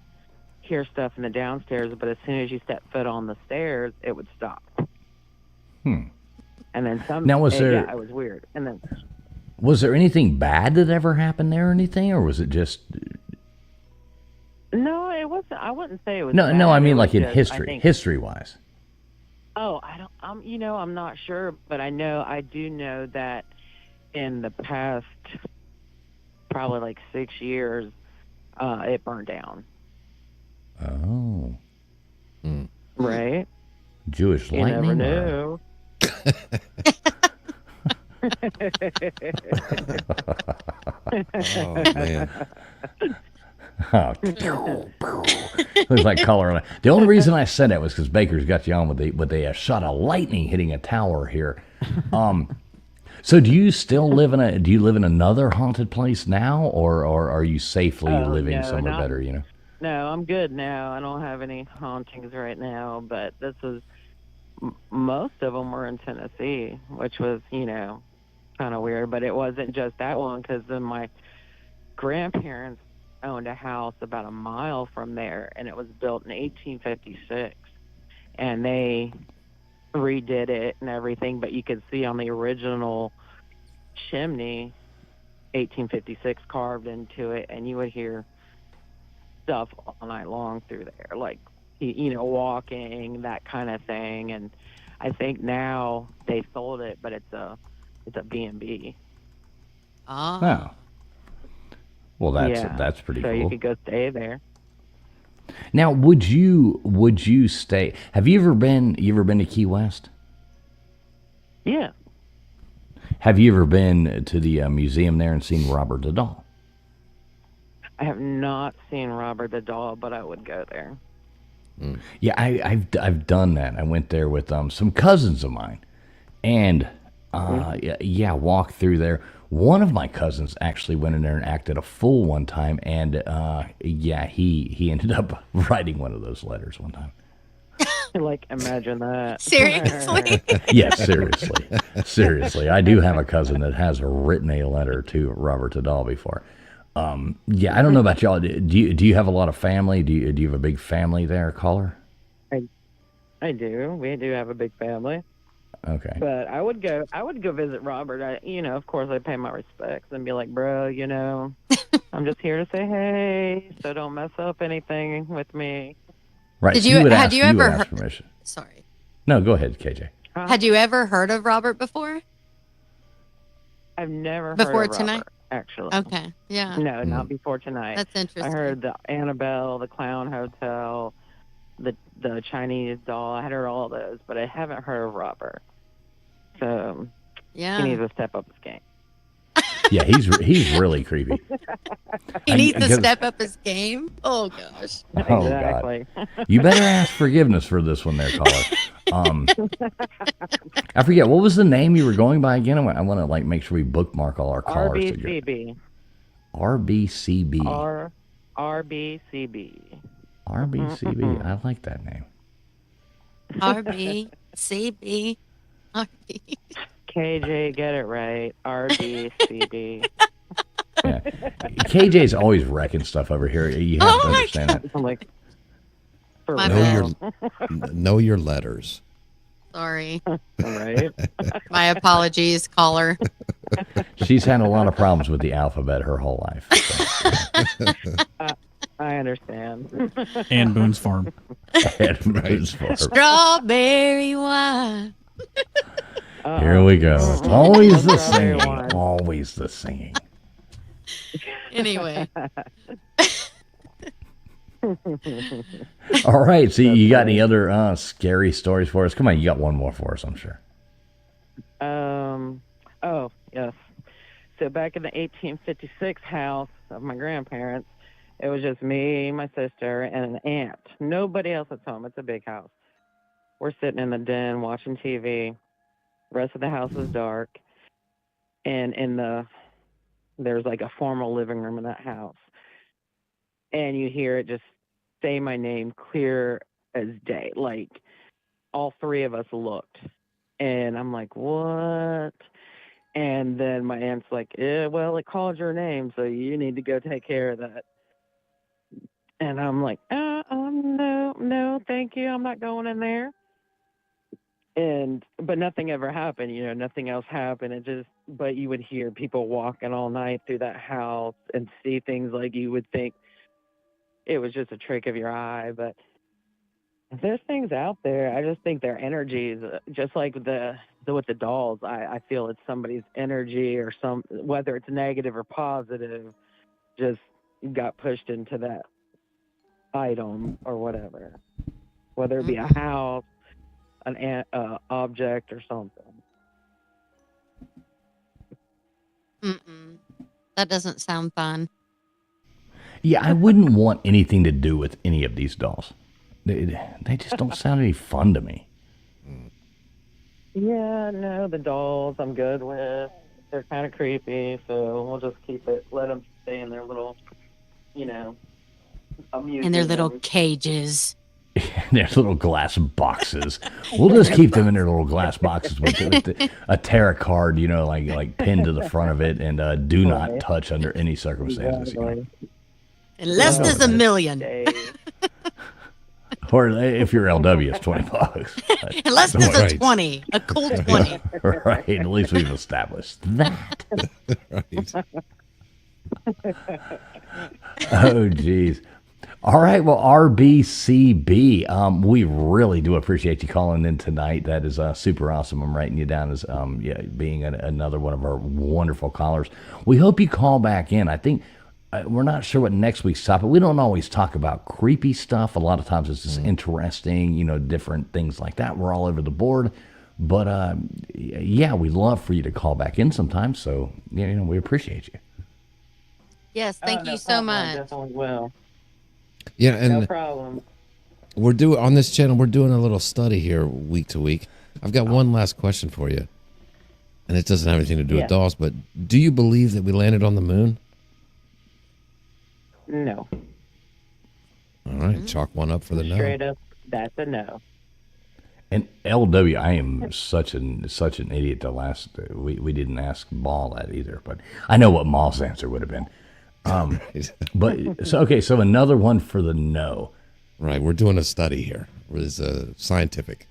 hear stuff in the downstairs, but as soon as you step foot on the stairs, it would stop. And then some. Now, was there? Yeah, it was weird. And then. Was there anything bad that ever happened there or anything, or was it just? No, it wasn't. I wouldn't say it was. No, bad. no. I It mean, was like in just, history, I think, history-wise. Oh, I don't. I'm not sure, but I do know that in the past, probably like 6 years, it burned down. Oh. Right. Jewish You lightning. never or- knew. Oh man. Oh, looks like color. The only reason I said that was because Baker's got you on with the shot of lightning hitting a tower here. So do you still live in another haunted place now, or are you safely living no, somewhere not- better? No, I'm good now. I don't have any hauntings right now, but this was most of them were in Tennessee, which was, kind of weird, but it wasn't just that one because then my grandparents owned a house about a mile from there, and it was built in 1856, and they redid it and everything, but you could see on the original chimney 1856 carved into it, and you would hear stuff all night long through there, like walking, that kind of thing. And I think now they sold it, but it's a B&B. Oh. Oh. Well, Yeah. that's pretty So you cool. could go stay there. Now, would you stay? Have you ever been to Key West? Yeah. Have you ever been to the museum there and seen Robert the Doll? I have not seen Robert the Doll, but I would go there. Yeah, I've done that. I went there with some cousins of mine, and yeah, walked through there. One of my cousins actually went in there and acted a fool one time, and yeah, he ended up writing one of those letters one time. Like, imagine that. Seriously? Yes, seriously. I do have a cousin that has written a letter to Robert the Doll before. Yeah, I don't know about y'all. Do you have a lot of family? Do you have a big family there, caller? I do. We do have a big family. Okay. But I would go visit Robert. Of course, I pay my respects and be like, bro, I'm just here to say hey, so don't mess up anything with me. Right. Did so you- would had ask, you would ever ask heard- permission? Sorry. No, go ahead, KJ. Had you ever heard of Robert before? I've never Before heard of tonight? Robert, actually. Okay. Yeah. No, not before tonight. That's interesting. I heard the Annabelle, the Clown Hotel, the Chinese doll. I had heard all those, but I haven't heard of Robert. So Yeah. he needs to step up his game. Yeah, he's really creepy. He needs to because- step up his game. Oh gosh. Oh, Exactly. God. You better ask forgiveness for this one there, caller. I forget, what was the name you were going by again? I want to make sure we bookmark all our callers. RBCB. RBCB. RBCB. RBCB. I like that name. RB, CB, RB. KJ, get it right. RBCB. Yeah. KJ's always wrecking stuff over here. You have Oh to my understand that. I'm like, for My real. Know your letters. Sorry. Right? My apologies, caller. She's had a lot of problems with the alphabet her whole life. So. I understand. And Boone's Farm. And moves forward. Strawberry wine. Here we go. Always the Strawberry singing. wine. Always the singing. Anyway. All right. So you got any other scary stories for us? Come on, you got one more for us, I'm sure. Oh, yes. So back in the 1856 house of my grandparents, it was just me, my sister, and an aunt. Nobody else at home. It's a big house. We're sitting in the den watching TV. The rest of the house is dark. And there's like a formal living room in that house. And you hear it just say my name clear as day. Like, all three of us looked. And I'm like, what? And then my aunt's like, well, it called your name, so you need to go take care of that. And I'm like, no, thank you. I'm not going in there. But nothing ever happened, nothing else happened. But you would hear people walking all night through that house and see things like you would think it was just a trick of your eye. But there's things out there. I just think their energies, just like with the dolls, I feel it's somebody's energy or whether it's negative or positive, just got pushed into that item or whatever, whether it be a house, an object or something. Mm-mm. That doesn't sound fun. Yeah, I wouldn't want anything to do with any of these dolls. They just don't sound any fun to me. Yeah, no, the dolls I'm good with. They're kind of creepy, so we'll just let them stay in their little, amusement. In their little cages. Their little glass boxes. We'll just keep them in their little glass boxes with a tarot card, like pinned to the front of it, and do not touch under any circumstances. Unless there's a million. Or if you're LW, it's $20. Unless there's Right. a 20, a cool 20. Right. At least we've established that. Right. Oh, geez. All right. Well, RBCB, we really do appreciate you calling in tonight. That is super awesome. I'm writing you down as being another one of our wonderful callers. We hope you call back in. I think we're not sure what next week's topic. We don't always talk about creepy stuff. A lot of times it's just interesting, different things like that. We're all over the board. But yeah, we'd love for you to call back in sometime. So, we appreciate you. Yes, thank no you so problem. much. Definitely will. Yeah, and No problem. we're doing on this channel. We're doing a little study here week to week. I've got one last question for you, and it doesn't have anything to do Yeah. with dolls. But do you believe that we landed on the moon? No. All right, chalk one up for the no. Straight up, that's a no. And LW, I am such an idiot. The last we didn't ask Maul that either, but I know what Maul's answer would have been. But so another one for the no. Right, we're doing a study here. It's scientific.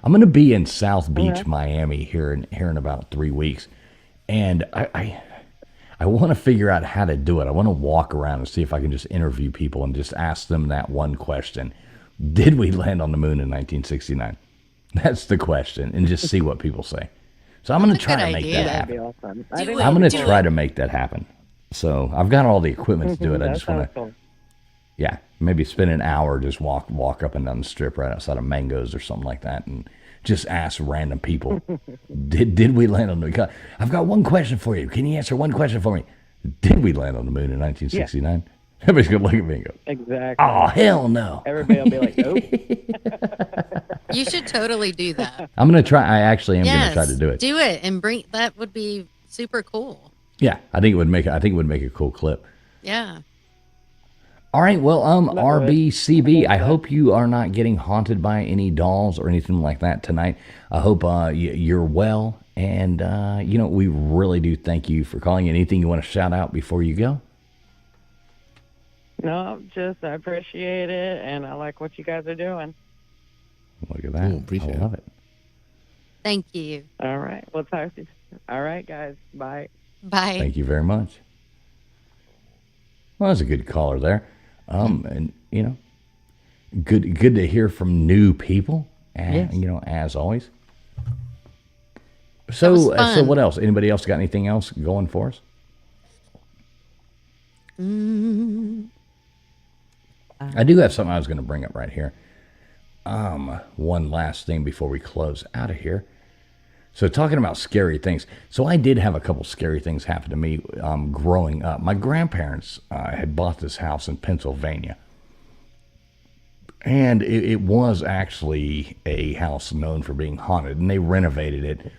I'm going to be in South Beach, Miami here in about 3 weeks, and I want to figure out how to do it. I want to walk around and see if I can just interview people and just ask them that one question. Did we land on the moon in 1969? That's the question, and just see what people say. So I'm going to That's a try good to make idea. that That'd be happen. awesome. Do it. I'm going to Do try it. to make that happen. So I've got all the equipment to do it. I That just want sounds to, cool. yeah, maybe spend an hour just walk up and down the strip right outside of Mango's or something like that, and just ask random people, did we land on the moon? I've got one question for you. Can you answer one question for me? Did we land on the moon in 1969? Everybody's going to look at me and go, Exactly. oh, hell no. Everybody will be like, nope. You should totally do that. I'm going to try. I actually am going Yes, to try to do it. Do it and bring. That would be super cool. Yeah, I think it would make a cool clip. Yeah. All right, well, would. RBCB, I hope you are not getting haunted by any dolls or anything like that tonight. I hope you're well, and we really do thank you for calling. Anything you want to shout out before you go? No, just I appreciate it, and I like what you guys are doing. Look at that. Cool, appreciate I love it. Thank you. All right. Well, talk to you. All right, guys. Bye. Bye. Thank you very much. Well, that's a good caller there. And good to hear from new people. And Yes. as always. That So was fun. so what else? Anybody else got anything else going for us? I do have something I was going to bring up right here. One last thing before we close out of here. So talking about scary things. So I did have a couple scary things happen to me growing up. My grandparents had bought this house in Pennsylvania. And it was actually a house known for being haunted, and they renovated it.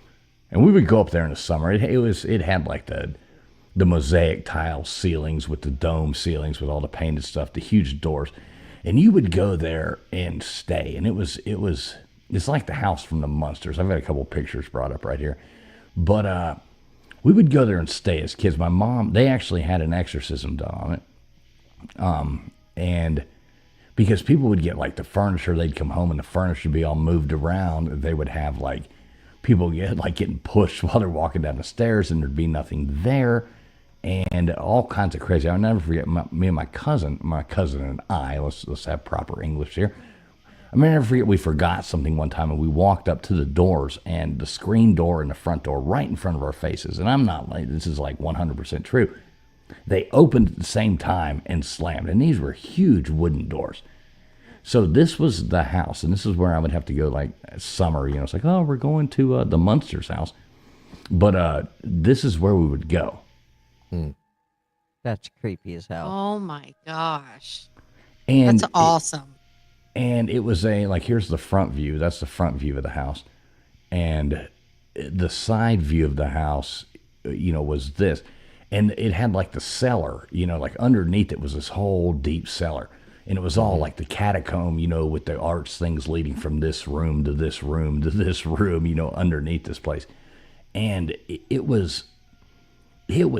And we would go up there in the summer. It had like the mosaic tile ceilings with the dome ceilings with all the painted stuff, the huge doors. And you would go there and stay. And it's like the house from the Munsters. I've got a couple pictures brought up right here. But we would go there and stay as kids. My mom, they actually had an exorcism done on it. And because people would get like the furniture, they'd come home and the furniture would be all moved around. They would have like people getting pushed while they're walking down the stairs, and there'd be nothing there. And all kinds of crazy. I'll never forget me and my cousin and I, let's have proper English here. I'll never forget we forgot something one time, and we walked up to the doors, and the screen door and the front door right in front of our faces. And I'm not like, this is like 100% true. They opened at the same time and slammed, and these were huge wooden doors. So this was the house, and this is where I would have to go like summer, it's like, oh, we're going to the Munsters house. But this is where we would go. That's creepy as hell. Oh my gosh. And That's awesome. And it was here's the front view. That's the front view of the house. And the side view of the house, was this. And it had like the cellar, like underneath it was this whole deep cellar. And it was all like the catacomb, with the arch things leading from this room to this room to this room, underneath this place. And it was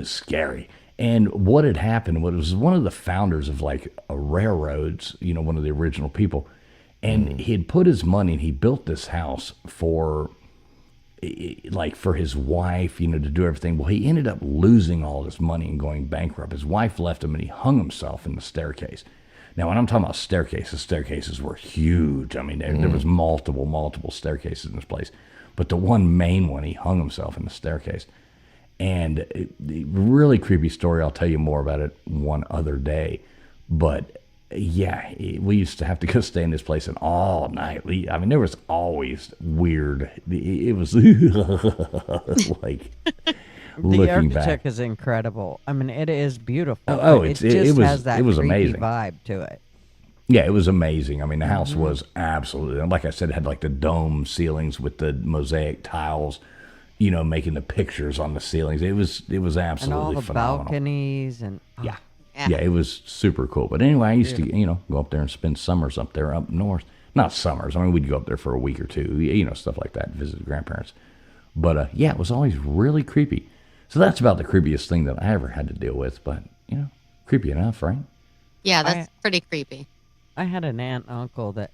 scary. And what had happened was one of the founders of like railroads, one of the original people, and he had put his money and he built this house for his wife, to do everything. Well, he ended up losing all his money and going bankrupt. His wife left him and he hung himself in the staircase. Now, when I'm talking about staircases were huge. I mean, there was multiple staircases in this place. But the one main one, he hung himself in the staircase. And really creepy story. I'll tell you more about it one other day. But yeah, we used to have to go stay in this place and all night. I mean, there was always weird. It was like The looking back. architect is incredible. I mean, it is beautiful. Oh, but it just was- has that it was creepy amazing. vibe to it. Yeah, it was amazing. I mean, the house Mm-hmm. was absolutely, like I said, it had like the dome ceilings with the mosaic tiles, you know, making the pictures on the ceilings. It was And absolutely all the phenomenal. balconies and Yeah. Yeah. Yeah, it was super cool. But anyway, I used to, you know, go up there and spend summers up there up north. Not summers. I mean, we'd go up there for a week or two, you know, stuff like that, visit grandparents. But yeah, it was always really creepy. So that's about the creepiest thing that I ever had to deal with. But, you know, creepy enough, right? Yeah, that's pretty creepy. I had an aunt and uncle that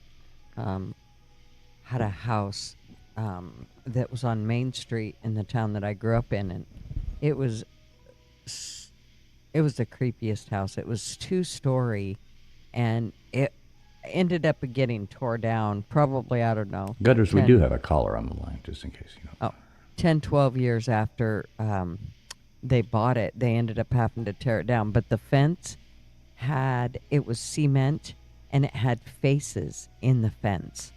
had a house that was on Main Street in the town that I grew up in, and it was the creepiest house. It was 2-story, and it ended up getting tore down. Probably, I don't know. Gutters, we 10 do have a caller on the line, just in case, you know. 10, 12 years after they bought it, they ended up having to tear it down. But the fence it was cement, and it had faces in the fence.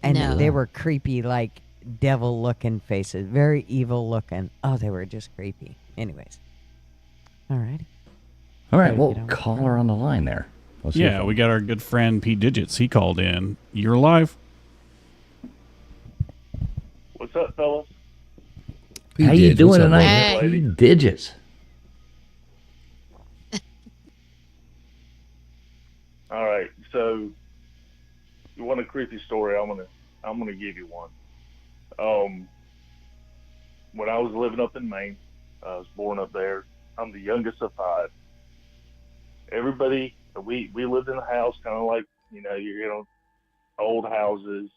And No. they were creepy, like devil-looking faces, very evil-looking. Oh, they were just creepy. Anyways. All righty. All right, Gotta well, get on. caller on the line there. Let's hear Yeah, from we got our good friend Pete Digits. He called in. You're live. What's up, fellas? How you What's doing up, tonight? Hey. Pete Digits. All right, so you want a creepy story? I'm gonna give you one. When I was living up in Maine, I was born up there. I'm the youngest of 5. Everybody, we lived in a house kind of like, you know, old houses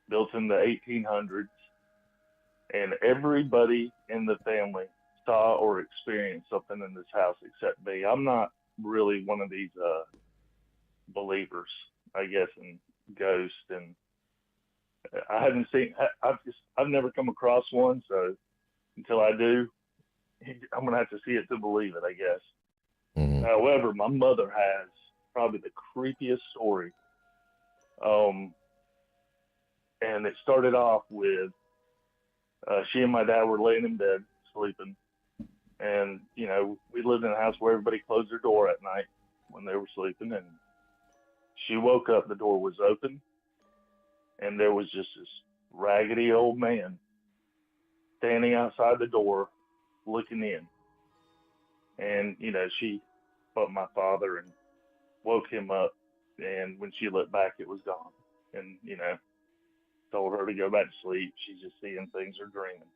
built in the 1800s, and everybody in the family saw or experienced something in this house except me. I'm not really one of these believers, I guess, in ghosts, and I haven't seen. I've never come across one, so until I do, I'm gonna have to see it to believe it, I guess. Mhm. However, my mother has probably the creepiest story. And it started off with she and my dad were laying in bed sleeping, and you know, we lived in a house where everybody closed their door at night when they were sleeping, and she woke up, the door was open, and there was just this raggedy old man standing outside the door looking in. And, you know, she bumped my father and woke him up, and when she looked back, it was gone. And, you know, told her to go back to sleep. She's just seeing things or dreaming.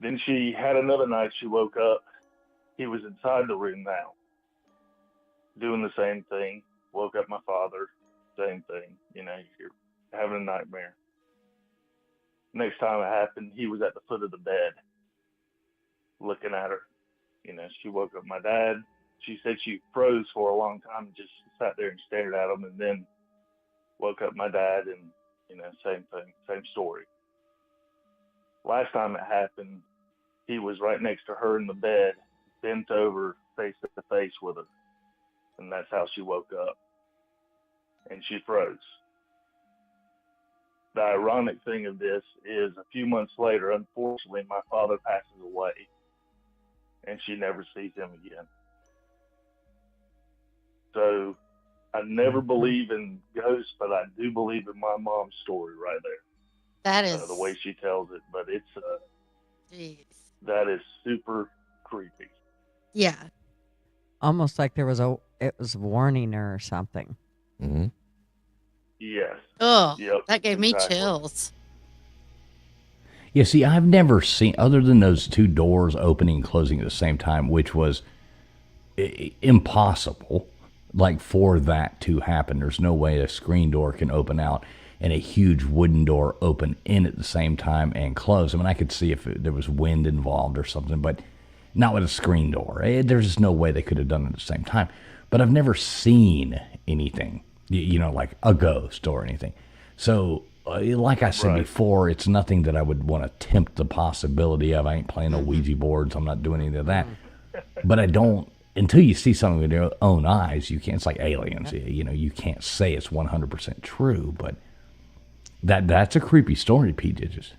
Then she had another night, she woke up. He was inside the room now, doing the same thing. Woke up my father, same thing. You know, you're having a nightmare. Next time it happened, he was at the foot of the bed, looking at her. You know, she woke up my dad. She said she froze for a long time and just sat there and stared at him, and then woke up my dad, and, you know, same thing, same story. Last time it happened, he was right next to her in the bed, bent over face to face with her. And that's how she woke up. And she froze. The ironic thing of this is a few months later, unfortunately, my father passes away, and she never sees him again. So I never believe in ghosts, but I do believe in my mom's story right there. That is The way she tells it, but it's jeez. that is super creepy. Yeah. Almost like it was warning her or something. Mm-hmm. Yes. Oh, Yep, that gave me exactly. chills. Yeah, see, I've never seen, other than those two doors opening and closing at the same time, which was impossible, like, for that to happen. There's no way a screen door can open out and a huge wooden door open in at the same time and close. I mean, I could see if there was wind involved or something, but not with a screen door. There's just no way they could have done it at the same time. But I've never seen anything, you know, like a ghost or anything. So like I said Right. before, it's nothing that I would want to tempt the possibility of. I ain't playing no Ouija boards. I'm not doing any of that. But I don't, until you see something with your own eyes, you can't. It's like aliens. You know, you can't say it's 100% true, but that's a creepy story, Pete Digits.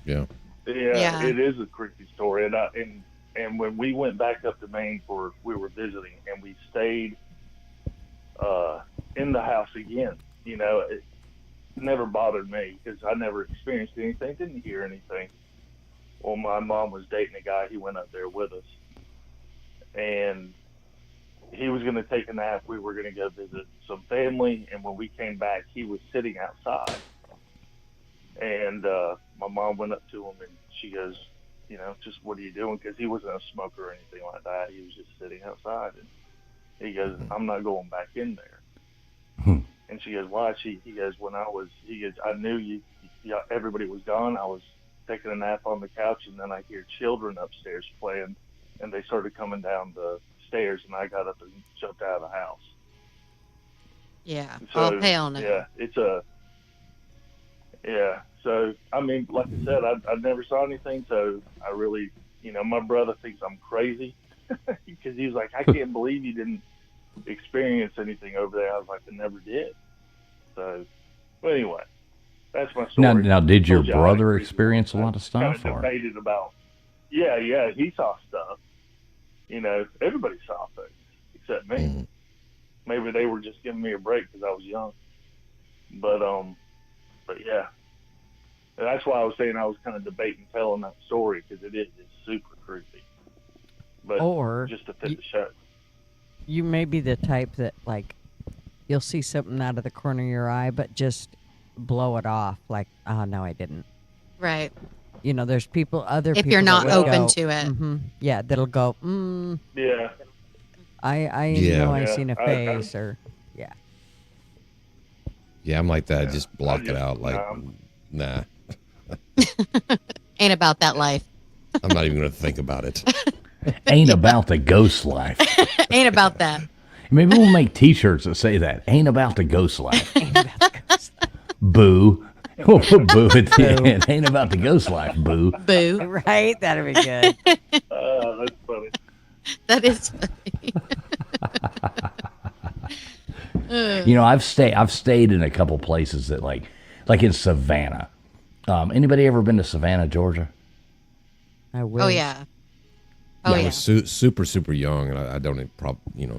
Yeah. Yeah. It is a creepy story, and when we went back up to Maine we were visiting, and we stayed in the house again. You know, it never bothered me because I never experienced anything, didn't hear anything. Well, my mom was dating a guy. He went up there with us, and he was going to take a nap. We were going to go visit some family, and when we came back, he was sitting outside. And my mom went up to him, and she goes, you know, just what are you doing? Because he wasn't a smoker or anything like that. He was just sitting outside. And he goes, I'm not going back in there. And she goes, why? He goes, I knew everybody was gone. I was taking a nap on the couch, and then I hear children upstairs playing, and they started coming down the stairs, and I got up and jumped out of the house. Yeah. So, Oh, hell no. Yeah, so, I mean, like I said, I never saw anything, so I really, you know, my brother thinks I'm crazy because he was like, I can't believe you didn't experience anything over there. I was like, I never did. So, well, anyway, that's my story. Now, did your Told you I brother agree with experience a it. lot of stuff? Kind of Or? debated about, yeah, he saw stuff. You know, everybody saw things except me. Maybe they were just giving me a break because I was young. But yeah, and that's why I was saying I was kind of debating telling that story because it's super creepy. But Or just to fit the show. You may be the type that, like, you'll see something out of the corner of your eye, but just blow it off. Like, oh, no, I didn't. Right. You know, there's other If people you're not that will open go, to it. Yeah, that'll go, Yeah. I Yeah. know I Yeah, seen a I- face, or, yeah. Yeah, I'm like that. Yeah, Just block I it just- out. Like, no. nah, Ain't about that life. I'm not even going to think about it. Ain't about the ghost life. Ain't about that. Maybe we'll make T-shirts that say that. Ain't about the ghost life. Boo. We'll put boo at the end. Ain't about the ghost life. Boo. Boo. Right? That'd be good. That's funny. That is funny. You know, I've stayed in a couple places that like in Savannah. Anybody ever been to Savannah, Georgia? I will. Oh, yeah. Oh, I yeah. was super, super young, and I don't even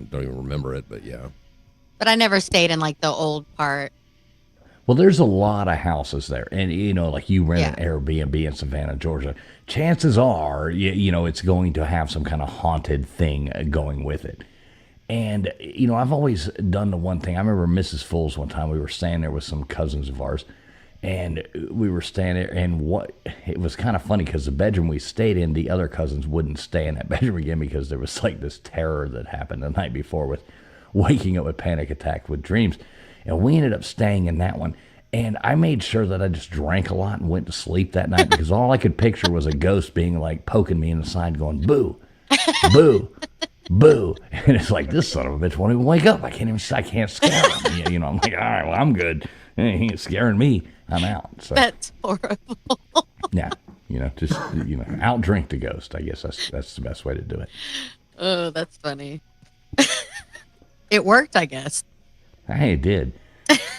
don't even remember it. But yeah, But I never stayed in, like, the old part. Well, there's a lot of houses there, and you know, like you rent Yeah. an Airbnb in Savannah, Georgia. Chances are, you know, it's going to have some kind of haunted thing going with it. And you know, I've always done the one thing. I remember Mrs. Fools one time. We were staying there with some cousins of ours, and we were staying there. And it was kind of funny because the bedroom we stayed in, the other cousins wouldn't stay in that bedroom again because there was like this terror that happened the night before with waking up with panic attack with dreams. And we ended up staying in that one. And I made sure that I just drank a lot and went to sleep that night because all I could picture was a ghost being like poking me in the side going, boo, boo, boo. And it's like, this son of a bitch won't even wake up. I can't scare him. You know, I'm like, all right, well, I'm good. He ain't scaring me. I'm out. So, That's horrible. yeah, you know, just, you know, out drink the ghost. I guess that's the best way to do it. Oh, that's funny. It worked, I guess. Hey, it did.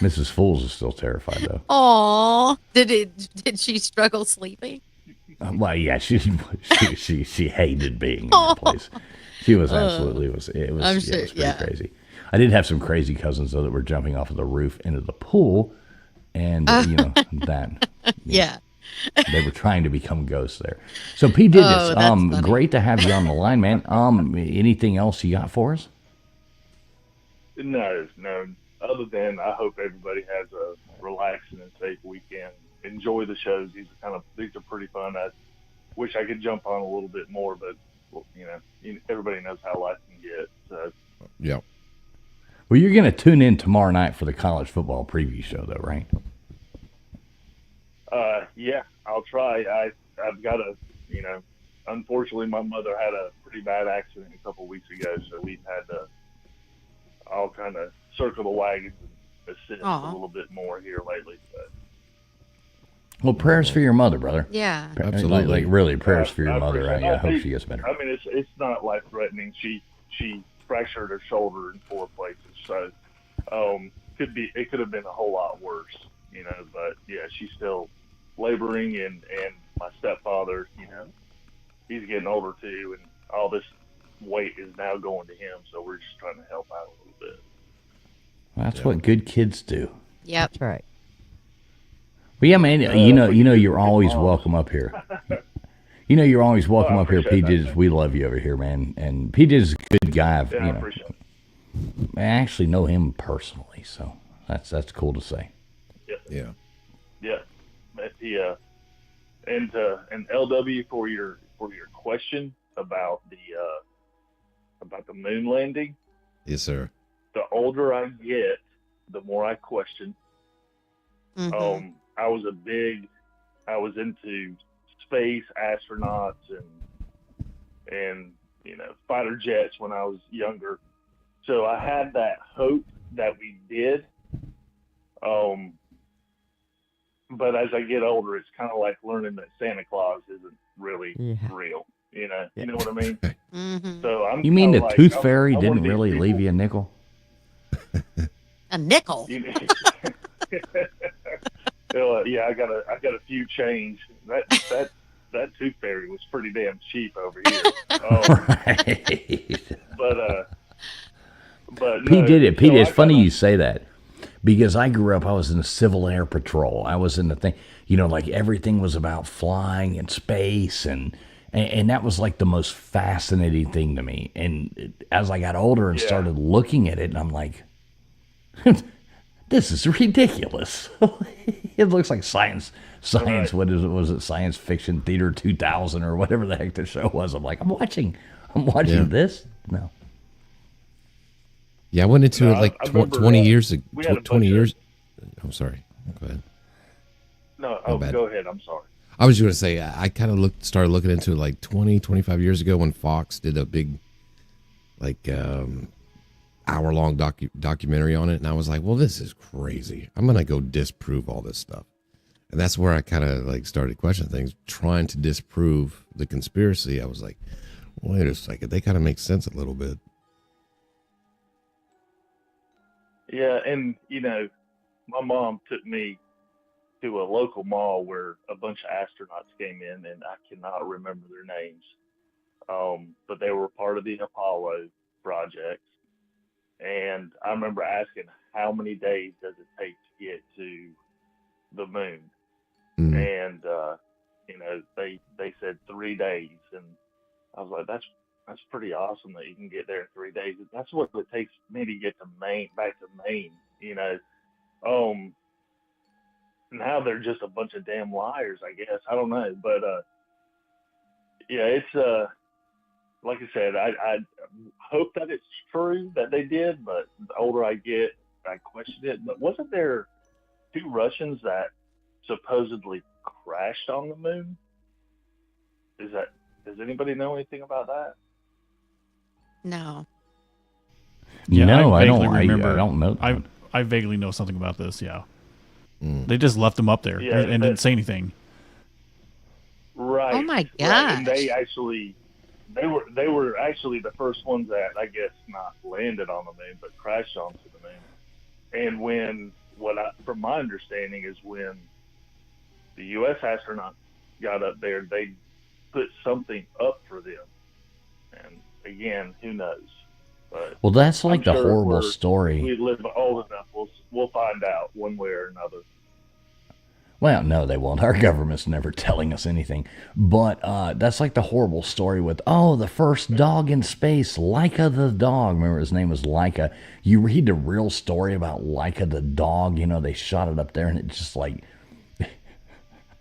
Mrs. Fools is still terrified, though. Aw. Did she struggle sleeping? Well, yeah, she hated being in that place. She was absolutely it was I'm sure, it was pretty yeah. crazy. I did have some crazy cousins though that were jumping off of the roof into the pool, and you know that. Yeah. They were trying to become ghosts there. So Pete did Oh, this. that's funny. Great to have you on the line, man. Anything else you got for us? No. Other than I hope everybody has a relaxing and safe weekend. Enjoy the shows. These are pretty fun. I wish I could jump on a little bit more, but well, you know, everybody knows how life can get. So yeah. Well, you're going to tune in tomorrow night for the college football preview show, though, right? yeah, I'll try. I've got unfortunately my mother had a pretty bad accident a couple weeks ago, so we've had to all kind of circle the wagons and assist Aw. a little bit more here lately. But Well, prayers for your mother, brother. Yeah. Absolutely. Like really, prayers for your I mother. appreciate I it. hope think- she gets better. I mean, it's not life threatening. She fractured her shoulder in 4 places, so it could have been a whole lot worse, But yeah, she's still laboring, and my stepfather, he's getting older too, and all this weight is now going to him. So we're just trying to help out a little bit. That's what good kids do. Yep. That's right. But yeah, man, you're always welcome up here. You're always welcome I up here, appreciate that, PJ's. We love you over here, man. And PJ's a good guy. Yeah, I appreciate it. I actually know him personally, so that's cool to say. Yeah. Yeah, but and LW for your question about the moon landing. Yes, sir. The older I get, the more I question. Mhm. I was into space, astronauts, and fighter jets when I was younger. So I had that hope that we did. But as I get older, it's kind of like learning that Santa Claus isn't really real. You know what I mean? Mhm. So I'm. You mean the kinda like, Tooth I'm Fairy one of didn't these really people- leave you a nickel? A nickel. Yeah, I got a few change. That Tooth Fairy was pretty damn cheap over here. But Pete no, did it. so Pete, it's I funny kinda- you say that because I grew up, I was in the Civil Air Patrol. I was in the thing, like everything was about flying and space and that was like the most fascinating thing to me. And as I got older and started looking at it, and I'm like, this is ridiculous. It looks like science. Right. What is it? Was it Science Fiction Theater 2000 or whatever the heck the show was? I'm like, I'm watching Yeah. this. No. Yeah, I went into it like I remember, 20 years ago. we had a 20 bunch of- years. I'm sorry. Go ahead. No, bad. go ahead. I'm sorry. I was just going to say, I kind of started looking into it like 20, 25 years ago when Fox did a big, like, hour-long documentary on it. And I was like, well, this is crazy. I'm going to go disprove all this stuff. And that's where I kind of like started questioning things, trying to disprove the conspiracy. I was like, wait a second. They kind of make sense a little bit. Yeah, and my mom took me to a local mall where a bunch of astronauts came in, and I cannot remember their names, but they were part of the Apollo project. And I remember asking, how many days does it take to get to the moon? And they said 3 days, and I was like, that's pretty awesome that you can get there in 3 days. That's what it takes me to get to back to Maine. Now they're just a bunch of damn liars, I guess. I don't know, but yeah, it's like I said, I hope that it's true that they did, but the older I get, I question it. But wasn't there 2 Russians that supposedly crashed on the moon? Does anybody know anything about that? No. Yeah, No, I vaguely don't. remember. I don't know. I vaguely know something about this. Yeah, they just left them up there Yeah, and didn't say anything. Right. Oh my Right. And gosh. they were actually the first ones that I guess not landed on the moon, but crashed onto the moon. And from my understanding is when the U.S. astronauts got up there, they put something up for them. And again, who knows? But Well, that's like I'm the sure horrible we story. live old enough. We'll find out one way or another. Well, no, they won't. Our government's never telling us anything. But that's like the horrible story with, the first dog in space, Laika the dog. Remember, his name was Laika. You read the real story about Laika the dog. They shot it up there, and it's just like,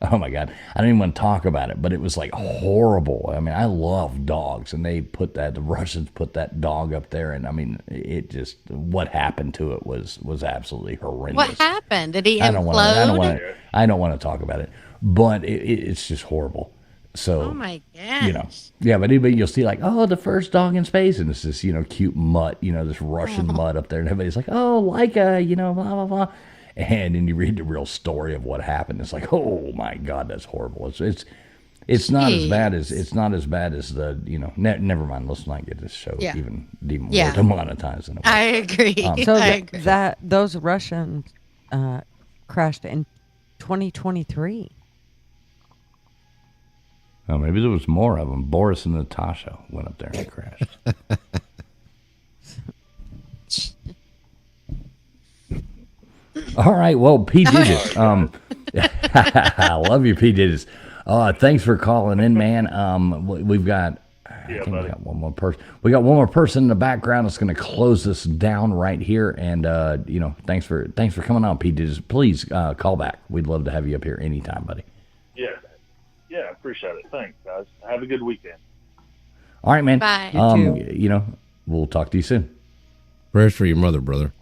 oh my God. I don't even want to talk about it, but it was like horrible. I mean, I love dogs, and the Russians put that dog up there, and I mean, it just, what happened to it was absolutely horrendous. What happened? Did he I don't implode? want to talk about it, but it's just horrible. So, Oh my gosh. yeah, but you'll see like, the first dog in space, and it's this, cute mutt, this Russian mutt up there, and everybody's like, Laika, blah, blah, blah. and then you read the real story of what happened. It's like, oh my God, that's horrible. It's not as bad as the never mind. Let's not get this show even more demonetized. In a way. I agree. So I agree. those Russians crashed in 2023. Oh, maybe there was more of them. Boris and Natasha went up there and crashed. All right, well, P. Digits. I love you, P. Digits. Thanks for calling in, man. We've got. I think we got one more person. We got one more person in the background that's going to close this down right here. And thanks for coming on, P. Digits. Please call back. We'd love to have you up here anytime, buddy. Yeah, appreciate it. Thanks, guys. Have a good weekend. All right, man. Bye. You too. We'll talk to you soon. Prayers for your mother, brother.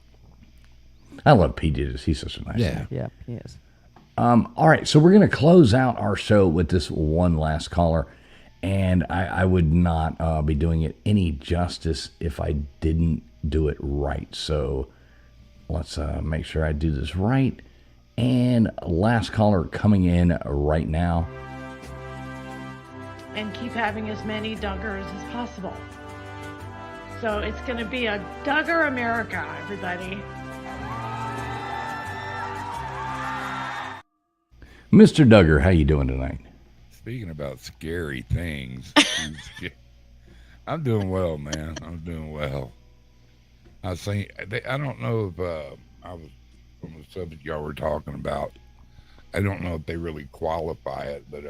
I love P. Digits. He's such a nice guy. Yeah, he is. All right, so we're going to close out our show with this one last caller, and I would not be doing it any justice if I didn't do it right. So let's make sure I do this right. And last caller coming in right now. And keep having as many Duggars as possible. So it's going to be a Duggar America, everybody. Mr. Duggar, how you doing tonight? Speaking about scary things, I'm doing well, man. I'm doing well. I don't know if I was from the subject y'all were talking about. I don't know if they really qualify it, but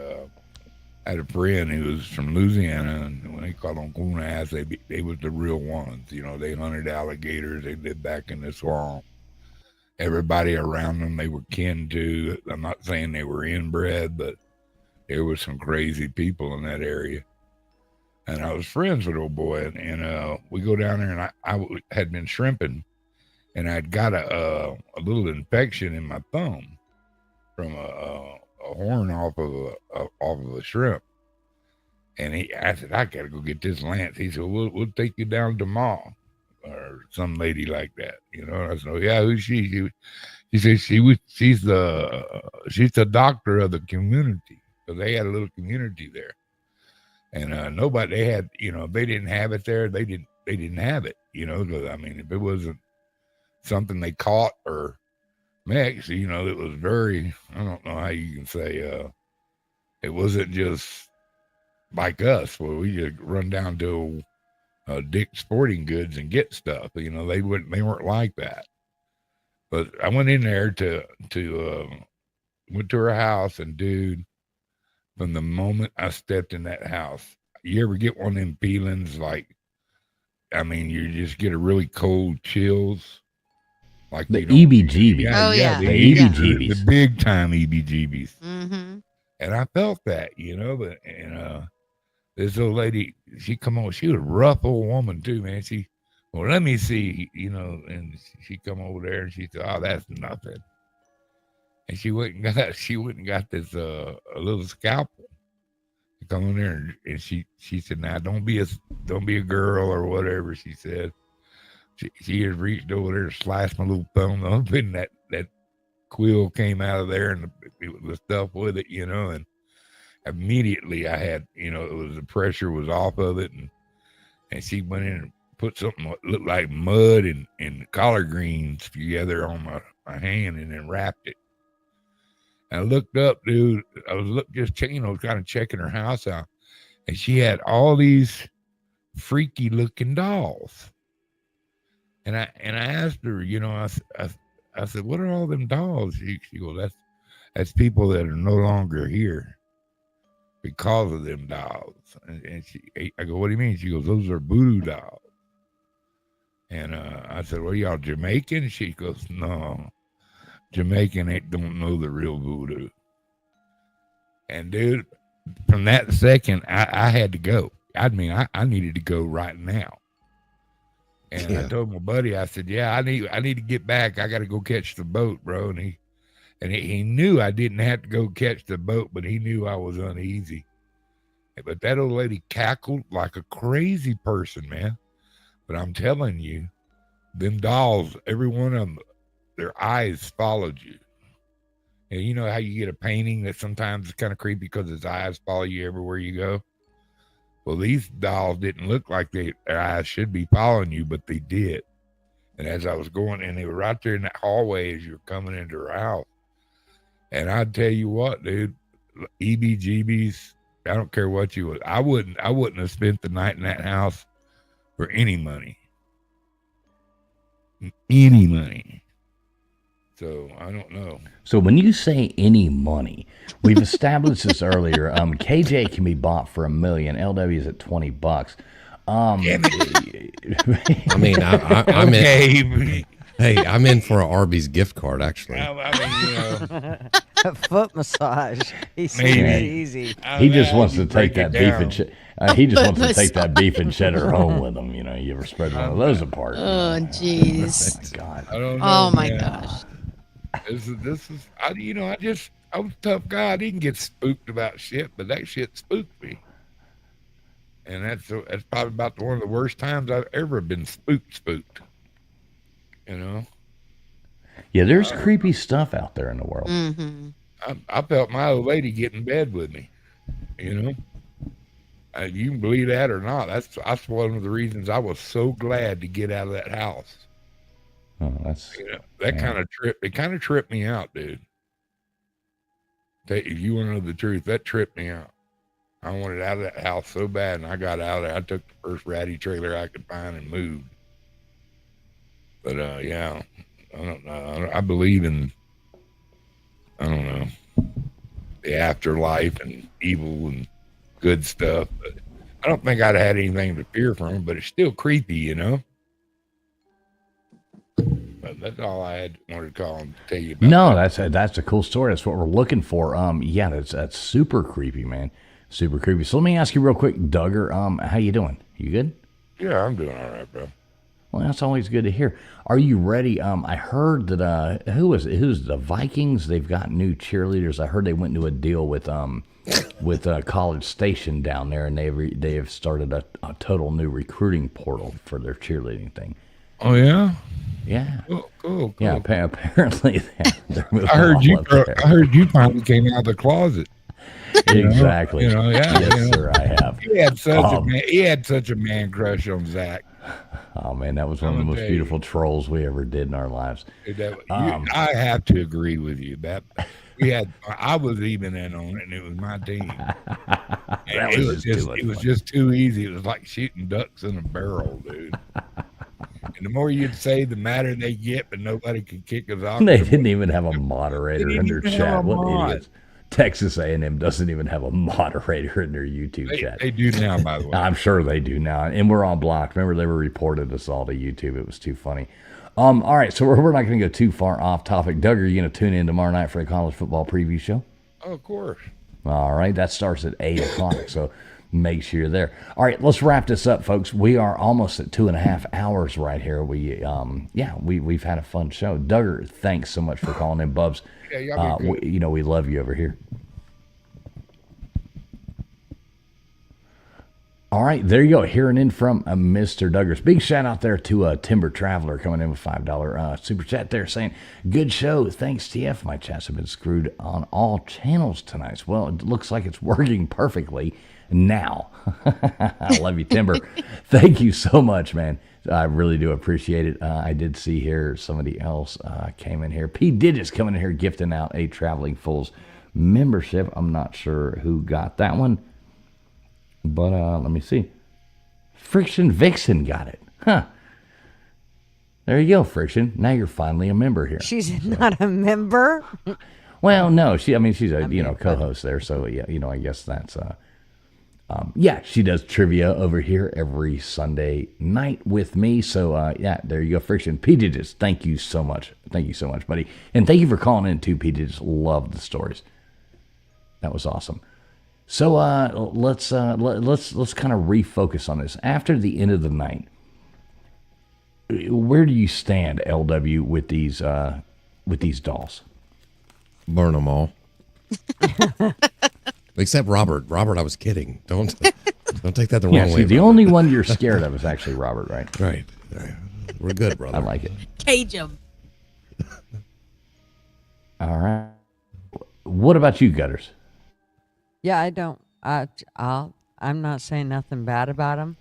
I had a friend who was from Louisiana, and when they called them Coonahs, they was the real ones. They hunted alligators. They lived back in the swamp. Everybody around them they were kin to. I'm not saying they were inbred, but there was some crazy people in that area. And I was friends with old boy, and we go down there, and I had been shrimping, and I'd got a little infection in my thumb from a horn off of a shrimp. And I said, I gotta go get this Lance. He said, we'll take you down to Ma, or some lady like that, And I said, oh yeah, who's she? She said she's the doctor of the community. So they had a little community there, and nobody, they had, they didn't have it there. They didn't have it, because I mean, if it wasn't something they caught or mixed, it was very, I don't know how you can say, it wasn't just like us where we just run down to Dick's Sporting Goods and get stuff. They weren't like that. But I went in there went to her house, and dude, from the moment I stepped in that house, you ever get one of them feelings like, I mean, you just get a really cold chills, like the EBGBs. Yeah, the EBGBs, the big time EBGBs. Mm-hmm. And I felt that, but this old lady, she come on, she was a rough old woman too, man. Well, let me see, and she come over there and she said, oh, that's nothing. And she went and got this a little scalpel. She come in there and she said, now don't be a girl or whatever. She said, she had reached over there and sliced my little thumb up, and that quill came out of there, and the stuff with it, and immediately I had, the pressure was off of it, and she went in and put something that looked like mud and collard greens together on my hand, and then wrapped it. And I looked up, dude. I was just checking, kind of checking her house out, and she had all these freaky looking dolls. And I asked her, I said, what are all them dolls? She goes, that's people that are no longer here because of them dolls. And I go, what do you mean? She goes, those are voodoo dolls. And I said, well, y'all Jamaican? She goes, no, Jamaican don't know the real voodoo. And dude, from that second, I had to go. I mean, I needed to go right now. And I told my buddy, I said, yeah, I need to get back. I got to go catch the boat, bro. And he knew I didn't have to go catch the boat, but he knew I was uneasy. But that old lady cackled like a crazy person, man. But I'm telling you, them dolls, every one of them, their eyes followed you. And you know how you get a painting that sometimes is kind of creepy because its eyes follow you everywhere you go? Well, these dolls didn't look like their eyes should be following you, but they did. And as I was going, and they were right there in that hallway as you were coming into her house. And I'd tell you what, dude, EBGBs, I don't care what you would. I wouldn't have spent the night in that house for any money. Any money. So I don't know. So when you say any money, we've established this earlier. KJ can be bought for $1 million. LW is at $20. I mean, I'm in. Hey, I'm in for an Arby's gift card, actually. I mean, you know, A foot massage. He seems Maybe. easy. He just wants to take break that it beef down. and he just wants to take that beef and cheddar home with him. You know, you ever spread one of those apart? Oh, jeez. My God. I don't know. Oh, my man. gosh. This is I was a tough guy. I didn't get spooked about shit, but that shit spooked me. And that's probably about one of the worst times I've ever been spooked. You know? Yeah, there's creepy stuff out there in the world. Mm-hmm. I felt my old lady get in bed with me. You know? You can believe that or not. That's one of the reasons I was so glad to get out of that house. Oh, that's You know, that kind of tripped me out, dude. If you want to know the truth, that tripped me out. I wanted out of that house so bad, and I got out of there. I took the first ratty trailer I could find and moved. But yeah, I don't know. I believe in, I don't know, the afterlife and evil and good stuff. But I don't think I'd had anything to fear from. But it's still creepy, you know. But that's all I wanted to call and tell you about. No, that's a cool story. That's what we're looking for. Yeah, that's super creepy, man. Super creepy. So let me ask you real quick, Duggar, how you doing? You good? Yeah, I'm doing all right, bro. Well, that's always good to hear. Are you ready? I heard that who's the Vikings? They've got new cheerleaders. I heard they went into a deal with College Station down there, and they have started a total new recruiting portal for their cheerleading thing. Oh yeah. Yeah. Cool. Yeah. Apparently, they're moving I heard all you. up there. I heard you finally came out of the closet. Exactly. You know, yeah. Yes, sir, I have. He had such a man crush on Zach. Oh man, that was one of the most beautiful trolls we ever did in our lives. I have to agree with you. That I was even in on it, and it was my team. It was just too easy. It was like shooting ducks in a barrel, dude. And the more you'd say, the madder they get, but nobody could kick us off. They didn't even have a moderator in their chat. What idiots! Texas A&M doesn't even have a moderator in their YouTube chat. They do now, by the way. I'm sure they do now, and we're all blocked. Remember, they were reported us all to YouTube. It was too funny. All right, so we're not going to go too far off topic. Doug, are you going to tune in tomorrow night for a college football preview show? Oh, of course. All right, that starts at 8 o'clock, so make sure you're there. All right, let's wrap this up, folks. We are almost at 2.5 hours right here. We've had a fun show. Duggar, thanks so much for calling in, Bubs. Yeah, y'all be good. We love you over here. All right, there you go. Hearing in from Mr. Duggars. Big shout out there to Timber Traveler coming in with $5 super chat there saying, good show. Thanks, TF. My chats have been screwed on all channels tonight. Well, it looks like it's working perfectly now. I love you, Timber. Thank you so much, man. I really do appreciate it. I did see here somebody else came in here. P. Digits coming in here gifting out a Traveling Fools membership. I'm not sure who got that one. But let me see. Friction Vixen got it. Huh. There you go, Friction. Now you're finally a member here. She's not a member? Well, no. She's a co-host there. So, yeah, I guess that's... she does trivia over here every Sunday night with me. So, there you go, Friction. P. Digits, thank you so much. Thank you so much, buddy. And thank you for calling in, too, P. Digits. Love the stories. That was awesome. So let's kind of refocus on this. After the end of the night, where do you stand, LW, with these dolls? Burn them all. Except Robert. Robert, I was kidding. Don't take that the wrong way. The only one you're scared of is actually Robert, right? Right. We're good, brother. I like it. Cage him. All right. What about you, Gutters? Yeah, I don't. I'm not saying nothing bad about him,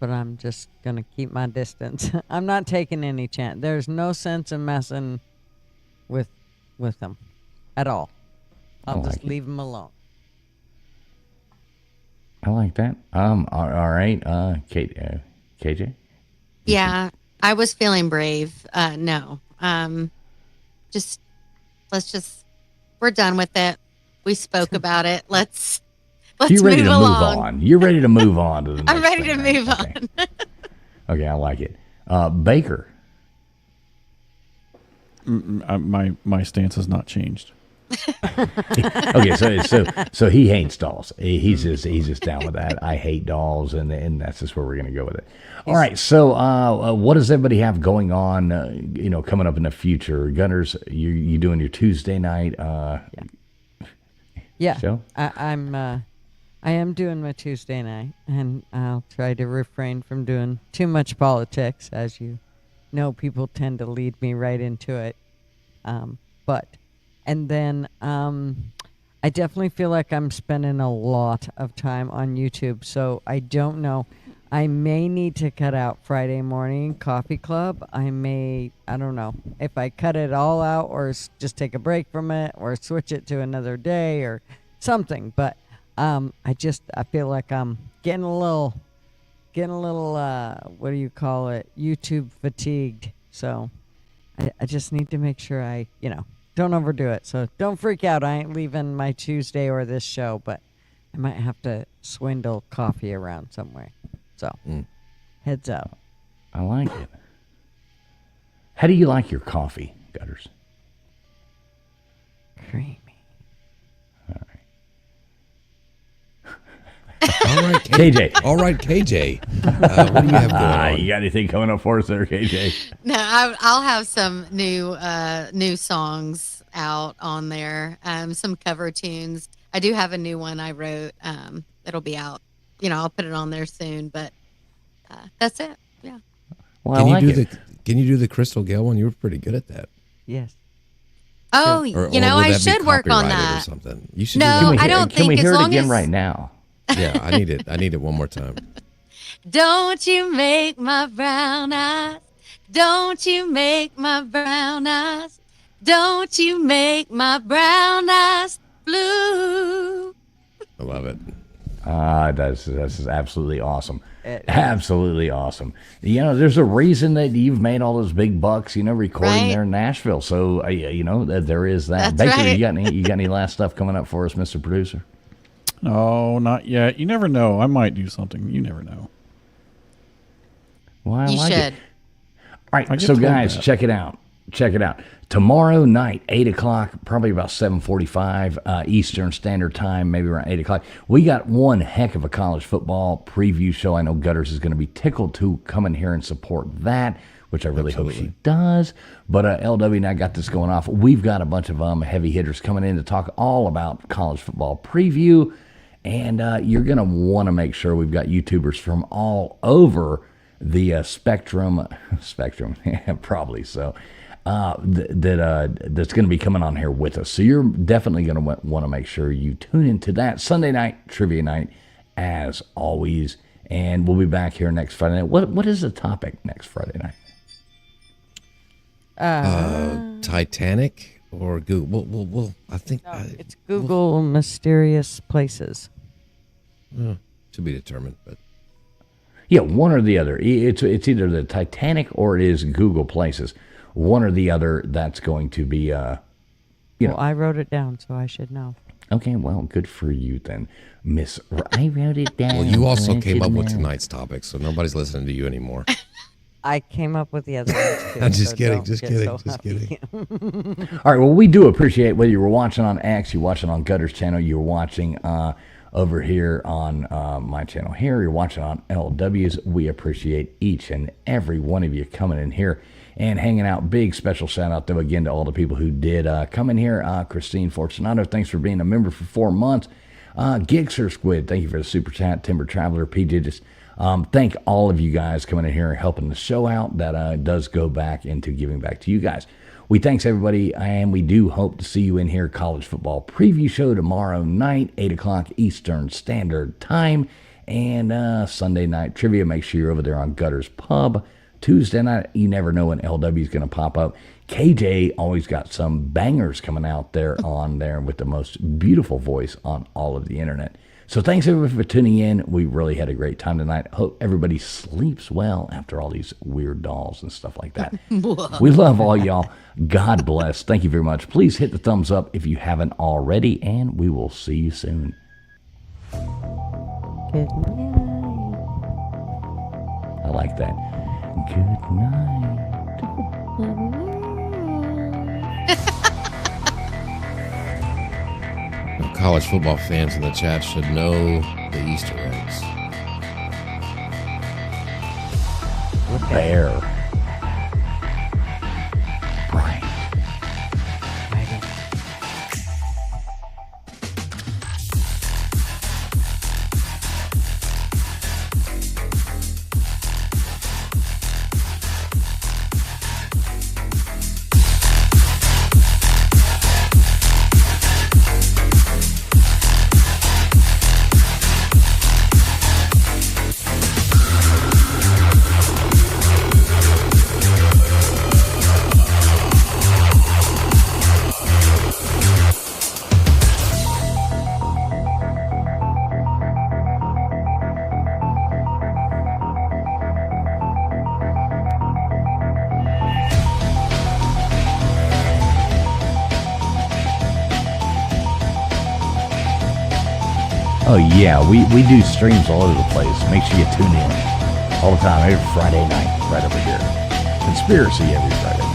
but I'm just gonna keep my distance. I'm not taking any chance. There's no sense in messing with him at all. I'll just leave him alone. I like that. All right. KJ. Yeah, I was feeling brave. No. We're done with it. We spoke about it. Let's You're ready move to along. move on. You're ready to move on to the next I'm ready to thing, move right? on. Okay, I like it. Baker. My stance has not changed. Okay, so he hates dolls. He's just down with that. I hate dolls, and that's just where we're gonna go with it. All right. So, what does everybody have going on? Coming up in the future. Gunners, you doing your Tuesday night? Show? I am doing my Tuesday night, and I'll try to refrain from doing too much politics, as you know. People tend to lead me right into it. And then I definitely feel like I'm spending a lot of time on YouTube, so I don't know. I may need to cut out Friday morning coffee club. I don't know if I cut it all out or just take a break from it or switch it to another day or something. But I feel like I'm getting a little what do you call it? YouTube fatigued. So I just need to make sure I don't overdo it. So don't freak out. I ain't leaving my Tuesday or this show, but I might have to swindle coffee around somewhere. So heads up. I like it. How do you like your coffee, Gutters? Creamy. All right, KJ. All right, KJ. What do you have going on? You got anything coming up for us there, KJ? No, I'll have some new songs out on there. Some cover tunes. I do have a new one I wrote. It'll be out. I'll put it on there soon. But that's it. Yeah. Well, Can you do the Crystal Gale one? You were pretty good at that. Yes. Oh, Or I would that be should work on copyrighted that. Or something. You should. No, do that. I don't Can we think hear as it long again as right now? Yeah, I need it. I need it one more time. Don't you make my brown eyes. Don't you make my brown eyes. Don't you make my brown eyes blue. I love it. That's absolutely awesome. Absolutely awesome. There's a reason that you've made all those big bucks, recording Right. there in Nashville. So, there is that. That's Baker, right. you got any last stuff coming up for us, Mr. Producer? No, not yet. You never know. I might do something. You never know. Well, I You like should. it. All right, I get so told guys, that. check it out. Check it out. Tomorrow night, 8 o'clock, probably about 7:45 Eastern Standard Time, maybe around 8 o'clock. We got one heck of a college football preview show. I know Gutters is going to be tickled to come in here and support that, which I really hope she does. But LW and I got this going off. We've got a bunch of heavy hitters coming in to talk all about college football preview. And you're going to want to make sure we've got YouTubers from all over the spectrum, yeah, probably so, that's going to be coming on here with us. So you're definitely going to want to make sure you tune into that Sunday night trivia night, as always. And we'll be back here next Friday night. What is the topic next Friday night? Titanic or Google? Well, I think It's Google mysterious places. to be determined. But Yeah, one or the other. It's either the Titanic or it is Google Places. One or the other. That's going to be Well, I wrote it down, so I should know. Okay, well, good for you then, Miss. I wrote it down. well, you also I came up should with know. tonight's topic, so nobody's listening to you anymore. I came up with the other ones too. I'm just so kidding, don't just get kidding, so just happy. All right, well, we do appreciate whether you were watching on X, you're watching on Gutters channel, you're watching over here on my channel here, you're watching on LW's. We appreciate each and every one of you coming in here and hanging out. Big special shout out, though, again, to all the people who did come in here. Christine Fortunato, thanks for being a member for 4 months. Gigster Squid, thank you for the super chat. Timber Traveler, PJ, just thank all of you guys coming in here and helping the show out. That does go back into giving back to you guys. We thanks everybody, and we do hope to see you in here. College football preview show tomorrow night, 8 o'clock Eastern Standard Time. And Sunday night trivia. Make sure you're over there on Gutters Pub. Tuesday night, you never know when LW is going to pop up. KJ always got some bangers coming out there on there with the most beautiful voice on all of the internet. So thanks everybody for tuning in. We really had a great time tonight. Hope everybody sleeps well after all these weird dolls and stuff like that. We love all y'all. God bless. Thank you very much. Please hit the thumbs up if you haven't already, and we will see you soon. Good night. I like that. Good night. College football fans in the chat should know the Easter eggs. Bear. Right. Oh yeah, we do streams all over the place. Make sure you tune in all the time, every Friday night, right over here. Conspiracy every Friday.